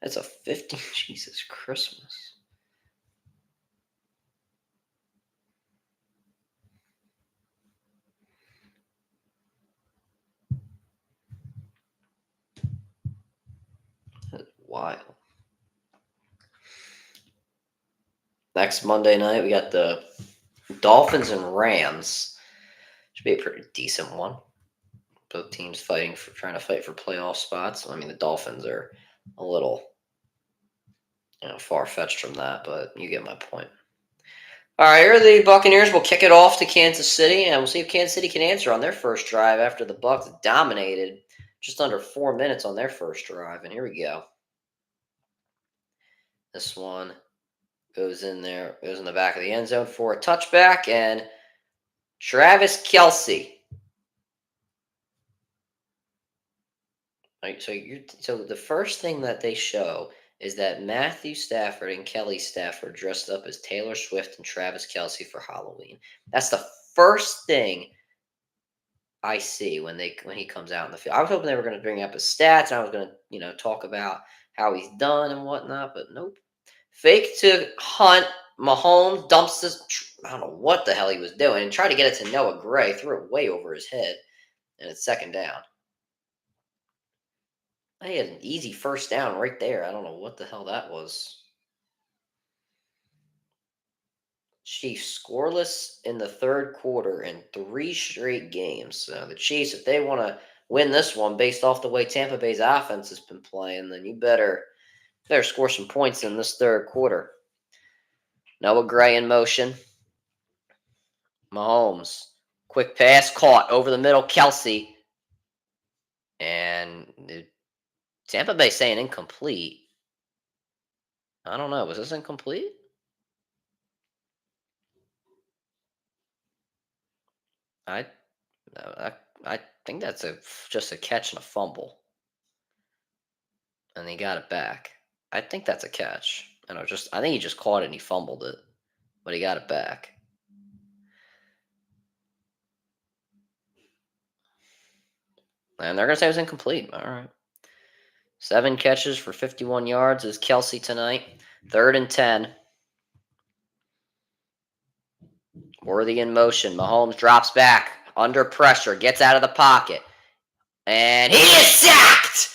That's a 15. Jesus Christmas. That's wild. Next Monday night, we got the Dolphins and Rams. Should be a pretty decent one. Both teams trying to fight for playoff spots. I mean, the Dolphins are a little, far fetched from that, but you get my point. All right, here the Buccaneers will kick it off to Kansas City, and we'll see if Kansas City can answer on their first drive after the Bucks dominated just under 4 minutes on their first drive. And here we go. This one goes in there, goes in the back of the end zone for a touchback, and Travis Kelsey. Right, so the first thing that they show is that Matthew Stafford and Kelly Stafford dressed up as Taylor Swift and Travis Kelsey for Halloween. That's the first thing I see when he comes out in the field. I was hoping they were going to bring up his stats, and I was going to talk about how he's done and whatnot, but nope. Fake to Hunt. Mahomes dumps this. I don't know what the hell he was doing, and tried to get it to Noah Gray. Threw it way over his head, and it's second down. He had an easy first down right there. I don't know what the hell that was. Chiefs scoreless in the third quarter in 3 straight games. So the Chiefs, if they want to win this one based off the way Tampa Bay's offense has been playing, then you better score some points in this third quarter. Noah Gray in motion. Mahomes. Quick pass caught over the middle. Kelsey. And Tampa Bay saying incomplete. I don't know. Was this incomplete? I I think that's just a catch and a fumble. and he got it back. I think that's a catch. I think he just caught it and he fumbled it, but he got it back. And they're gonna say it was incomplete. All right. 7 catches for 51 yards is Kelsey tonight. 3rd and 10. Worthy in motion. Mahomes drops back under pressure, gets out of the pocket, and he is sacked.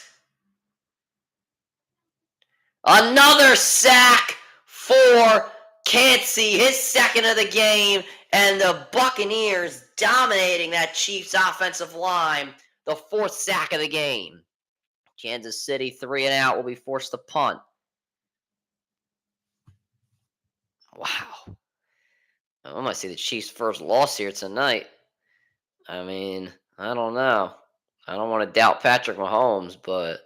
Another sack for Kancey, his second of the game, and the Buccaneers dominating that Chiefs offensive line. The 4th sack of the game. Kansas City 3-and-out will be forced to punt. Wow. I might see the Chiefs' first loss here tonight. I mean, I don't know. I don't want to doubt Patrick Mahomes, but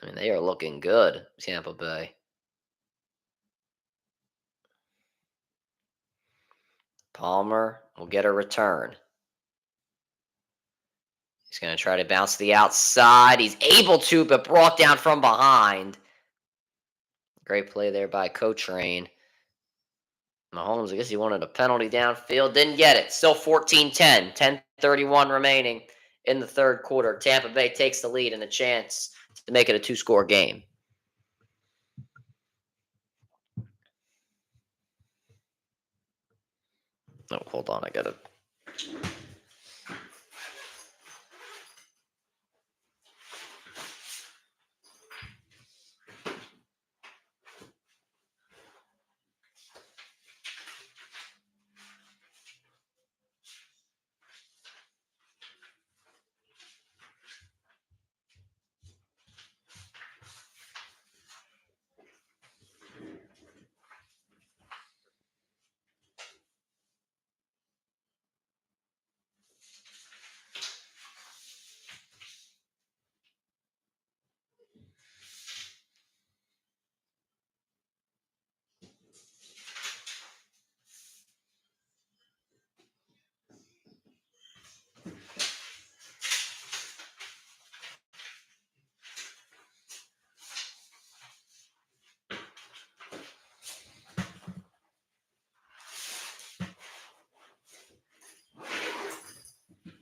I mean they are looking good, Tampa Bay. Palmer will get a return. He's going to try to bounce to the outside. He's able to, but brought down from behind. Great play there by Cotrain. Mahomes, I guess he wanted a penalty downfield. Didn't get it. Still 14-10. 10:31 remaining in the 3rd quarter. Tampa Bay takes the lead and a chance to make it a 2-score game. Oh, hold on. I got to.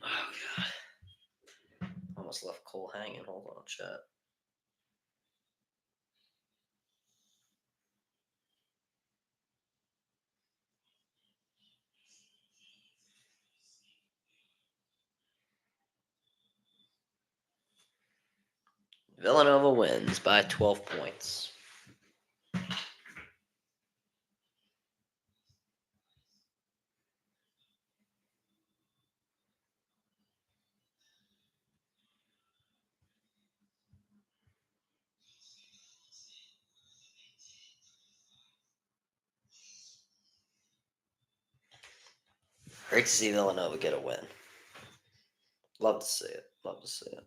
Oh, God. Almost left Cole hanging. Hold on, chat. Villanova wins by 12 points. Great to see Villanova get a win. Love to see it. Love to see it.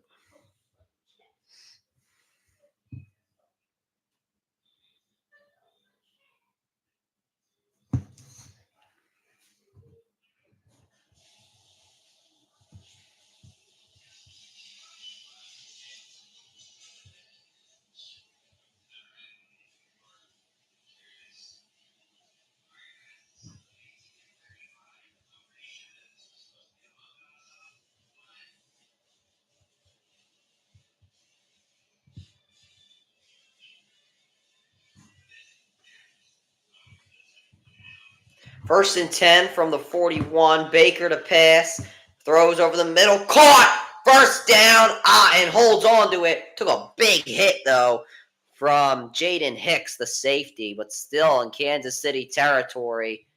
First and 10 from the 41. Baker to pass. Throws over the middle. Caught. First down. And holds on to it. Took a big hit, though, from Jaden Hicks, the safety, but still in Kansas City territory.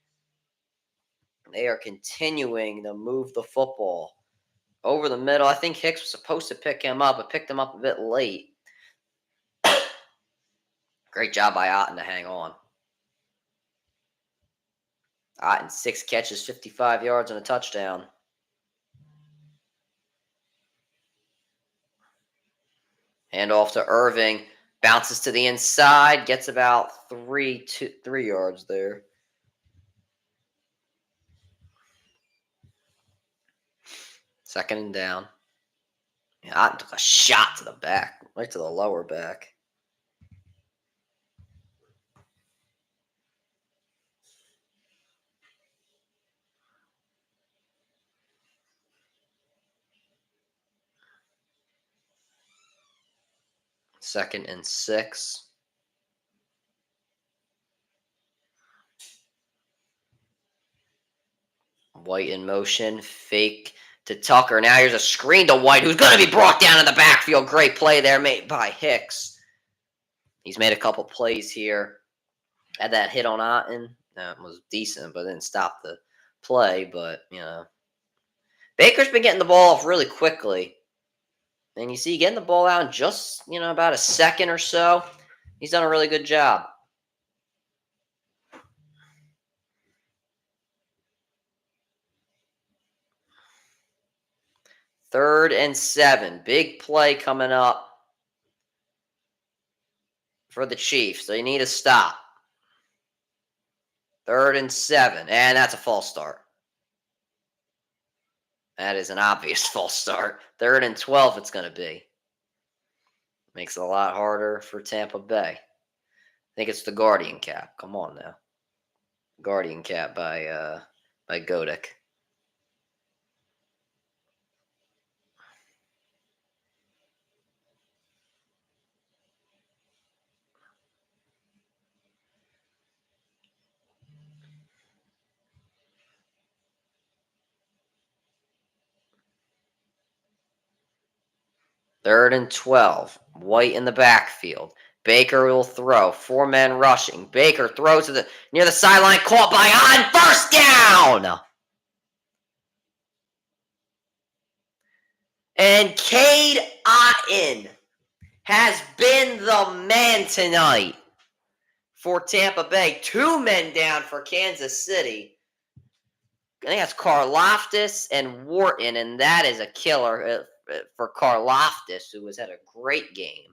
They are continuing to move the football over the middle. I think Hicks was supposed to pick him up, but picked him up a bit late. Great job by Otten to hang on. Otten, 6 catches, 55 yards, and a touchdown. Hand off to Irving. Bounces to the inside. Gets about 3 yards there. Second and down. Yeah, I took a shot to the back, right to the lower back. Second and 6. White in motion, fake to Tucker. Now here's a screen to White, who's going to be brought down in the backfield. Great play there made by Hicks. He's made a couple plays here. Had that hit on Otten. That was decent, but didn't stop the play. But, Baker's been getting the ball off really quickly. And you see, getting the ball out in just, about a second or so. He's done a really good job. Third and 7. Big play coming up for the Chiefs. They need a stop. Third and 7. And that's a false start. That is an obvious false start. Third and 12 it's going to be. Makes it a lot harder for Tampa Bay. I think it's the Guardian cap. Come on now. Guardian cap by Godick. Third and 12. White in the backfield. Baker will throw. 4 men rushing. Baker throws to the near the sideline. Caught by on first down. And Cade Otton has been the man tonight for Tampa Bay. 2 men down for Kansas City. I think that's Karlaftis and Wharton, and that is a killer for Karlaftis, who has had a great game.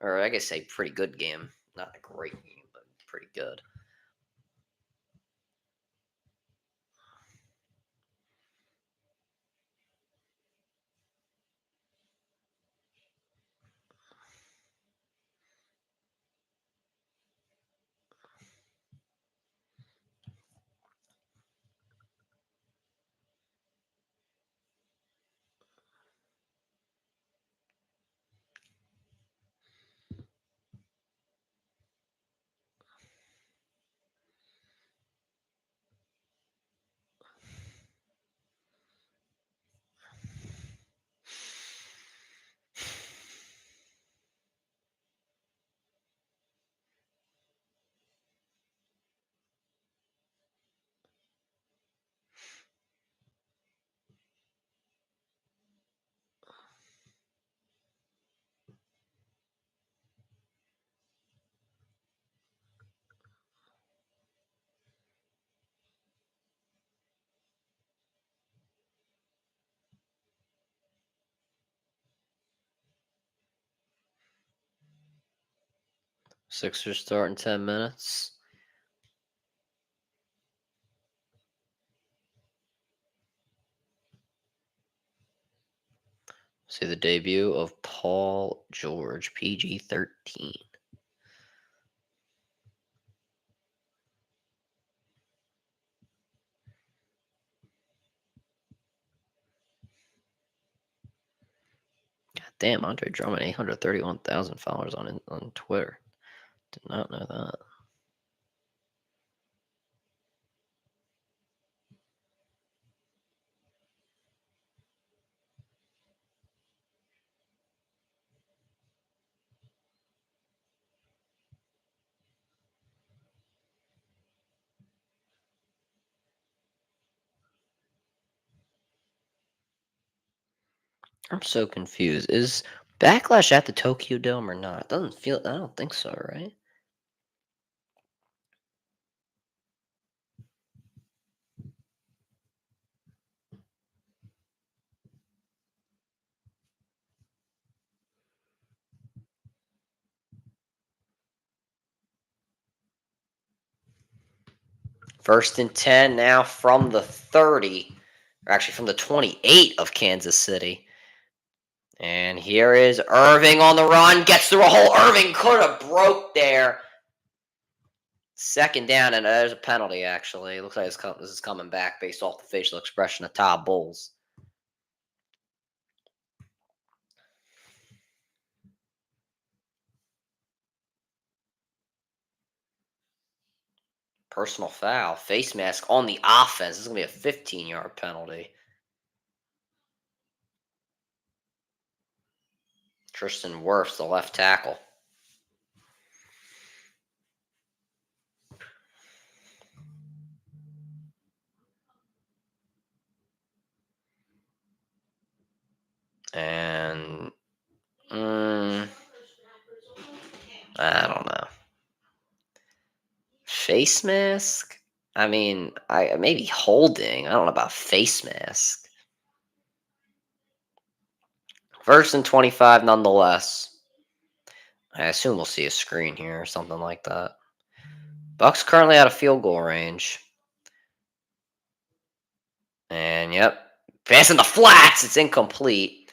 Or I guess say pretty good game. Not a great game, but pretty good. Sixers start in 10 minutes. See the debut of Paul George, PG-13. God damn, Andre Drummond, 831,000 followers on Twitter. Did not know that. I'm so confused. Is Backlash at the Tokyo Dome or not? Doesn't feel. I don't think so, right? First and 10 now from the 30, or actually from the 28 of Kansas City. And here is Irving on the run. Gets through a hole. Irving could have broke there. Second down, and there's a penalty, actually. It looks like this is coming back based off the facial expression of Todd Bowles. Personal foul. Face mask on the offense. This is going to be a 15-yard penalty. Tristan Wirfs, the left tackle. And I don't know. Face mask? I mean, I maybe holding. I don't know about face mask. First and 25 nonetheless. I assume we'll see a screen here or something like that. Bucks currently out of field goal range. And yep, passing the flats. It's incomplete.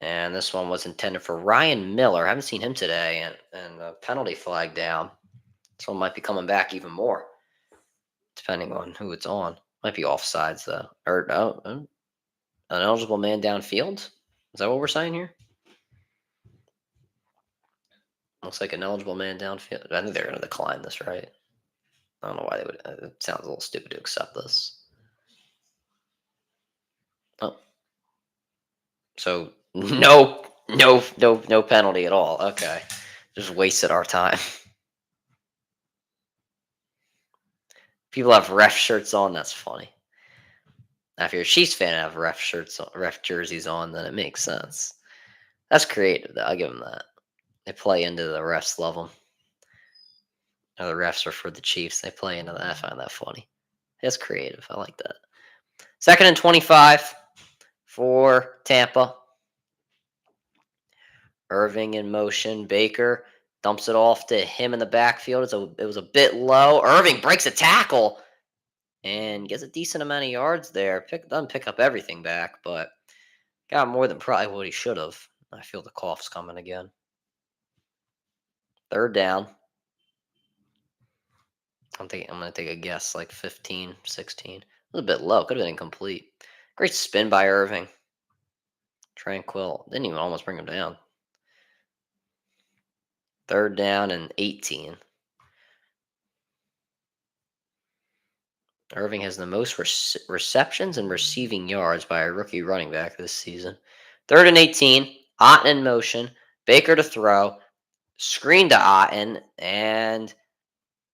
And this one was intended for Ryan Miller. I haven't seen him today. And a penalty flag down. This one might be coming back even more, depending on who it's on. Might be offsides, though. Or no, an eligible man downfield? Is that what we're saying here? Looks like an eligible man downfield. I think they're going to decline this, right? I don't know why they would. It sounds a little stupid to accept this. Oh, so no penalty at all. Okay, just wasted our time. People have ref shirts on. That's funny. Now, if you're a Chiefs fan and have ref jerseys on, then it makes sense. That's creative, though. I'll give them that. They play into the refs love them. The refs are for the Chiefs. They play into that. I find that funny. That's creative. I like that. Second and 25 for Tampa. Irving in motion. Baker dumps it off to him in the backfield. It was a bit low. Irving breaks a tackle and gets a decent amount of yards there. Doesn't pick up everything back, but got more than probably what he should have. I feel the cough's coming again. Third down. I'm going to take a guess, like 15, 16. A little bit low. Could have been incomplete. Great spin by Irving. Tranquil. Didn't even almost bring him down. Third down and 18. Irving has the most receptions and receiving yards by a rookie running back this season. Third and 18. Otten in motion. Baker to throw. Screen to Otten. And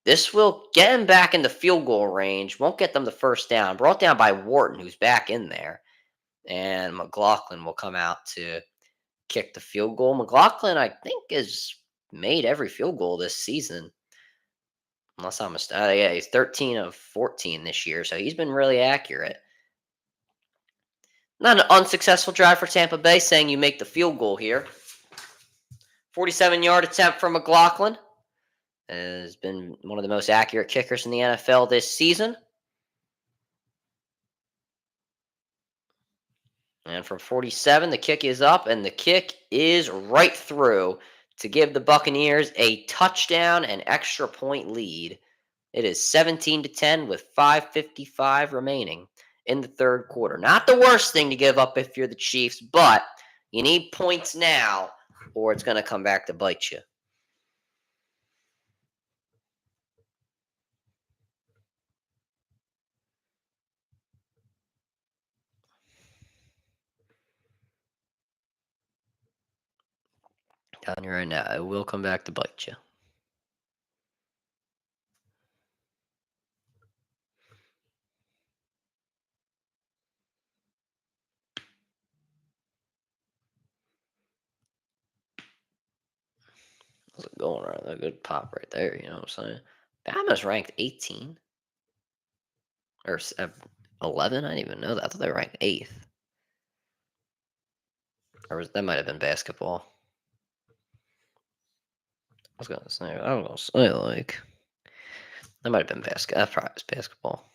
this will get him back in the field goal range. Won't get them the first down. Brought down by Wharton, who's back in there. And McLaughlin will come out to kick the field goal. McLaughlin, I think, has made every field goal this season. Unless I'm mistaken. Yeah, he's 13 of 14 this year, so he's been really accurate. Not an unsuccessful drive for Tampa Bay, saying you make the field goal here. 47-yard attempt from McLaughlin. Has been one of the most accurate kickers in the NFL this season. And from 47, the kick is up, and the kick is right through to give the Buccaneers a touchdown and extra point lead. It is 17-10 with 5:55 remaining in the third quarter. Not the worst thing to give up if you're the Chiefs, but you need points now, or it's going to come back to bite you. Telling you right now, it will come back to bite you. How's it going right? A good pop right there, you know what I'm saying? Bama's ranked 18. Or 11? I didn't even know that. I thought they were ranked 8th. That might have been basketball. I was going to say, like, that might have been basketball. That probably was basketball.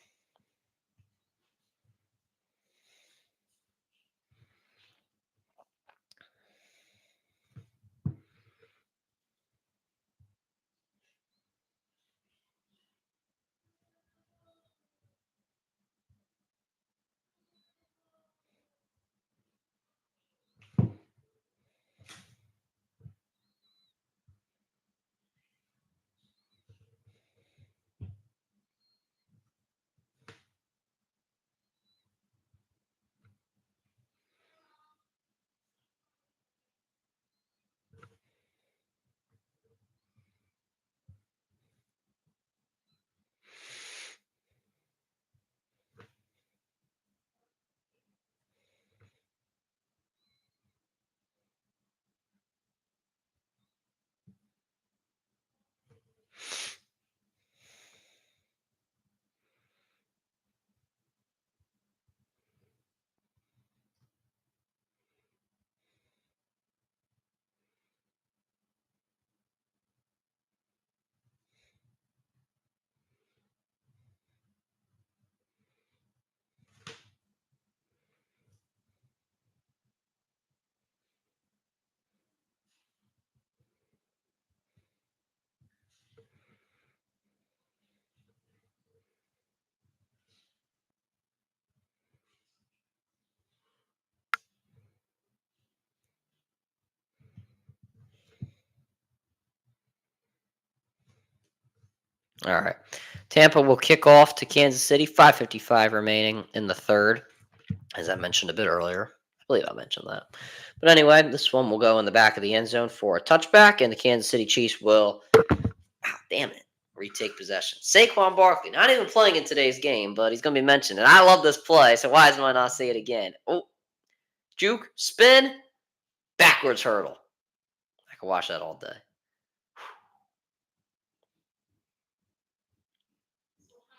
All right. Tampa will kick off to Kansas City. 5:55 remaining in the third, as I mentioned a bit earlier. I believe I mentioned that. But anyway, this one will go in the back of the end zone for a touchback, and the Kansas City Chiefs will, damn it, retake possession. Saquon Barkley, not even playing in today's game, but he's going to be mentioned. And I love this play, so why does I not say it again? Oh, juke, spin, backwards hurdle. I could watch that all day.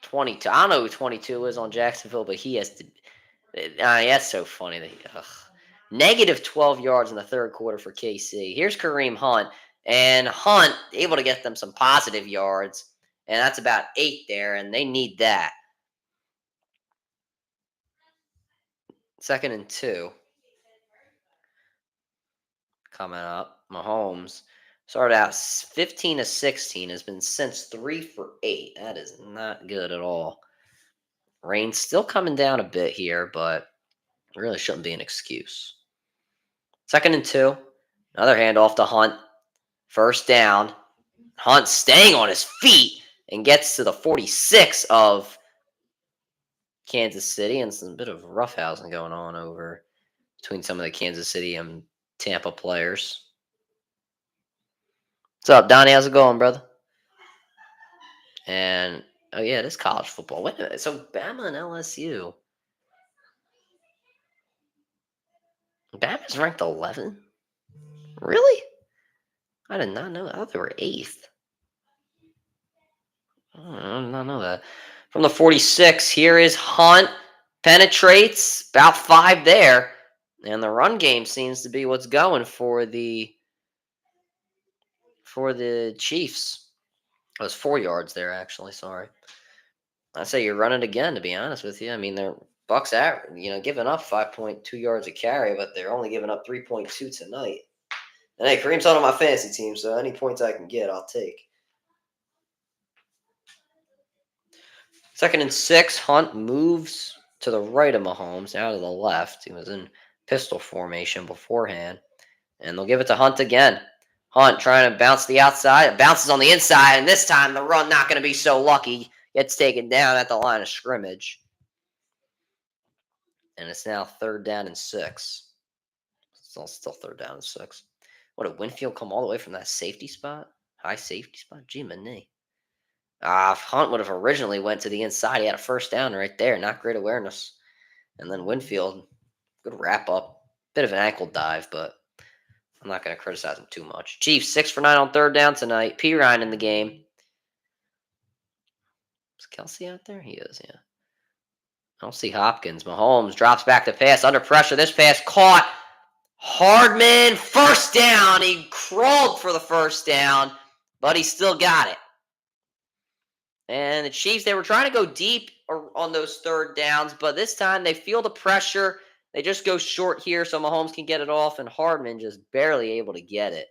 22. I don't know who 22 is on Jacksonville, but he has to. That's so funny. Negative 12 yards in the third quarter for KC. Here's Kareem Hunt, and Hunt able to get them some positive yards, and that's about 8 there, and they need that. 2nd and 2 coming up. Mahomes started out 15 of 16, has been since 3 for 8. That is not good at all. Rain's still coming down a bit here, but really shouldn't be an excuse. 2nd and 2, another handoff to Hunt. First down. Hunt staying on his feet and gets to the 46 of Kansas City, and some bit of roughhousing going on over between some of the Kansas City and Tampa players. What's up, Donnie? How's it going, brother? And oh yeah, it is college football. Wait a minute. So Bama and LSU. Bama's ranked 11. Really? I did not know. I thought they were 8th. I did not know that. From the 46, here is Hunt. Penetrates about 5 there. And the run game seems to be what's going for the Chiefs. It was 4 yards there, actually. Sorry. I say you're running again, to be honest with you. I mean, they're Bucks average, giving up 5.2 yards a carry, but they're only giving up 3.2 tonight. And hey, Kareem's on my fantasy team, so any points I can get, I'll take. 2nd and 6, Hunt moves to the right of Mahomes, out of the left. He was in pistol formation beforehand. And they'll give it to Hunt again. Hunt trying to bounce the outside. It bounces on the inside, and this time the run not going to be so lucky. Gets taken down at the line of scrimmage. And it's now 3rd down and 6. Still 3rd down and 6. What, did Winfield come all the way from that safety spot? High safety spot? Gee, Mané. If Hunt would have originally went to the inside, he had a first down right there. Not great awareness. And then Winfield, good wrap up. Bit of an ankle dive, but I'm not going to criticize him too much. Chiefs, 6 for 9 on 3rd down tonight. P. Ryan in the game. Is Kelsey out there? He is, yeah. I don't see Hopkins. Mahomes drops back to pass. Under pressure. This pass caught. Hardman, first down. He crawled for the first down, but he still got it. And the Chiefs, they were trying to go deep on those 3rd downs, but this time they feel the pressure. They just go short here so Mahomes can get it off, and Hardman just barely able to get it.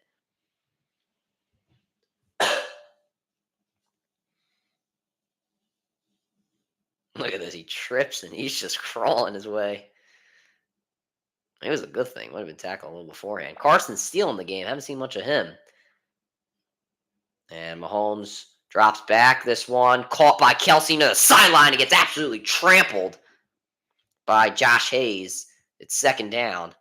Look at this. He trips, and he's just crawling his way. It was a good thing. Would have been tackled a little beforehand. Carson Steele in the game. Haven't seen much of him. And Mahomes drops back this one. Caught by Kelsey to the sideline. He gets absolutely trampled by Josh Hayes. It's 2nd down.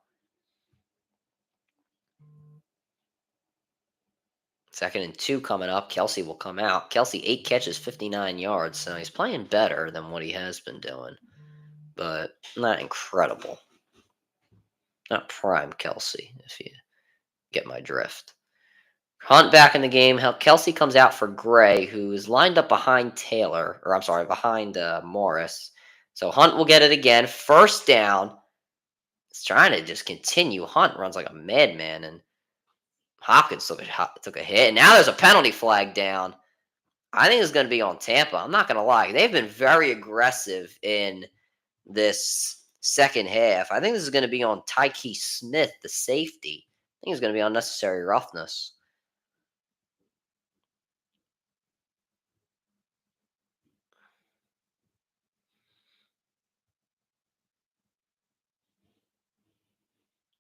2nd and 2 coming up. Kelsey will come out. Kelsey, 8 catches, 59 yards. So he's playing better than what he has been doing. But not incredible. Not prime Kelsey, if you get my drift. Hunt back in the game. Kelsey comes out for Gray, who is lined up behind Taylor, or I'm sorry, behind Morris. So Hunt will get it again. First down. He's trying to just continue. Hunt runs like a madman, and Hopkins took a hit. And now there's a penalty flag down. I think it's going to be on Tampa. I'm not going to lie. They've been very aggressive in this second half. I think this is going to be on Tyke Smith, the safety. I think it's going to be unnecessary roughness.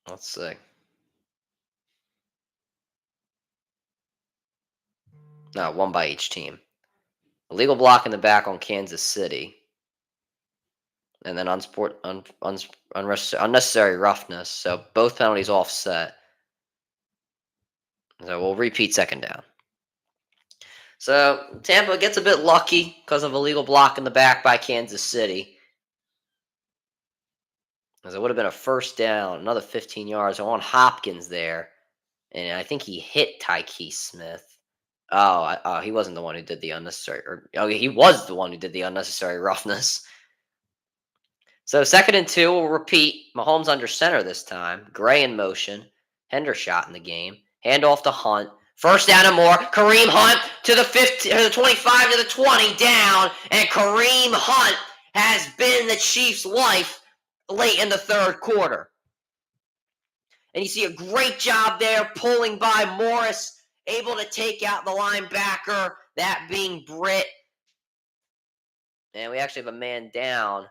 Let's see. No, one by each team. Illegal block in the back on Kansas City, and then unnecessary roughness. So both penalties offset. So we'll repeat second down. So Tampa gets a bit lucky because of a legal block in the back by Kansas City. As it would have been a first down, another 15 yards on Hopkins there. And I think he hit Tyke Smith. Oh, he wasn't the one who did the unnecessary. He was the one who did the unnecessary roughness. So 2nd and 2, we'll repeat. Mahomes under center this time. Gray in motion. Hendershot in the game. Handoff to Hunt. First down and more. Kareem Hunt to the 15, to the 25, to the 20, down. And Kareem Hunt has been the Chiefs' life late in the third quarter. And you see a great job there pulling by Morris, able to take out the linebacker, that being Britt. And we actually have a man down.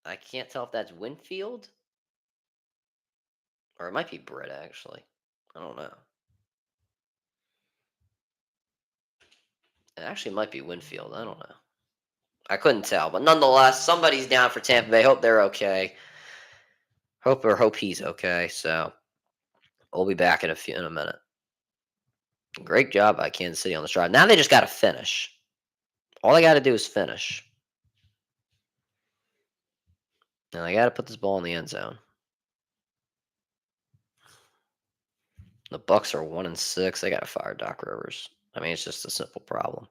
I can't tell if that's Winfield. Or it might be Britt, actually. I don't know. It actually might be Winfield. I don't know. I couldn't tell. But nonetheless, somebody's down for Tampa Bay. Hope they're okay. Hope he's okay. So we'll be back in a minute. Great job by Kansas City on this drive. Now they just got to finish. All they got to do is finish. Now they got to put this ball in the end zone. The Bucs are 1-6. They got to fire Doc Rivers. I mean, it's just a simple problem.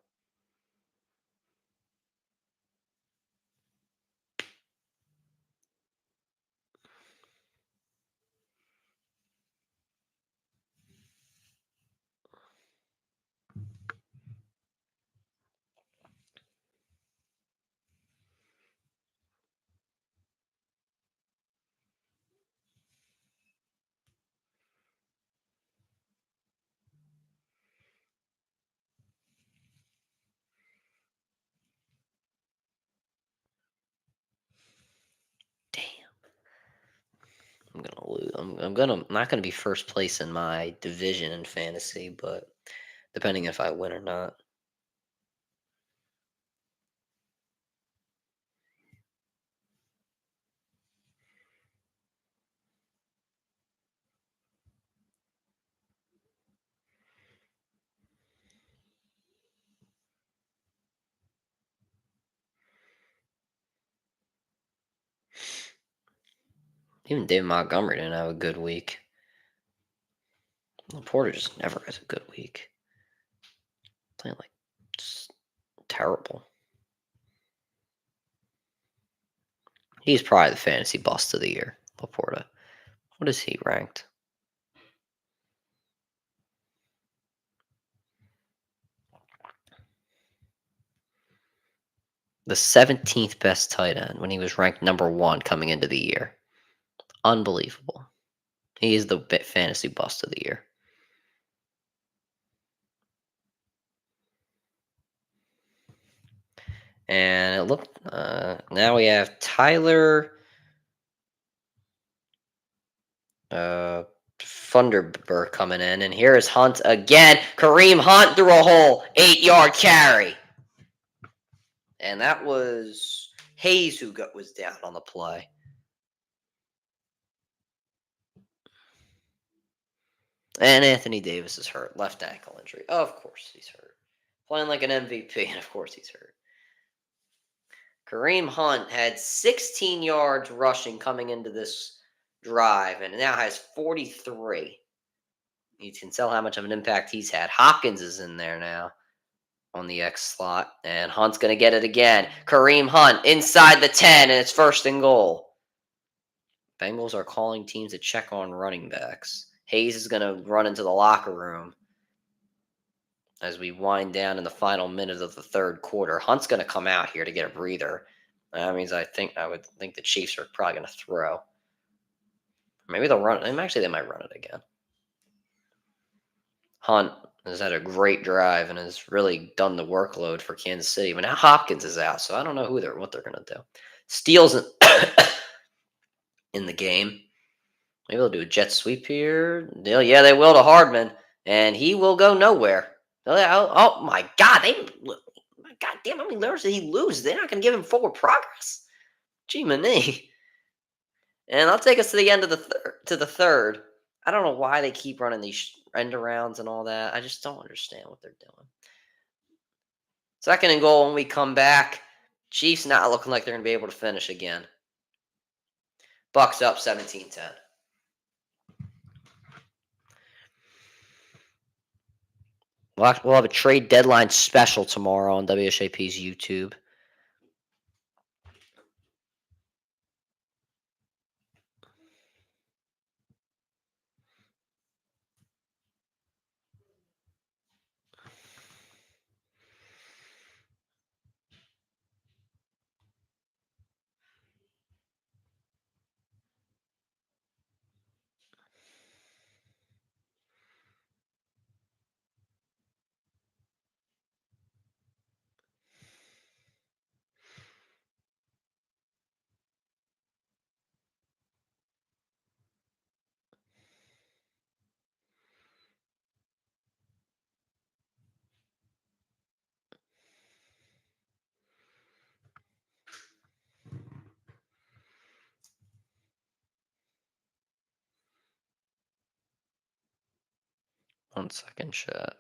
I'm gonna lose. I'm not gonna be first place in my division in fantasy, but depending if I win or not. Even David Montgomery didn't have a good week. Laporta just never has a good week. Playing like just terrible. He's probably the fantasy bust of the year, Laporta. What is he ranked? The 17th best tight end when he was ranked number 1 coming into the year. Unbelievable. He is the fantasy bust of the year. And it looked. Now we have Tyler Funderburg coming in, and here is Hunt again. Kareem Hunt threw a whole 8-yard carry, and that was Hayes who was down on the play. And Anthony Davis is hurt, left ankle injury. Oh, of course he's hurt. Playing like an MVP, and of course he's hurt. Kareem Hunt had 16 yards rushing coming into this drive, and now has 43. You can tell how much of an impact he's had. Hopkins is in there now on the X slot, and Hunt's going to get it again. Kareem Hunt inside the 10, and it's 1st and goal. Bengals are calling teams to check on running backs. Hayes is going to run into the locker room as we wind down in the final minute of the third quarter. Hunt's going to come out here to get a breather. That means I would think the Chiefs are probably going to throw. Maybe they'll run it. Actually, they might run it again. Hunt has had a great drive and has really done the workload for Kansas City. But now Hopkins is out, so I don't know what they're going to do. Steele's in the game. Maybe they'll do a jet sweep here. Yeah, they will to Hardman, and he will go nowhere. Oh my God! God damn, how many letters did he lose? They're not going to give him forward progress. Gee, many. And I'll take us to the end of the third. To the third. I don't know why they keep running these end arounds and all that. I just don't understand what they're doing. Second and goal when we come back. Chiefs not looking like they're going to be able to finish again. Bucks up 17-10. We'll have a trade deadline special tomorrow on WSAP's YouTube. One second, chat.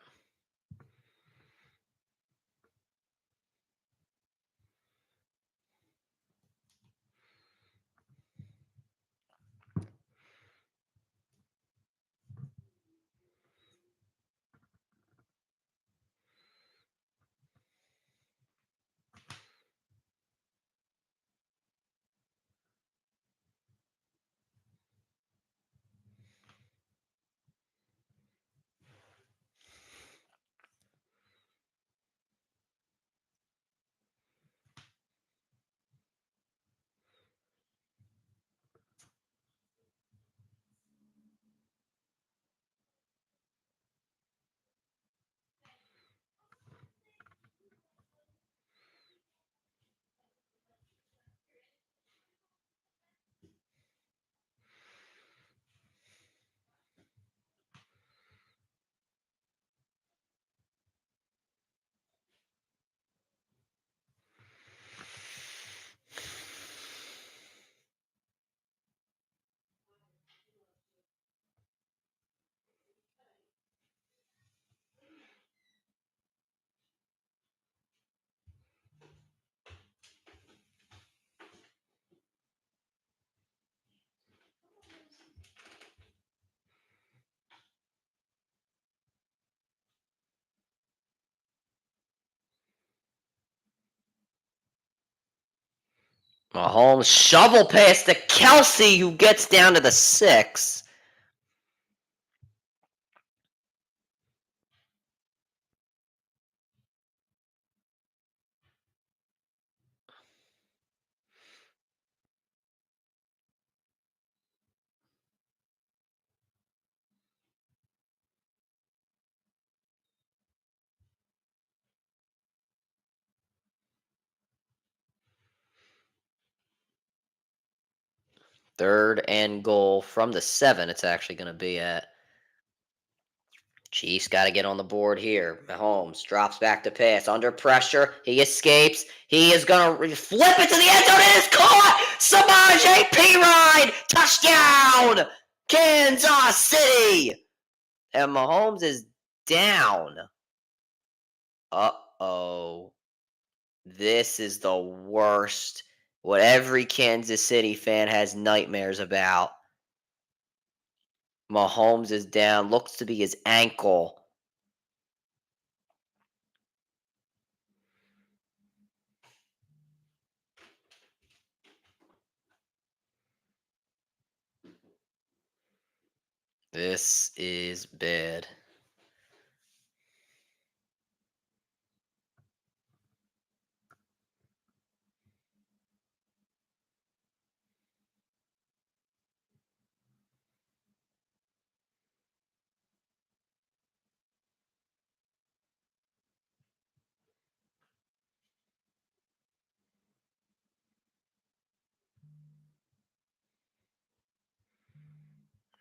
Mahomes shovel pass to Kelsey, who gets down to the 6. Third and goal from the 7. It's actually going to be at. Chiefs got to get on the board here. Mahomes drops back to pass. Under pressure. He escapes. He is going to flip it to the end zone. It is caught. Samaj P. Ride. Touchdown. Kansas City. And Mahomes is down. Uh-oh. This is the worst. What every Kansas City fan has nightmares about. Mahomes is down. Looks to be his ankle. This is bad.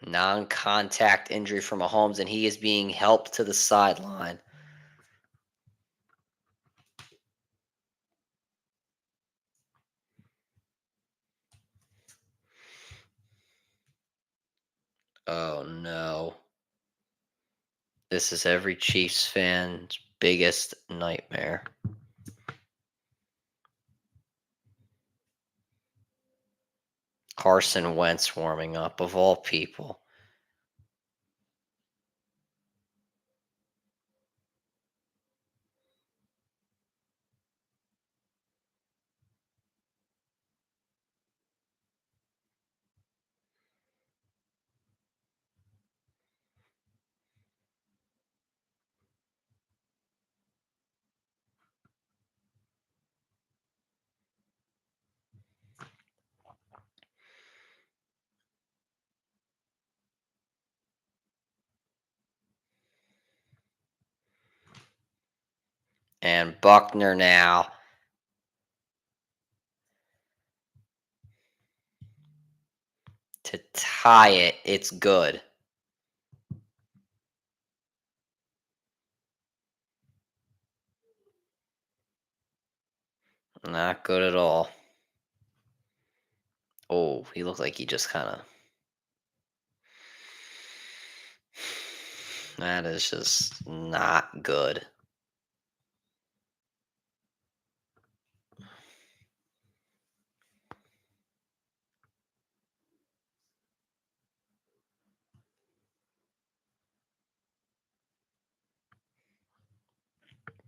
Non-contact injury for Mahomes, and he is being helped to the sideline. Oh no. This is every Chiefs fan's biggest nightmare. Carson Wentz warming up, of all people. And Buckner now to tie it. It's good. Not good at all. Oh, he looked like he just kind of. That is just not good.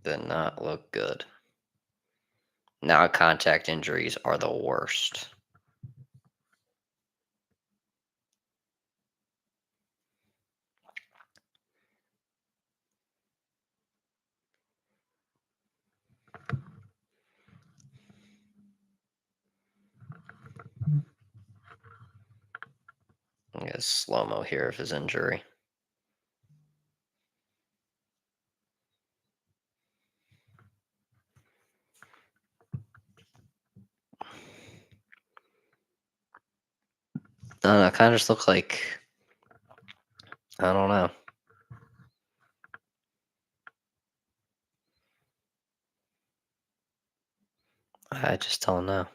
Did not look good. Now contact injuries are the worst. Get slow mo here of his injury. I don't know. Kind of just look like I don't know. I just don't know.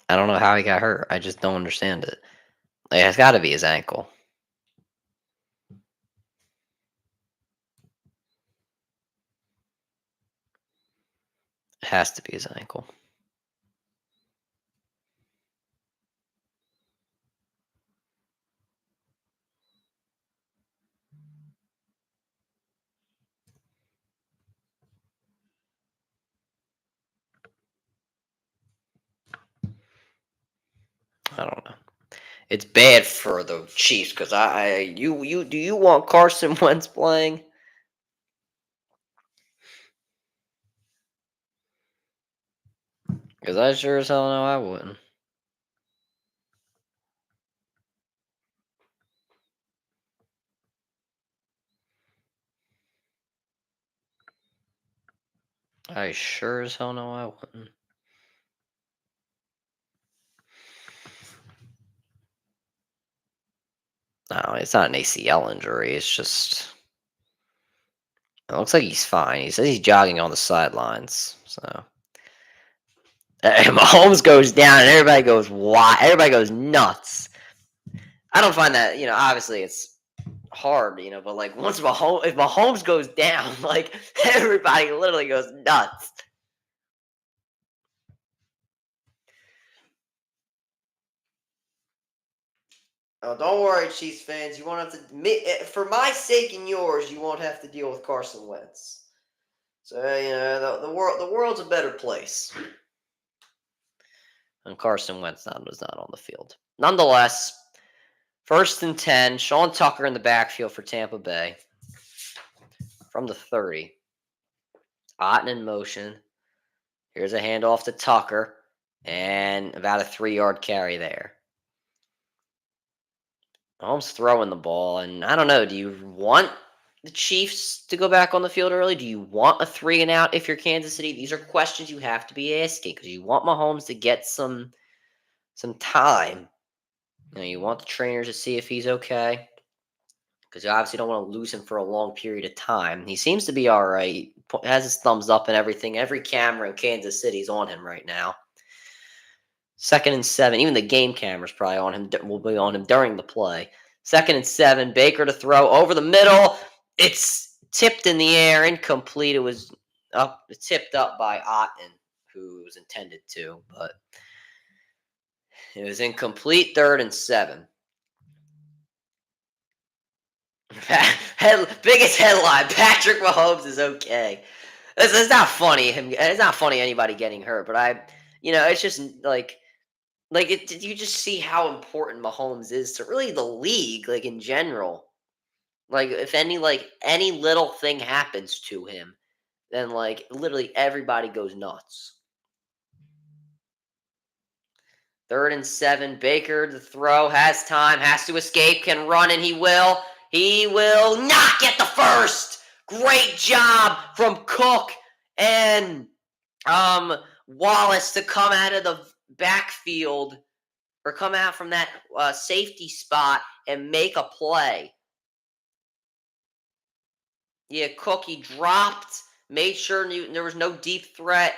I don't know how he got hurt. I just don't understand it. Like, it's got to be his ankle. It has to be his ankle. I don't know. It's bad for the Chiefs because do you want Carson Wentz playing? Because I sure as hell know I wouldn't. I sure as hell know I wouldn't. No, it's not an ACL injury. It's just it looks like he's fine. He says he's jogging on the sidelines. So Mahomes goes down and everybody goes wild. Everybody goes nuts. I don't find that obviously it's hard, but like once Mahomes, if Mahomes goes down, like everybody literally goes nuts. Oh, don't worry, Chiefs fans. You won't have to. For my sake and yours, you won't have to deal with Carson Wentz. So the world's a better place. And Carson Wentz was not on the field. Nonetheless, 1st and 10. Sean Tucker in the backfield for Tampa Bay from the 30. Otten in motion. Here's a handoff to Tucker, and about a 3-yard carry there. Mahomes throwing the ball, and I don't know. Do you want the Chiefs to go back on the field early? Do you want a 3-and-out if you're Kansas City? These are questions you have to be asking because you want Mahomes to get some time. You want the trainers to see if he's okay. because you obviously don't want to lose him for a long period of time. He seems to be all right. Has his thumbs up and everything. Every camera in Kansas City is on him right now. 2nd and 7. Even the game camera's probably on him. Will be on him during the play. 2nd and 7. Baker to throw over the middle. It's tipped in the air, incomplete. It was tipped up by Otten, who was intended to, but it was incomplete. 3rd and 7. Biggest headline: Patrick Mahomes is okay. It's not funny. It's not funny anybody getting hurt, but it's just did you just see how important Mahomes is to really the league, like in general? Like if any little thing happens to him, then literally everybody goes nuts. 3rd and 7. Baker to throw, has time, has to escape, can run, and he will. He will not get the first. Great job from Cook and Wallace to come out of the backfield or come out from that safety spot and make a play. Yeah, Cook, he dropped, made sure there was no deep threat,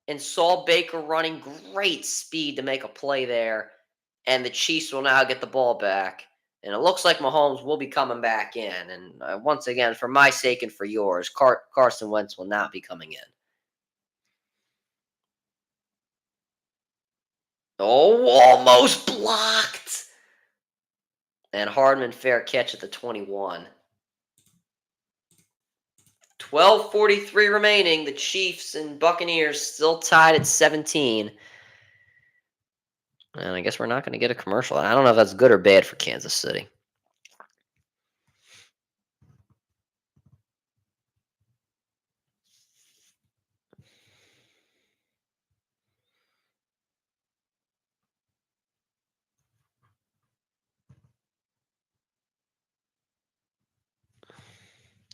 and saw Baker running great speed to make a play there. And the Chiefs will now get the ball back. And it looks like Mahomes will be coming back in. And once again, for my sake and for yours, Carson Wentz will not be coming in. Oh, almost blocked. And Hardman, fair catch at the 21. 12:43 remaining. The Chiefs and Buccaneers still tied at 17. And I guess we're not going to get a commercial. I don't know if that's good or bad for Kansas City.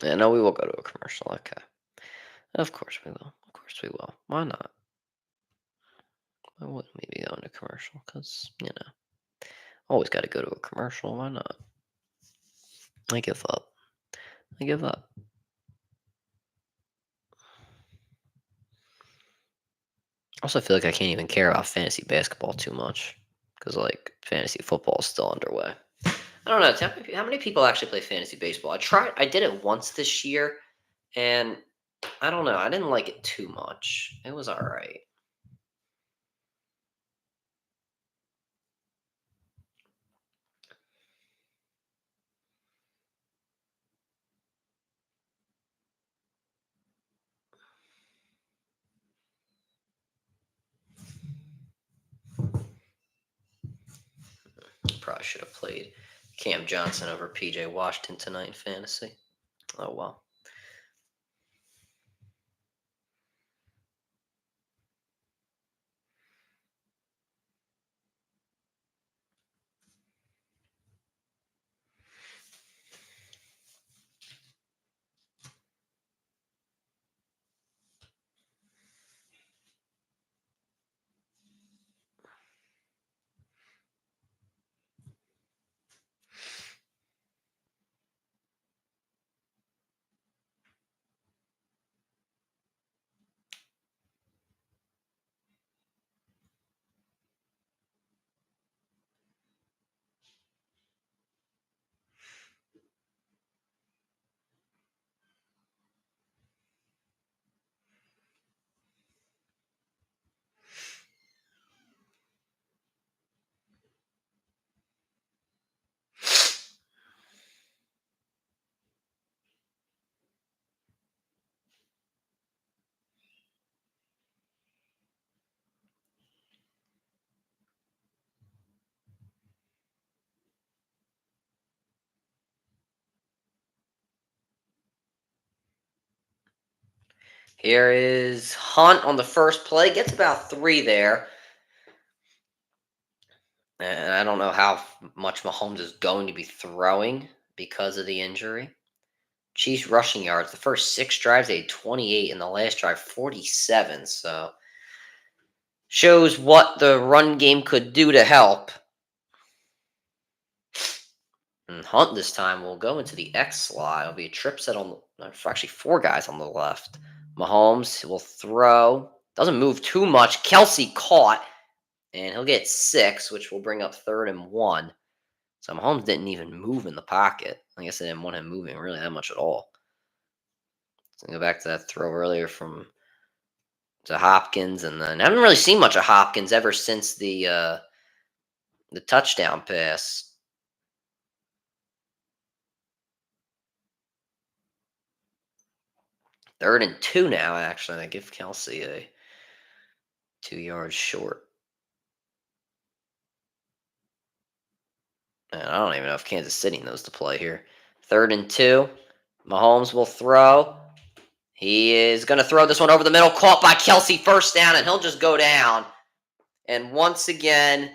Yeah, no, we will go to a commercial. Okay. Of course we will. Of course we will. Why not? Why wouldn't we be going to commercial? Because, always got to go to a commercial. Why not? I give up. I give up. Also, I feel like I can't even care about fantasy basketball too much because, fantasy football is still underway. I don't know. How many people actually play fantasy baseball? I did it once this year, and I don't know. I didn't like it too much. It was all right. Probably should have played Cam Johnson over PJ Washington tonight in fantasy. Oh, well. Here is Hunt on the first play. Gets about 3 there. And I don't know how much Mahomes is going to be throwing because of the injury. Chiefs rushing yards. The first 6 drives, they had 28, and the last drive, 47. So shows what the run game could do to help. And Hunt this time will go into the X slot. It'll be a trip set on for actually four guys on the left. Mahomes will throw. Doesn't move too much. Kelsey caught, and he'll get 6, which will bring up 3rd and 1. So Mahomes didn't even move in the pocket. I guess they didn't want him moving really that much at all. So go back to that throw earlier from to Hopkins, and then I haven't really seen much of Hopkins ever since the touchdown pass. 3rd and 2 now. Actually, they give Kelsey a 2 yards short. And I don't even know if Kansas City knows the play here. 3rd and 2. Mahomes will throw. He is going to throw this one over the middle. Caught by Kelsey, first down, and he'll just go down. And once again,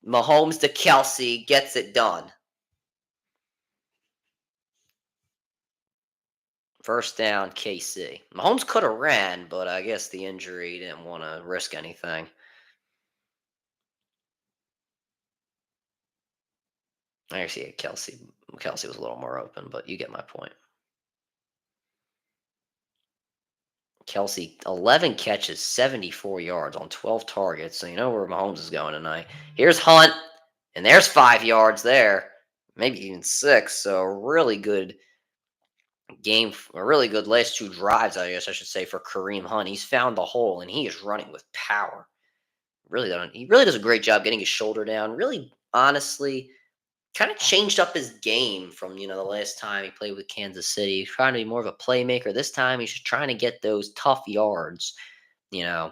Mahomes to Kelsey gets it done. First down, KC. Mahomes could have ran, but I guess the injury didn't want to risk anything. Actually, Kelsey was a little more open, but you get my point. Kelsey, 11 catches, 74 yards on 12 targets. So you know where Mahomes is going tonight. Here's Hunt, and there's 5 yards there, maybe even 6. So really good game, a really good last 2 drives, I guess I should say, for Kareem Hunt. He's found the hole, and he is running with power. He really does a great job getting his shoulder down. Really, honestly, kind of changed up his game from the last time he played with Kansas City. He's trying to be more of a playmaker. This time he's just trying to get those tough yards, you know,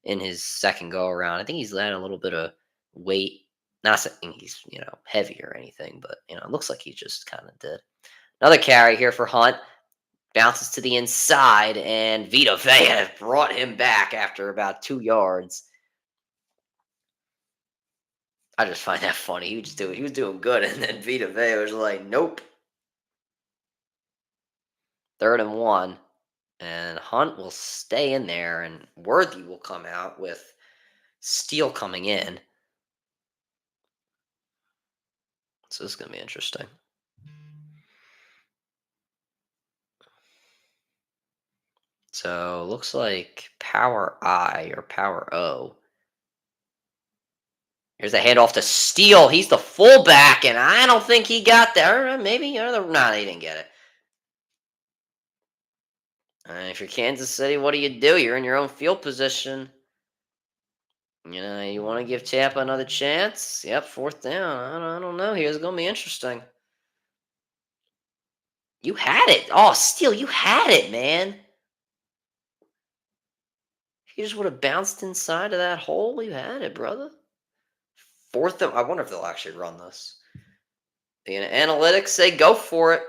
in his second go around. I think he's added a little bit of weight. Not saying he's heavy or anything, but it looks like he just kind of did. Another carry here for Hunt. Bounces to the inside, and Vita Vea brought him back after about 2 yards. I just find that funny. He was doing good, and then Vita Vea was like, "Nope." 3rd and 1, and Hunt will stay in there, and Worthy will come out with Steele coming in. So this is gonna be interesting. So looks like Power I or Power O. Here's a handoff to Steele. He's the fullback, and I don't think he got there. Maybe, or no, he didn't get it. If you're Kansas City, what do? You're in your own field position. You want to give Tampa another chance? Yep, 4th down. I don't know. Here's going to be interesting. You had it. Oh, Steele, you had it, man. If you just would have bounced inside of that hole, you had it, brother. 4th down. I wonder if they'll actually run this. The analytics say go for it.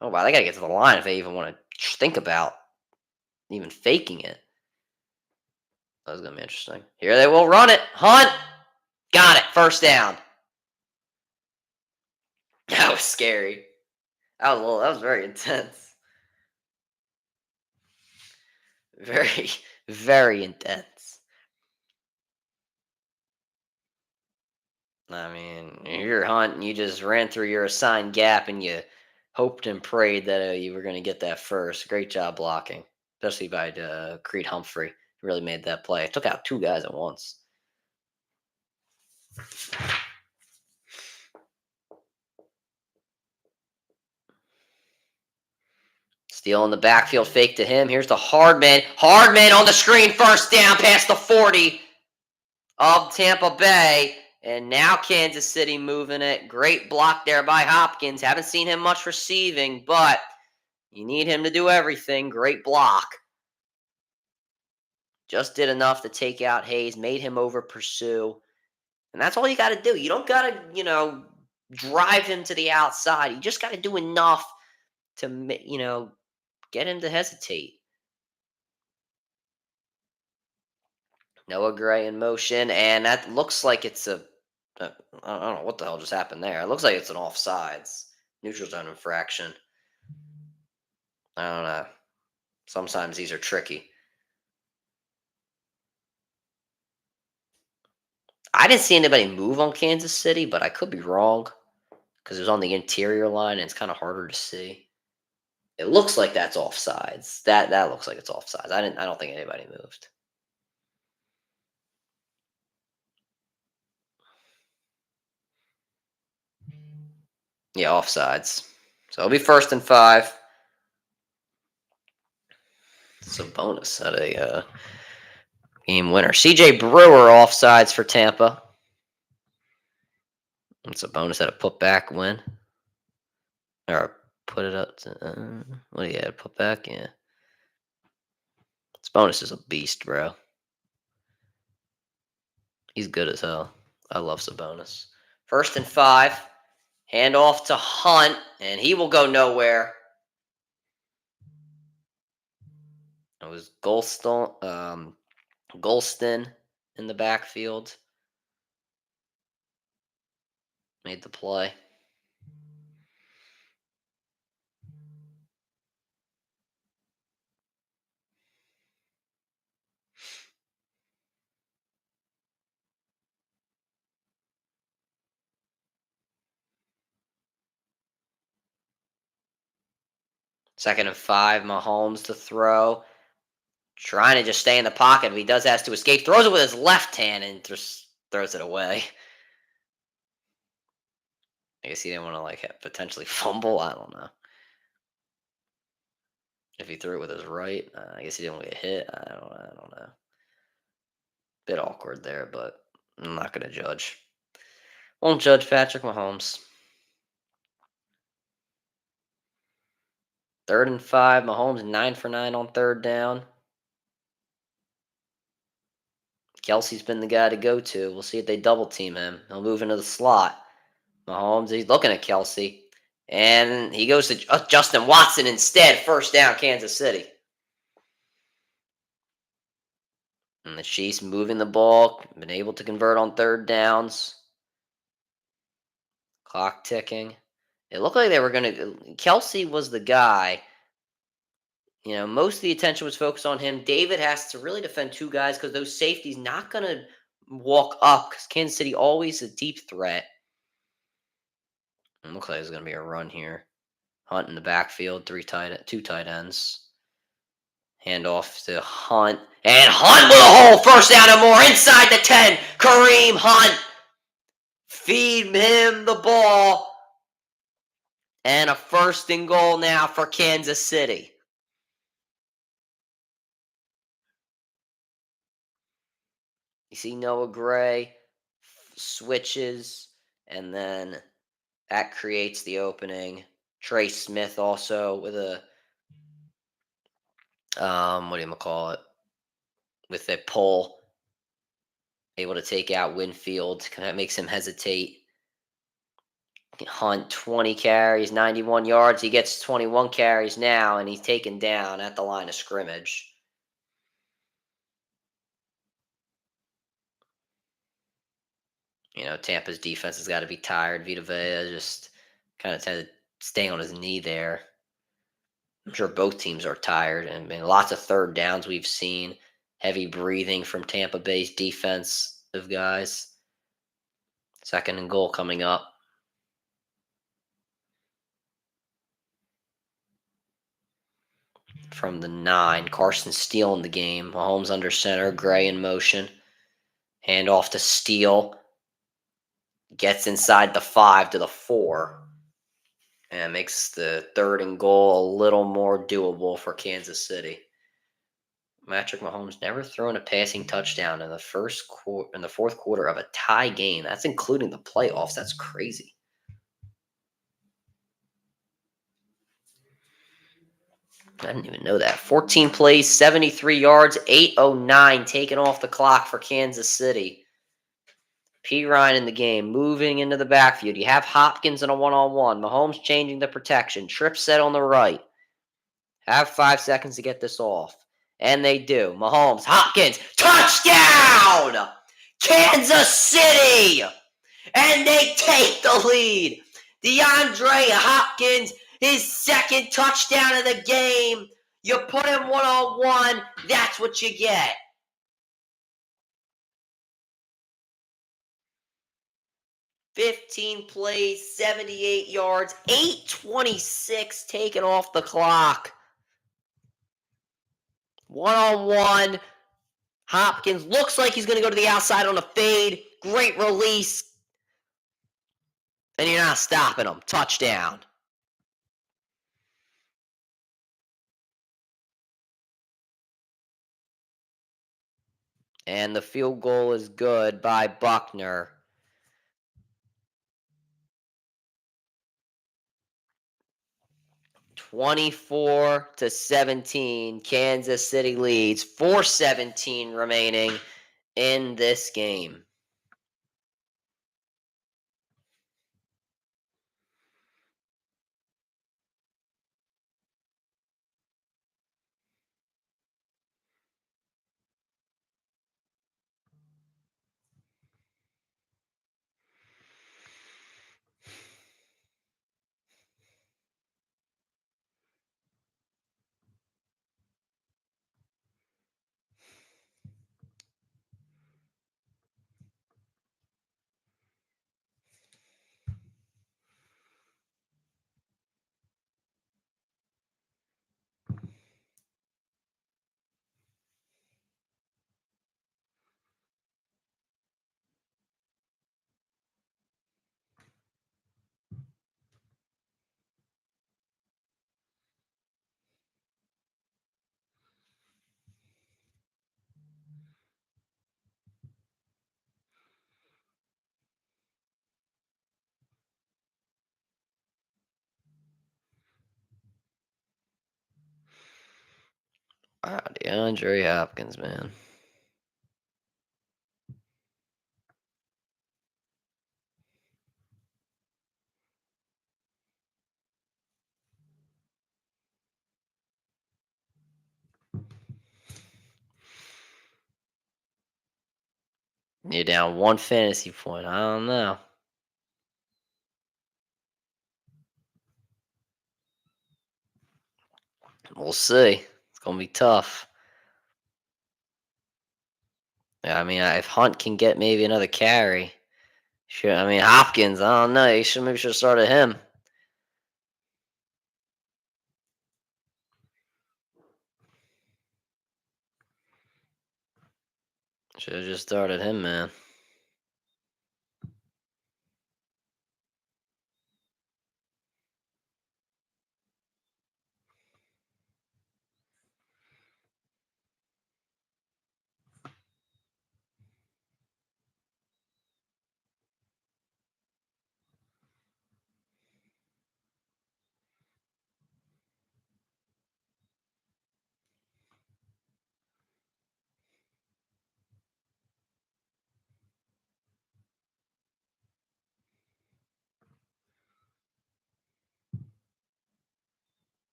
Oh, wow. They got to get to the line if they even want to think about even faking it. That was going to be interesting. Here they will run it. Hunt. Got it. First down. That was scary. That was very intense. Very, very intense. I mean, you're Hunt, and you just ran through your assigned gap, and you hoped and prayed that you were going to get that first. Great job blocking, especially by Creed Humphrey. He really made that play. Took out 2 guys at once. Steele in the backfield, fake to him. Here's the Hardman. Hardman on the screen, first down past the 40 of Tampa Bay. And now Kansas City moving it. Great block there by Hopkins. Haven't seen him much receiving, but you need him to do everything. Great block. Just did enough to take out Hayes, made him over pursue. And that's all you got to do. You don't got to, drive him to the outside. You just got to do enough to, get him to hesitate. Noah Gray in motion, and that looks like it's I don't know what the hell just happened there. It looks like it's an offsides, neutral zone infraction. I don't know. Sometimes these are tricky. I didn't see anybody move on Kansas City, but I could be wrong. because it was on the interior line and it's kind of harder to see. It looks like that's offsides. That looks like it's offsides. I don't think anybody moved. Yeah, offsides. So it'll be 1st and 5. It's a bonus at a game winner. CJ Brewer offsides for Tampa. It's a bonus at a putback win. Or put it up to what do you have? Putback, yeah. This bonus is a beast, bro. He's good as hell. I love Sabonis. 1st and 5. Hand off to Hunt, and he will go nowhere. It was Golston in the backfield. Made the play. Second and 5, Mahomes to throw. Trying to just stay in the pocket, but he does have to escape. Throws it with his left hand and just throws it away. I guess he didn't want to potentially fumble. I don't know. If he threw it with his right, I guess he didn't want to get hit. I don't know. Bit awkward there, but I'm not going to judge. Won't judge Patrick Mahomes. 3rd and 5, Mahomes 9 for 9 on 3rd down. Kelsey's been the guy to go to. We'll see if they double team him. He'll move into the slot. Mahomes, he's looking at Kelsey. And he goes to Justin Watson instead. 1st down, Kansas City. And the Chiefs moving the ball. Been able to convert on 3rd downs. Clock ticking. It looked like they were going to... Kelsey was the guy. Most of the attention was focused on him. David has to really defend 2 guys because those safeties not going to walk up because Kansas City always a deep threat. It looks like there's going to be a run here. Hunt in the backfield, 2 tight ends. Hand off to Hunt. And Hunt with a hole. 1st down and more. Inside the 10. Kareem Hunt. Feed him the ball. And a 1st and goal now for Kansas City. You see Noah Gray switches, and then that creates the opening. Trey Smith also with a with a pull, able to take out Winfield. Kind of makes him hesitate. Hunt 20 carries, 91 yards. He gets 21 carries now, and he's taken down at the line of scrimmage. Tampa's defense has got to be tired. Vita Vea just kind of had to stay on his knee there. I'm sure both teams are tired. And lots of 3rd downs we've seen. Heavy breathing from Tampa Bay's defensive guys. 2nd and goal coming up. From the 9, Carson Steele in the game. Mahomes under center. Gray in motion. Hand off to Steele. Gets inside the 5 to the 4. And makes the 3rd and goal a little more doable for Kansas City. Patrick Mahomes never thrown a passing touchdown in the 4th quarter of a tie game. That's including the playoffs. That's crazy. I didn't even know that. 14 plays, 73 yards, 8:09 taken off the clock for Kansas City. P. Ryan in the game, moving into the backfield. You have Hopkins in a one-on-one. Mahomes changing the protection. Trip set on the right. Have 5 seconds to get this off. And they do. Mahomes, Hopkins, touchdown! Kansas City! And they take the lead. DeAndre Hopkins, his 2nd touchdown of the game. You put him one-on-one, that's what you get. 15 plays, 78 yards, 8:26 taken off the clock. One-on-one. Hopkins looks like he's going to go to the outside on a fade. Great release. And you're not stopping him. Touchdown. And the field goal is good by Buckner. 24-17. Kansas City leads. 4:17 remaining in this game. Wow, DeAndre Hopkins, man. You're down one fantasy point. I don't know. We'll see. It's going to be tough. Yeah, I mean, if Hunt can get maybe another carry, sure. I mean, Hopkins, I don't know. You should maybe should have started him. Should have just started him, man.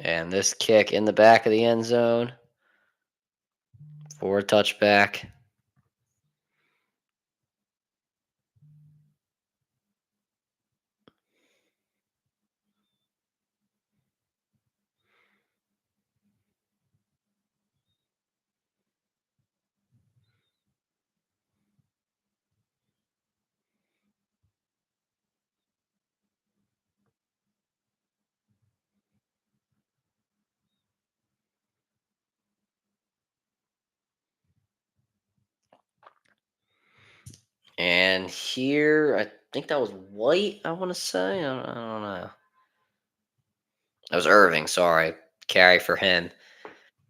And this kick in the back of the end zone for a touchback. And here, I think that was White, I want to say. I don't know. That was Irving, sorry. Carry for him.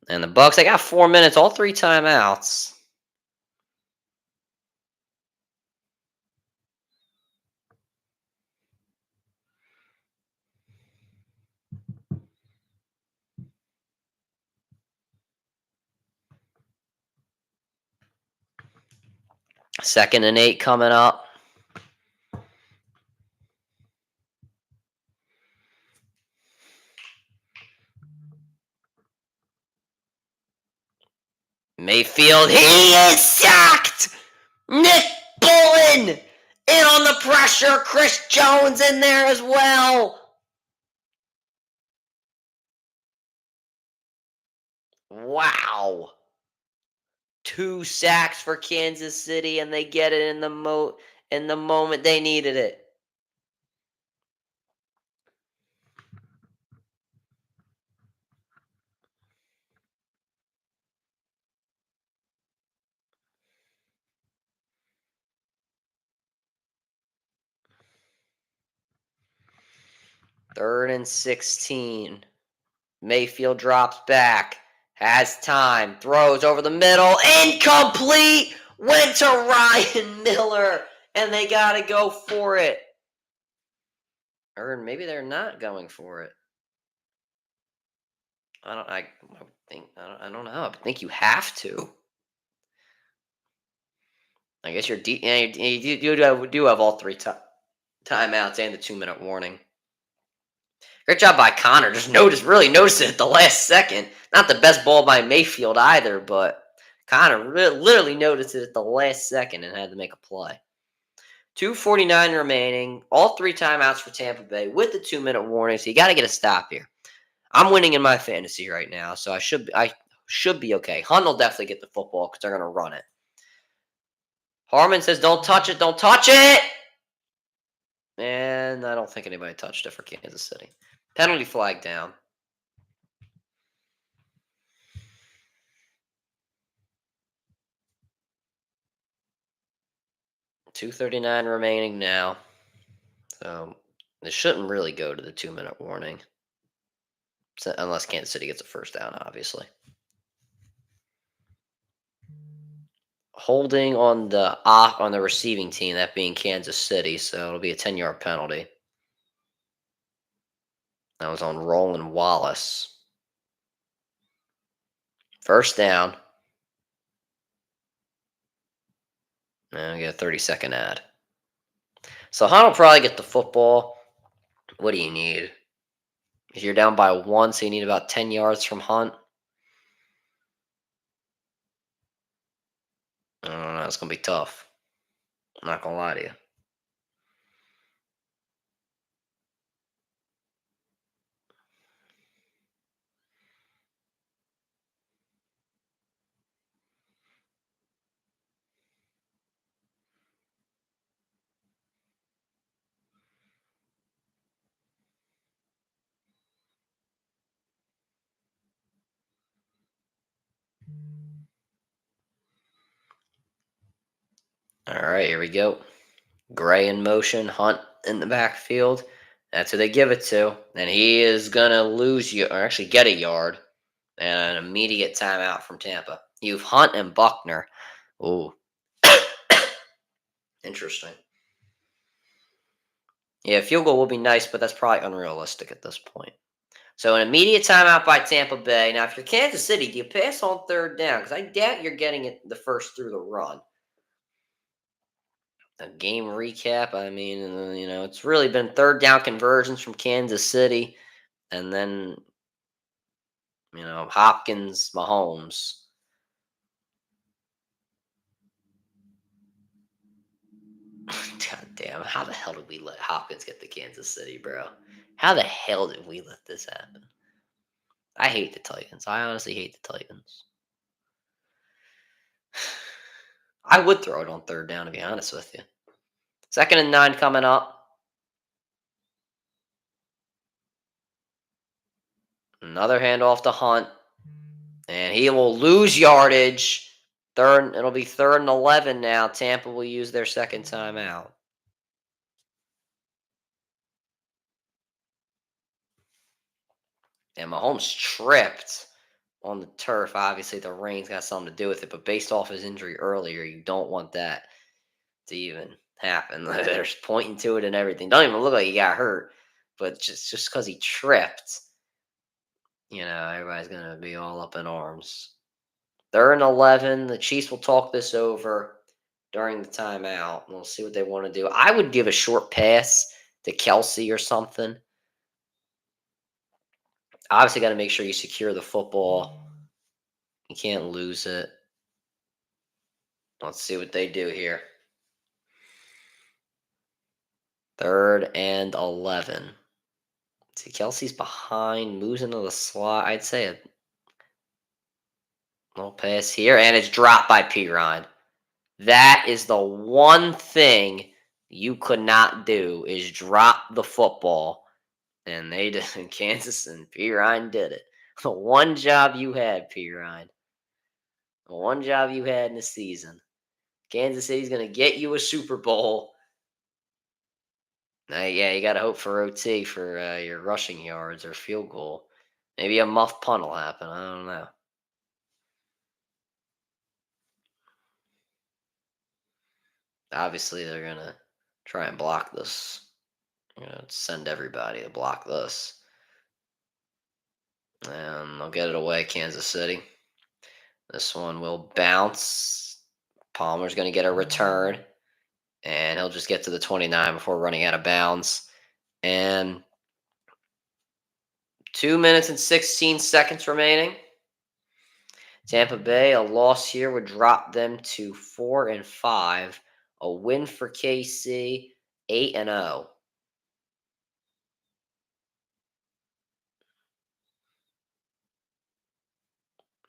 And the Bucks, they got 4 minutes, all three timeouts. Second and 8 coming up. Mayfield, he is sacked! Nick Bullen in on the pressure. Chris Jones in there as well. Wow. 2 sacks for Kansas City, and they get it in the moment they needed it. Third and 16. Mayfield drops back, has time, throws over the middle, incomplete. Went to Ryan Miller, and they got to go for it. Or maybe they're not going for it. I think I don't know. I think you have to. I guess yeah, you do have all three timeouts and the 2-minute warning. Great job by Connor. Just really noticed it at the last second. Not the best ball by Mayfield either, but Connor literally noticed it at the last second and had to make a play. 2:49 remaining. All three timeouts for Tampa Bay with the 2-minute warning. So you got to get a stop here. I'm winning in my fantasy right now, so I should be okay. Hunt will definitely get the football because they're going to run it. Harmon says, "Don't touch it! Don't touch it!" And I don't think anybody touched it for Kansas City. Penalty flag down. 2:39 remaining now. So this shouldn't really go to the 2-minute warning. Unless Kansas City gets a first down, obviously. Holding on the receiving team, that being Kansas City, so it'll be a 10-yard penalty. That was on Roland Wallace. First down. And we get a 30-second ad. So Hunt will probably get the football. What do you need? If you're down by 1, so you need about 10 yards from Hunt. I don't know. It's going to be tough. I'm not going to lie to you. All right, here we go. Gray in motion, Hunt in the backfield. That's who they give it to. And he is going to lose you, or actually get a yard, and an immediate timeout from Tampa. You've Hunt and Buckner. Ooh. Interesting. Yeah, field goal will be nice, but that's probably unrealistic at this point. So an immediate timeout by Tampa Bay. Now, if you're Kansas City, do you pass on third down? Because I doubt you're getting it the first through the run. A game recap. I mean, it's really been third down conversions from Kansas City, and then Hopkins, Mahomes. God damn! How the hell did we let Hopkins get to Kansas City, bro? How the hell did we let this happen? I hate the Titans. I honestly hate the Titans. I would throw it on third down, to be honest with you. 2nd and 9 coming up. Another handoff to Hunt. And he will lose yardage. It'll be 3rd and 11 now. Tampa will use their second timeout. And Mahomes tripped on the turf. Obviously, the rain's got something to do with it. But based off his injury earlier, you don't want that to even happen. There's pointing to it and everything. Don't even look like he got hurt. But just because he tripped, everybody's going to be all up in arms. 3rd and 11. The Chiefs will talk this over during the timeout. We'll see what they want to do. I would give a short pass to Kelsey or something. Obviously, got to make sure you secure the football. You can't lose it. Let's see what they do here. 3rd and 11. See, Kelsey's behind, moves into the slot. I'd say Little pass here, and it's dropped by P. Ryan. That is the one thing you could not do is drop the football, and they did. Kansas and P. Ryan did it. The one job you had, P. Ryan. The one job you had in the season. Kansas City's going to get you a Super Bowl. Yeah, you got to hope for OT for your rushing yards or field goal. Maybe a muff punt will happen. I don't know. Obviously, they're going to try and block this. Send everybody to block this. And they'll get it away, Kansas City. This one will bounce. Palmer's going to get a return. And he'll just get to the 29 before running out of bounds. And 2 minutes and 16 seconds remaining. Tampa Bay, a loss here would drop them to 4-5. A win for KC, 8-0.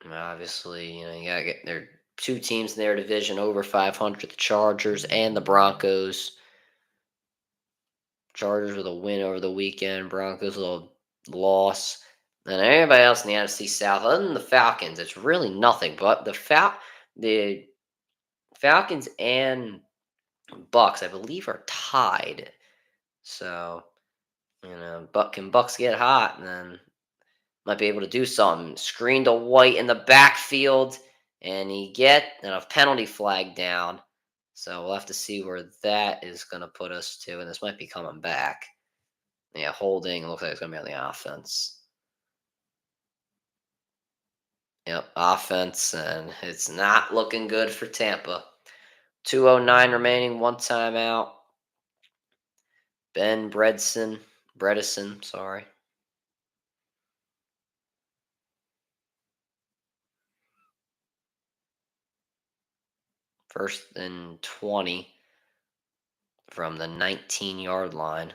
Obviously, you gotta get there. Two teams in their division over 500: the Chargers and the Broncos. Chargers with a win over the weekend. Broncos with a loss. And everybody else in the NFC South, other than the Falcons, it's really nothing. But the Falcons and Bucks, I believe, are tied. So, can Bucks get hot, and then might be able to do something. Screen to White in the backfield, and a penalty flag down. So we'll have to see where that is going to put us to, and this might be coming back. Yeah, holding. Looks like it's going to be on the offense. Yep, offense, and it's not looking good for Tampa. 2:09 remaining, one timeout. Ben Bredesen, sorry. First and 20 from the 19-yard line.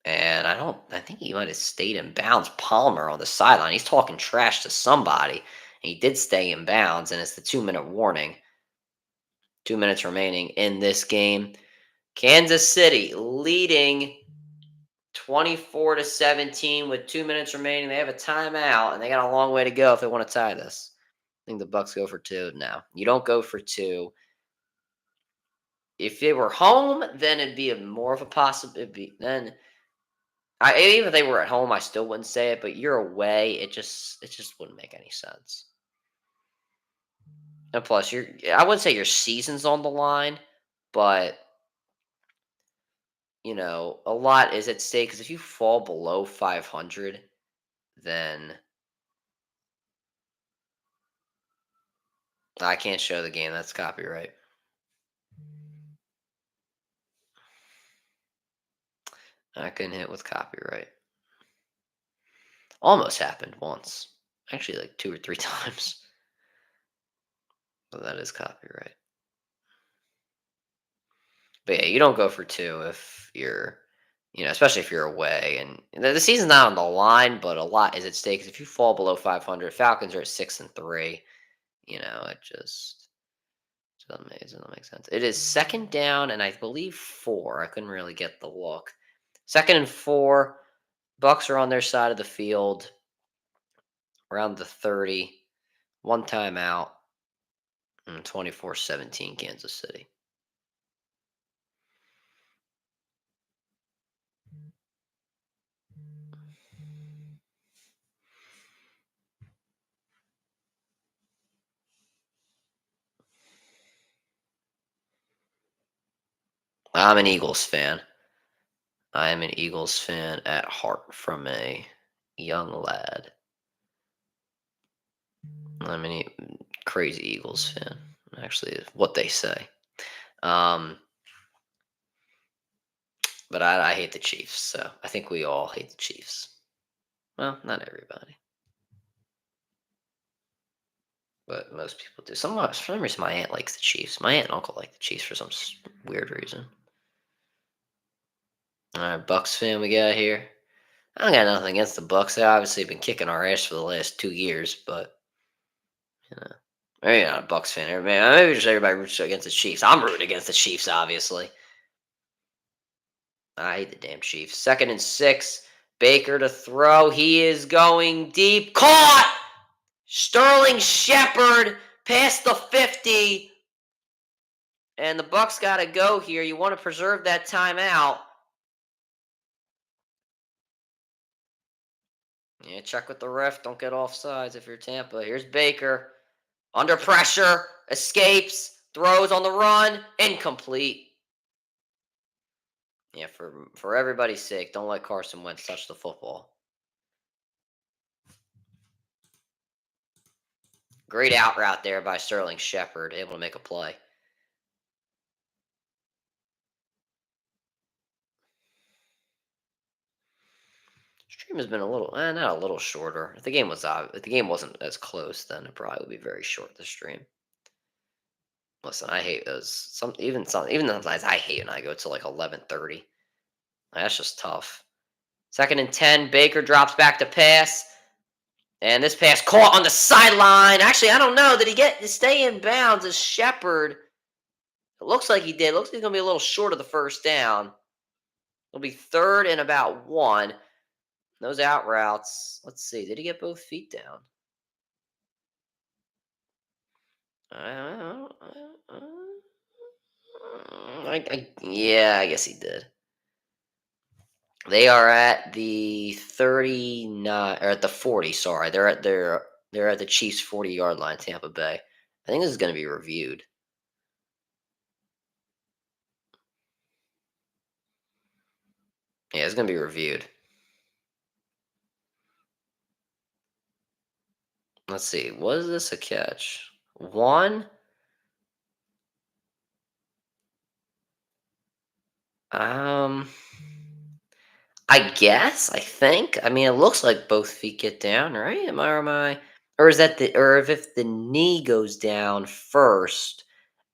And I think he might have stayed in bounds. Palmer on the sideline. He's talking trash to somebody. He did stay in bounds, and it's the 2-minute warning. 2 minutes remaining in this game. Kansas City leading 24-17 with 2 minutes remaining. They have a timeout, and they got a long way to go if they want to tie this. I think the Bucks go for two now. You don't go for two. If they were home, then it'd be more of a possibility. Then even if they were at home, I still wouldn't say it. But you're away, it just wouldn't make any sense. And plus, I wouldn't say your season's on the line, but a lot is at stake. Because if you fall below 500, then I can't show the game. That's copyright. I couldn't hit with copyright. Almost happened once. Actually, like 2 or 3 times. But that is copyright. But yeah, you don't go for two if you're, especially if you're away. And the season's not on the line, but a lot is at stake. 'Cause if you fall below 500, Falcons are at 6-3. It doesn't make sense. It is second down, and I believe 4. I couldn't really get the look. 2nd and 4. Bucks are on their side of the field, around the 30. One timeout. 24-17 Kansas City. I'm an Eagles fan. I am an Eagles fan at heart from a young lad. I'm a crazy Eagles fan, actually, is what they say. Um, but I hate the Chiefs, so I think we all hate the Chiefs. Well, not everybody, but most people do. For some reason, my aunt likes the Chiefs. My aunt and uncle like the Chiefs for some weird reason. All right, Bucks fan we got here. I don't got nothing against the Bucks. They obviously been kicking our ass for the last 2 years, but you know, maybe not a Bucks fan. Maybe just everybody roots against the Chiefs. I'm rooting against the Chiefs, obviously. I hate the damn Chiefs. 2nd and 6. Baker to throw. He is going deep. Caught! Sterling Shepard past the 50. And the Bucks got to go here. You want to preserve that timeout. Yeah, check with the ref. Don't get offsides if you're Tampa. Here's Baker. Under pressure. Escapes. Throws on the run. Incomplete. Yeah, for everybody's sake, don't let Carson Wentz touch the football. Great out route there by Sterling Shepard, able to make a play. Stream has been a little, not a little shorter. If the game wasn't as close, then it probably would be very short. The stream. Listen, I hate those. Even sometimes I hate when I go to like 11:30. That's just tough. 2nd and 10. Baker drops back to pass, and this pass caught on the sideline. Actually, I don't know. Did he get to stay in bounds? As Shepard? It looks like he did. It looks like he's gonna be a little short of the first down. It'll be 3rd and about 1. Those out routes. Let's see. Did he get both feet down? Yeah, I guess he did. They are at the 39 or at the 40. Sorry, they're at the Chiefs 40-yard line, Tampa Bay. I think this is going to be reviewed. Yeah, it's going to be reviewed. Let's see. Was this a catch? One. I guess. I think. I mean, it looks like both feet get down, right? Or is that or if the knee goes down first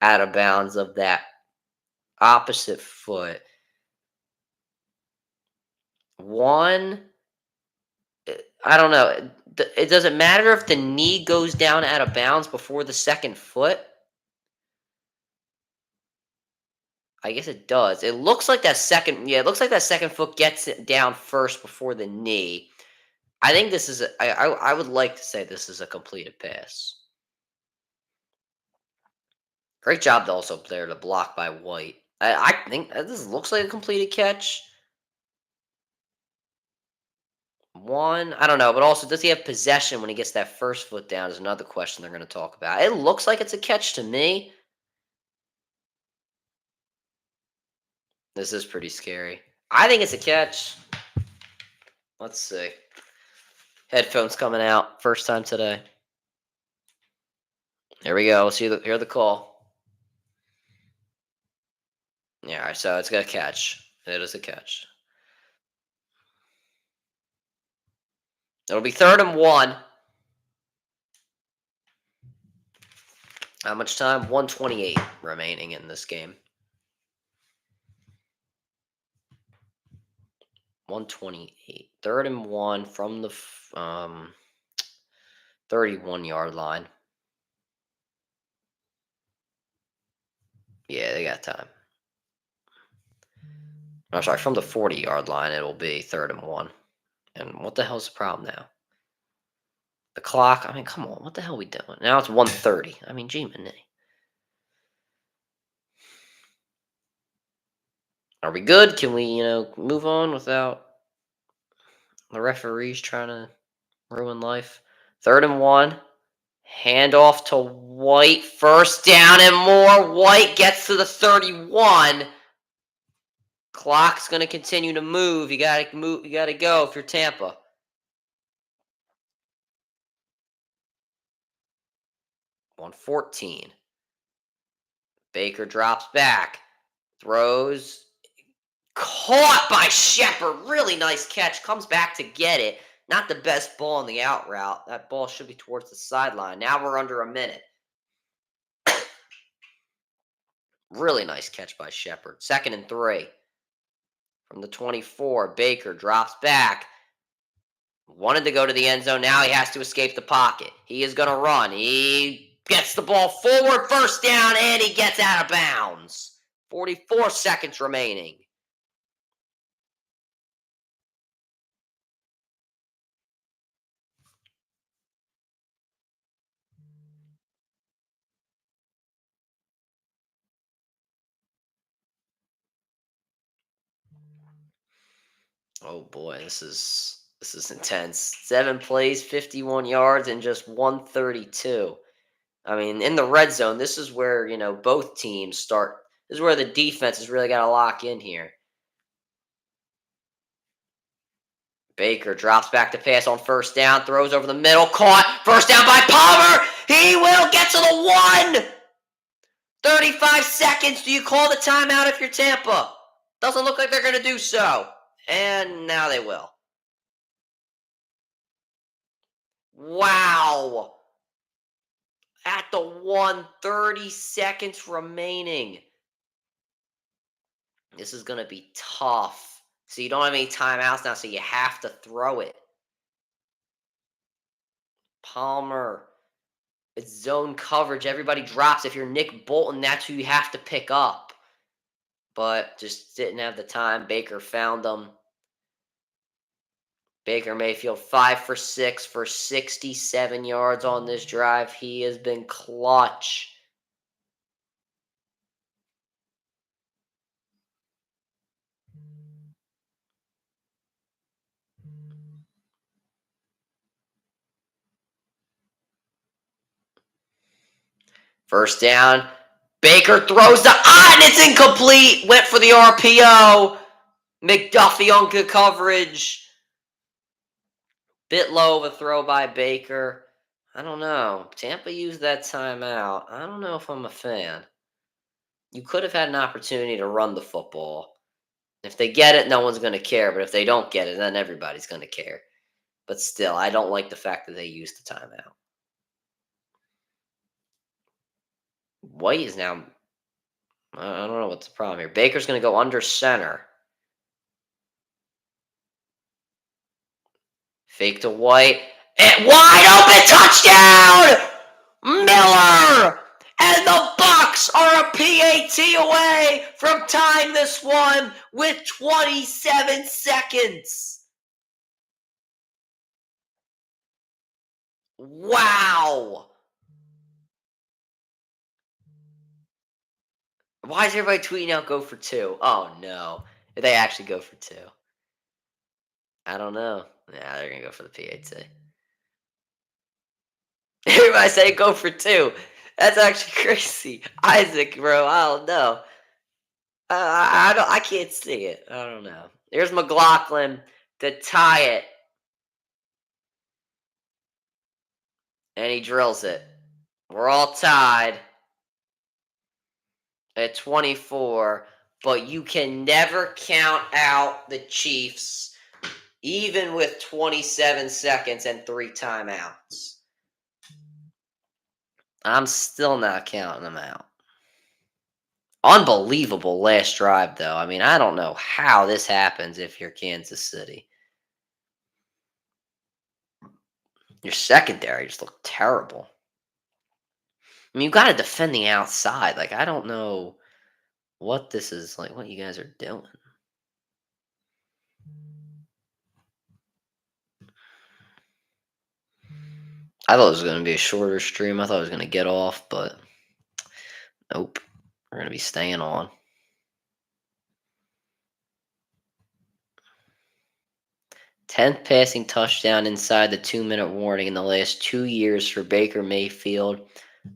out of bounds of that opposite foot? One, I don't know. It doesn't matter if the knee goes down out of bounds before the second foot. I guess it does. It looks like that second. Yeah, it looks like that second foot gets it down first before the knee. I think this is. I would like to say this is a completed pass. Great job, also there to block by White. I think this looks like a completed catch. One, I don't know, but also does he have possession when he gets that first foot down? Is another question they're going to talk about. It looks like it's a catch to me. This is pretty scary. I think it's a catch. Let's see. Headphones coming out. First time today. Here we go. Let's hear the call. Yeah, all right, so it's got a catch. It is a catch. It'll be 3rd and 1. How much time? 128 remaining in this game. 128. 3rd and 1 from the 31-yard line. Yeah, they got time. I'm sorry, from the 40-yard line, it'll be 3rd and 1. And what the hell's the problem now? The clock. I mean, come on. What the hell are we doing? Now it's 1:30. I mean, gee, man. Are we good? Can we, move on without the referees trying to ruin life? 3rd and 1. Handoff to White. First down and more. White gets to the 31. Clock's going to continue to move. You got to move. You got to go if you're Tampa. 1:14. Baker drops back. Throws. Caught by Shepard. Really nice catch. Comes back to get it. Not the best ball on the out route. That ball should be towards the sideline. Now we're under a minute. Really nice catch by Shepard. 2nd and 3. from the 24. Baker drops back. Wanted to go to the end zone. Now he has to escape the pocket. He is going to run. He gets the ball forward, first down, and he gets out of bounds. 44 seconds remaining. Oh boy, this is intense. 7 plays, 51 yards, and just 132. I mean, in the red zone, this is where, both teams start. This is where the defense has really got to lock in here. Baker drops back to pass on first down, throws over the middle, caught. First down by Palmer. He will get to the 1. 35 seconds. Do you call the timeout if you're Tampa? Doesn't look like they're going to do so. And now they will. Wow. At the 1, 30 seconds remaining. This is going to be tough. So you don't have any timeouts now, so you have to throw it. Palmer. It's zone coverage. Everybody drops. If you're Nick Bolton, that's who you have to pick up. But just didn't have the time. Baker found them. Baker Mayfield 5 for 6 for 67 yards on this drive. He has been clutch. First down. Baker throws and it's incomplete. Went for the RPO. McDuffie on good coverage. Bit low of a throw by Baker. I don't know. Tampa used that timeout. I don't know if I'm a fan. You could have had an opportunity to run the football. If they get it, no one's going to care. But if they don't get it, then everybody's going to care. But still, I don't like the fact that they used the timeout. White is now. I don't know what's the problem here. Baker's going to go under center. Fake to White. And wide open touchdown! Miller! And the Bucs are a PAT away from tying this one with 27 seconds. Wow. Why is everybody tweeting out go for 2? Oh, no. Did they actually go for 2? I don't know. Yeah, they're going to go for the PAT. Everybody say go for 2. That's actually crazy. Isaac, bro, I don't know. I can't see it. I don't know. Here's McLaughlin to tie it. And he drills it. We're all tied at 24, but you can never count out the Chiefs, even with 27 seconds and 3 timeouts. I'm still not counting them out. Unbelievable last drive, though. I mean, I don't know how this happens if you're Kansas City. Your secondary just looked terrible. I mean, you got to defend the outside. Like, I don't know what this is like, what you guys are doing. I thought it was going to be a shorter stream. I thought I was going to get off, but nope. We're going to be staying on. 10th passing touchdown inside the 2-minute warning in the last 2 years for Baker Mayfield,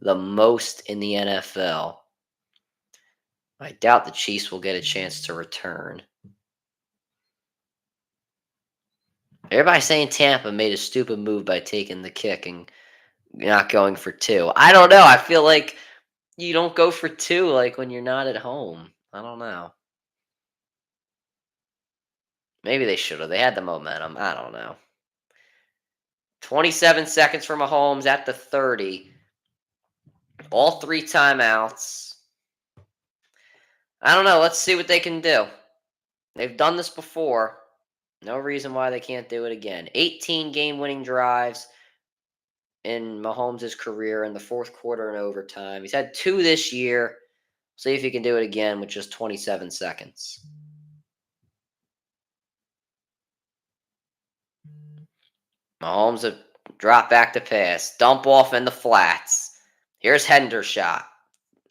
the most in the NFL. I doubt the Chiefs will get a chance to return. Everybody's saying Tampa made a stupid move by taking the kick and not going for 2. I don't know. I feel like you don't go for 2 like when you're not at home. I don't know. Maybe they should have. They had the momentum. I don't know. 27 seconds for Mahomes at the 30. All 3 timeouts. I don't know. Let's see what they can do. They've done this before. No reason why they can't do it again. 18 game-winning drives in Mahomes' career in the fourth quarter and overtime. He's had 2 this year. See if he can do it again with just 27 seconds. Mahomes a drop back to pass, dump off in the flats. Here's Hendershot.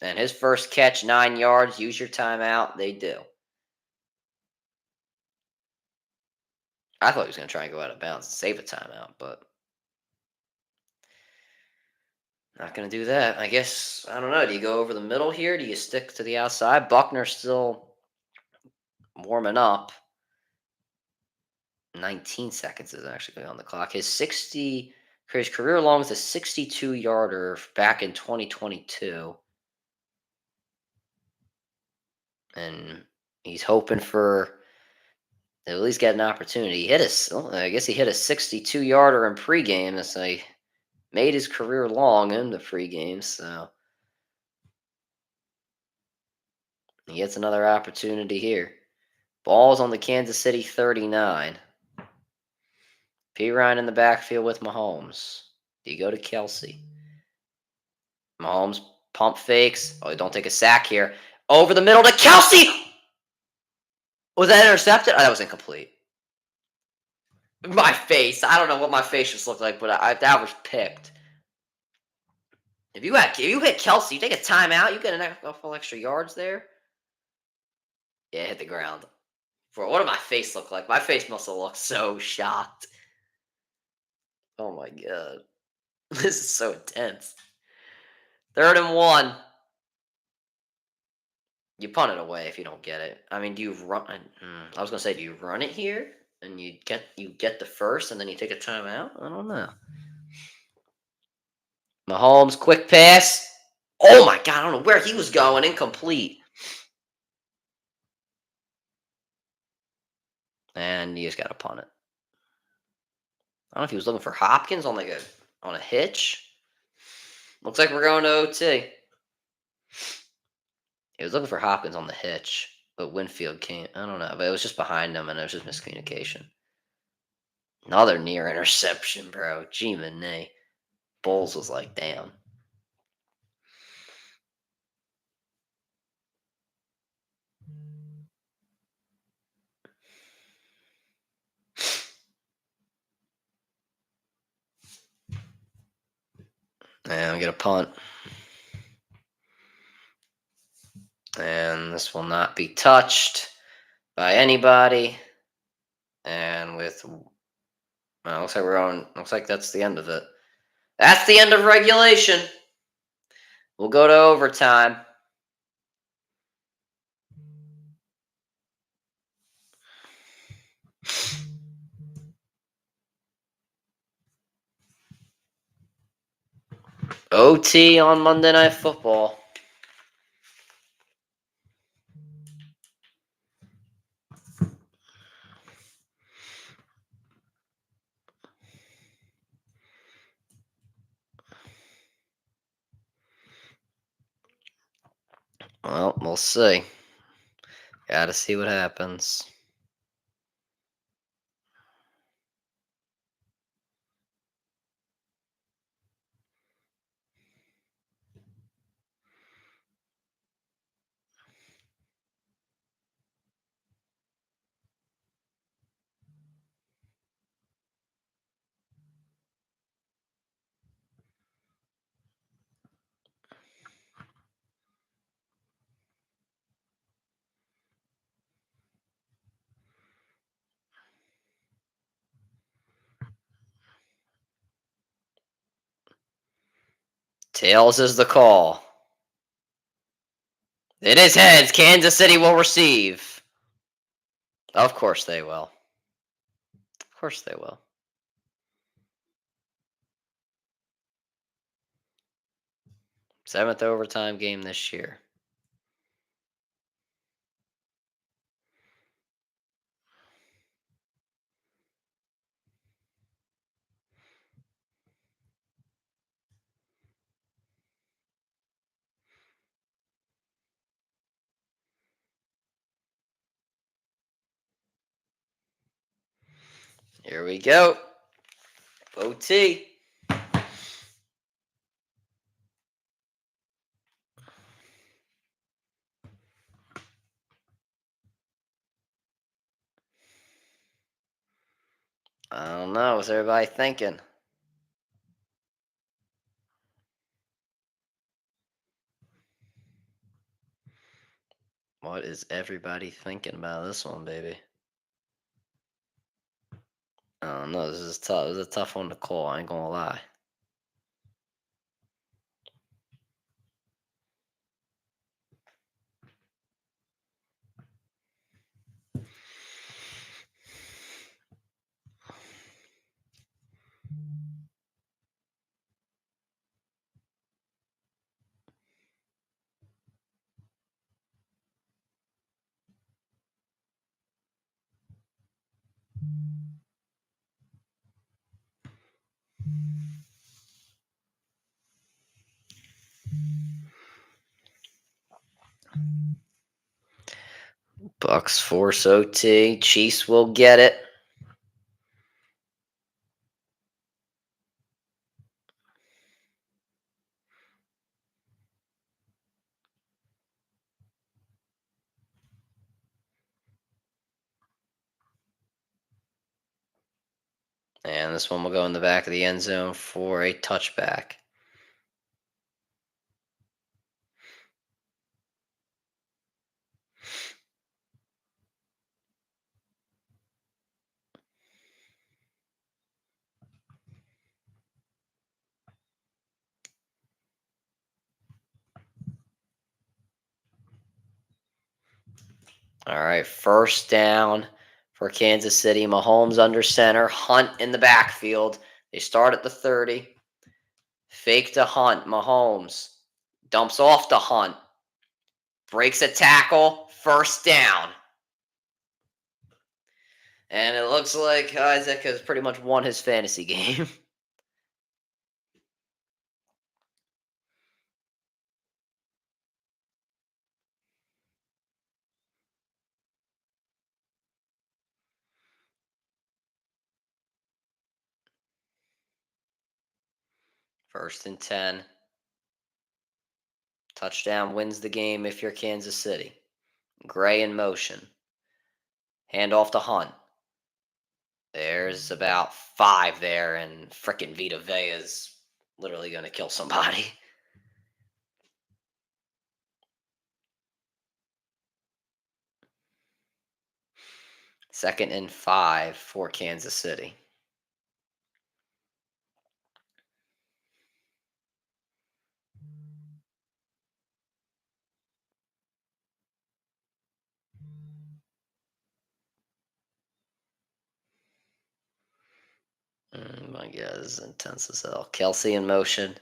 And his first catch, 9 yards. Use your timeout. They do. I thought he was going to try and go out of bounds and save a timeout, but not going to do that. I guess, I don't know. Do you go over the middle here? Do you stick to the outside? Buckner's still warming up. 19 seconds is actually on the clock. His career long is a 62-yarder back in 2022. And he's hoping for at least get an opportunity. I guess he hit a 62-yarder in pregame. That's like made his career long in the pregame, so he gets another opportunity here. Ball's on the Kansas City 39. P. Ryan in the backfield with Mahomes. Do you go to Kelsey? Mahomes pump fakes. Oh, don't take a sack here. Over the middle to Kelsey. Was that intercepted? Oh, that was incomplete. My face. I don't know what my face just looked like, but that was picked. If you hit Kelsey, you take a timeout. You get a couple extra yards there. Yeah, hit the ground. For what did my face look like? My face must have looked so shocked. Oh my god, this is so intense. 3rd and 1. You punt it away if you don't get it. I mean, do you run? I was gonna say, do you run it here and you get the first and then you take a timeout? I don't know. Mahomes, quick pass. Oh my god, I don't know where he was going. Incomplete. And you just gotta punt it. I don't know if he was looking for Hopkins on a hitch. Looks like we're going to OT. He was looking for Hopkins on the hitch, but Winfield can't. I don't know, but it was just behind him, and it was just miscommunication. Another near interception, bro. Gee, Manet. Bowles was like, damn. And we get a punt. And this will not be touched by anybody. And looks like looks like that's the end of it. That's the end of regulation. We'll go to overtime. OT on Monday Night Football. Well, we'll see. Gotta see what happens. Tails is the call. It is heads. Kansas City will receive. Of course they will. Of course they will. Seventh overtime game this year. Here we go. OT. I don't know. What's everybody thinking? What is everybody thinking about this one, baby? I don't know. This is tough. This is a tough one to call. I ain't gonna lie. Bucks force OT. Chiefs will get it. And this one will go in the back of the end zone for a touchback. All right, first down for Kansas City. Mahomes under center. Hunt in the backfield. They start at the 30. Fake to Hunt. Mahomes dumps off to Hunt. Breaks a tackle. First down. And it looks like Isaac has pretty much won his fantasy game. First and 10. Touchdown wins the game if you're Kansas City. Gray in motion. Hand off to Hunt. There's about 5 there, and frickin' Vita Vea is literally going to kill somebody. Second and 5 for Kansas City. My God, this is intense as hell. Kelsey in motion.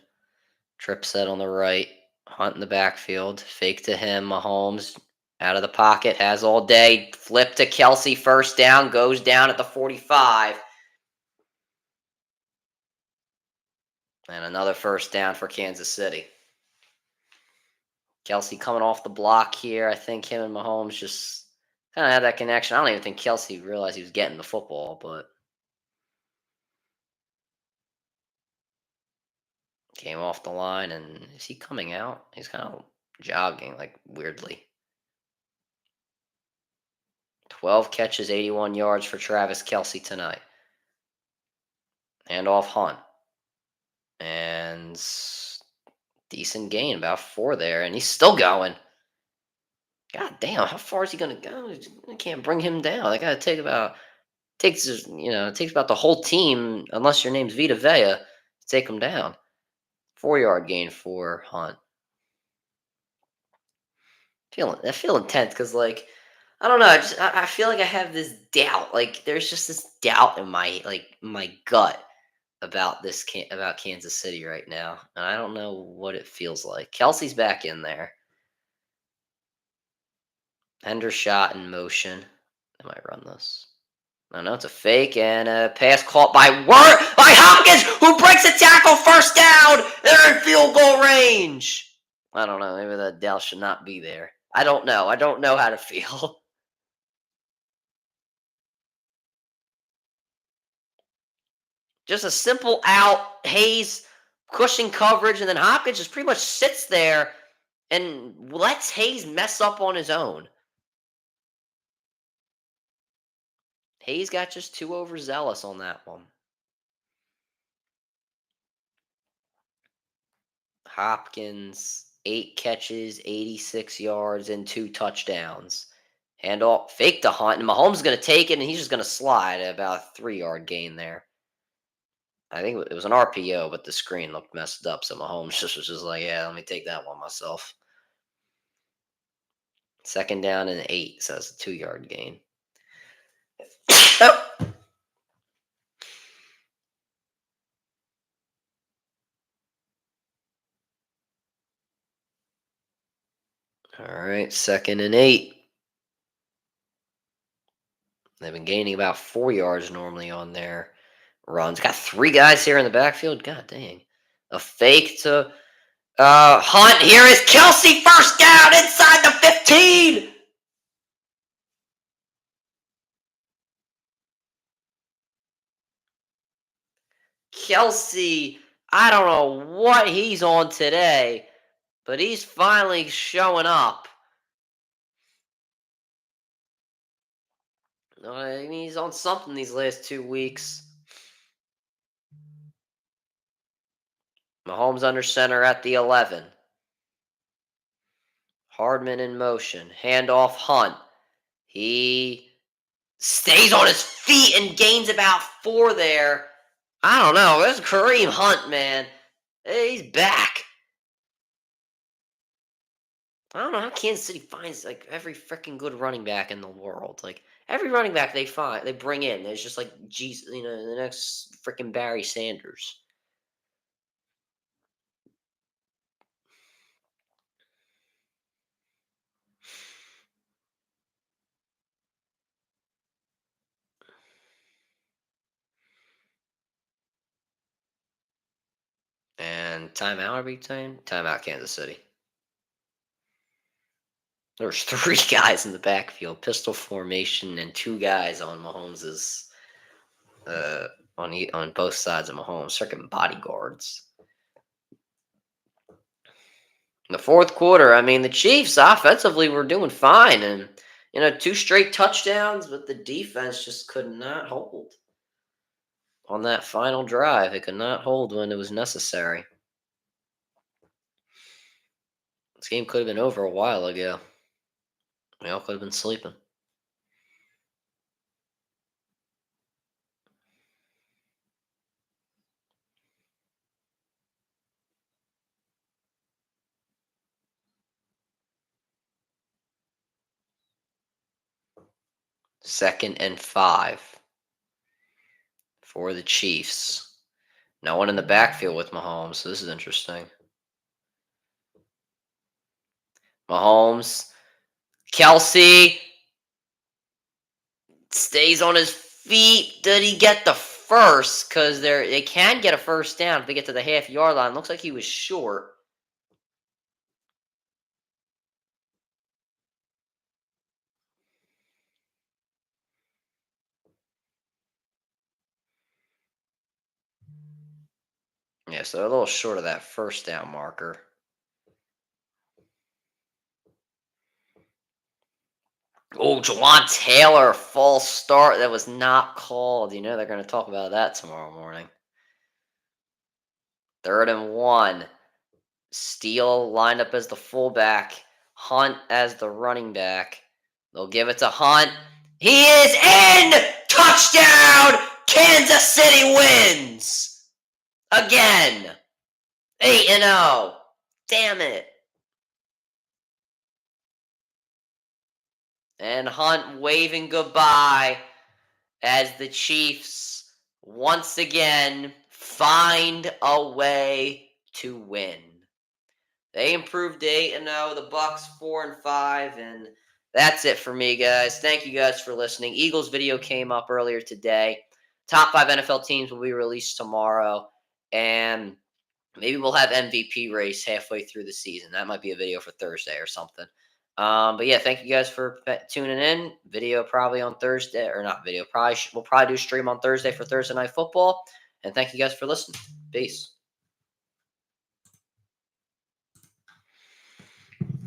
Trip set on the right. Hunt in the backfield. Fake to him. Mahomes out of the pocket. Has all day. Flip to Kelsey. First down. Goes down at the 45. And another first down for Kansas City. Kelsey coming off the block here. I think him and Mahomes just kind of had that connection. I don't even think Kelsey realized he was getting the football, but came off the line. And is he coming out? He's kind of jogging, like, weirdly. 12 catches, 81 yards for Travis Kelsey tonight. Hand off Hunt. And decent gain, about 4 there. And he's still going. God damn, how far is he going to go? I can't bring him down. I got to it takes about the whole team, unless your name's Vita Vea, to take him down. 4-yard gain for Hunt. I feel intense because, like, I don't know. I feel like I have this doubt. Like, there's just this doubt in my gut about about Kansas City right now, and I don't know what it feels like. Kelsey's back in there. Hendershot in motion. I might run this. No, it's a fake and a pass caught by Hopkins, who breaks a tackle. First down. They're in field goal range. I don't know. Maybe that doubt should not be there. I don't know. I don't know how to feel. Just a simple out, Hayes pushing coverage, and then Hopkins just pretty much sits there and lets Hayes mess up on his own. Hayes got just too overzealous on that one. Hopkins, 8 catches, 86 yards, and 2 touchdowns. Handoff, fake to Hunt, and Mahomes is going to take it, and he's just going to slide at about a 3 yard gain there. I think it was an RPO, but the screen looked messed up, so Mahomes just was just like, yeah, let me take that one myself. 2nd down and 8, so that's a 2 yard gain. All right, 2nd and 8. They've been gaining about 4 yards normally on their runs. Got 3 guys here in the backfield. God dang. A fake to Hunt. Here is Kelsey, first down inside the 15. Kelsey, I don't know what he's on today, but he's finally showing up. I mean, he's on something these last 2 weeks. Mahomes under center at the 11. Hardman in motion. Handoff Hunt. He stays on his feet and gains about 4 there. I don't know. There's Kareem Hunt, man. Hey, he's back. I don't know how Kansas City finds like every freaking good running back in the world. Like every running back they bring in, it's just like geez, the next freaking Barry Sanders. And timeout every time. Timeout Kansas City. There's 3 guys in the backfield, pistol formation, and 2 guys on Mahomes's uh on both sides of Mahomes, freaking bodyguards. In the fourth quarter, I mean, the Chiefs offensively were doing fine, and 2 straight touchdowns, but the defense just could not hold on that final drive. It could not hold when it was necessary. This game could have been over a while ago. We all could have been sleeping. Second and 5 for the Chiefs. No one in the backfield with Mahomes, so this is interesting. Mahomes, Kelsey stays on his feet. Did he get the first? Because they can get a first down if they get to the half-yard line. Looks like he was short. Yeah, so they're a little short of that first down marker. Oh, Jawan Taylor, false start that was not called. They're going to talk about that tomorrow morning. 3rd and 1. Steele lined up as the fullback. Hunt as the running back. They'll give it to Hunt. He is in! Touchdown! Kansas City wins! Again! 8-0. Damn it. And Hunt waving goodbye as the Chiefs once again find a way to win. They improved to 8-0. The Bucks 4-5, and that's it for me, guys. Thank you guys for listening. Eagles video came up earlier today. Top 5 NFL teams will be released tomorrow, and maybe we'll have MVP race halfway through the season. That might be a video for Thursday or something. But yeah, thank you guys for tuning in. Video probably on Thursday, or not video. We'll probably do stream on Thursday for Thursday Night Football. And thank you guys for listening. Peace.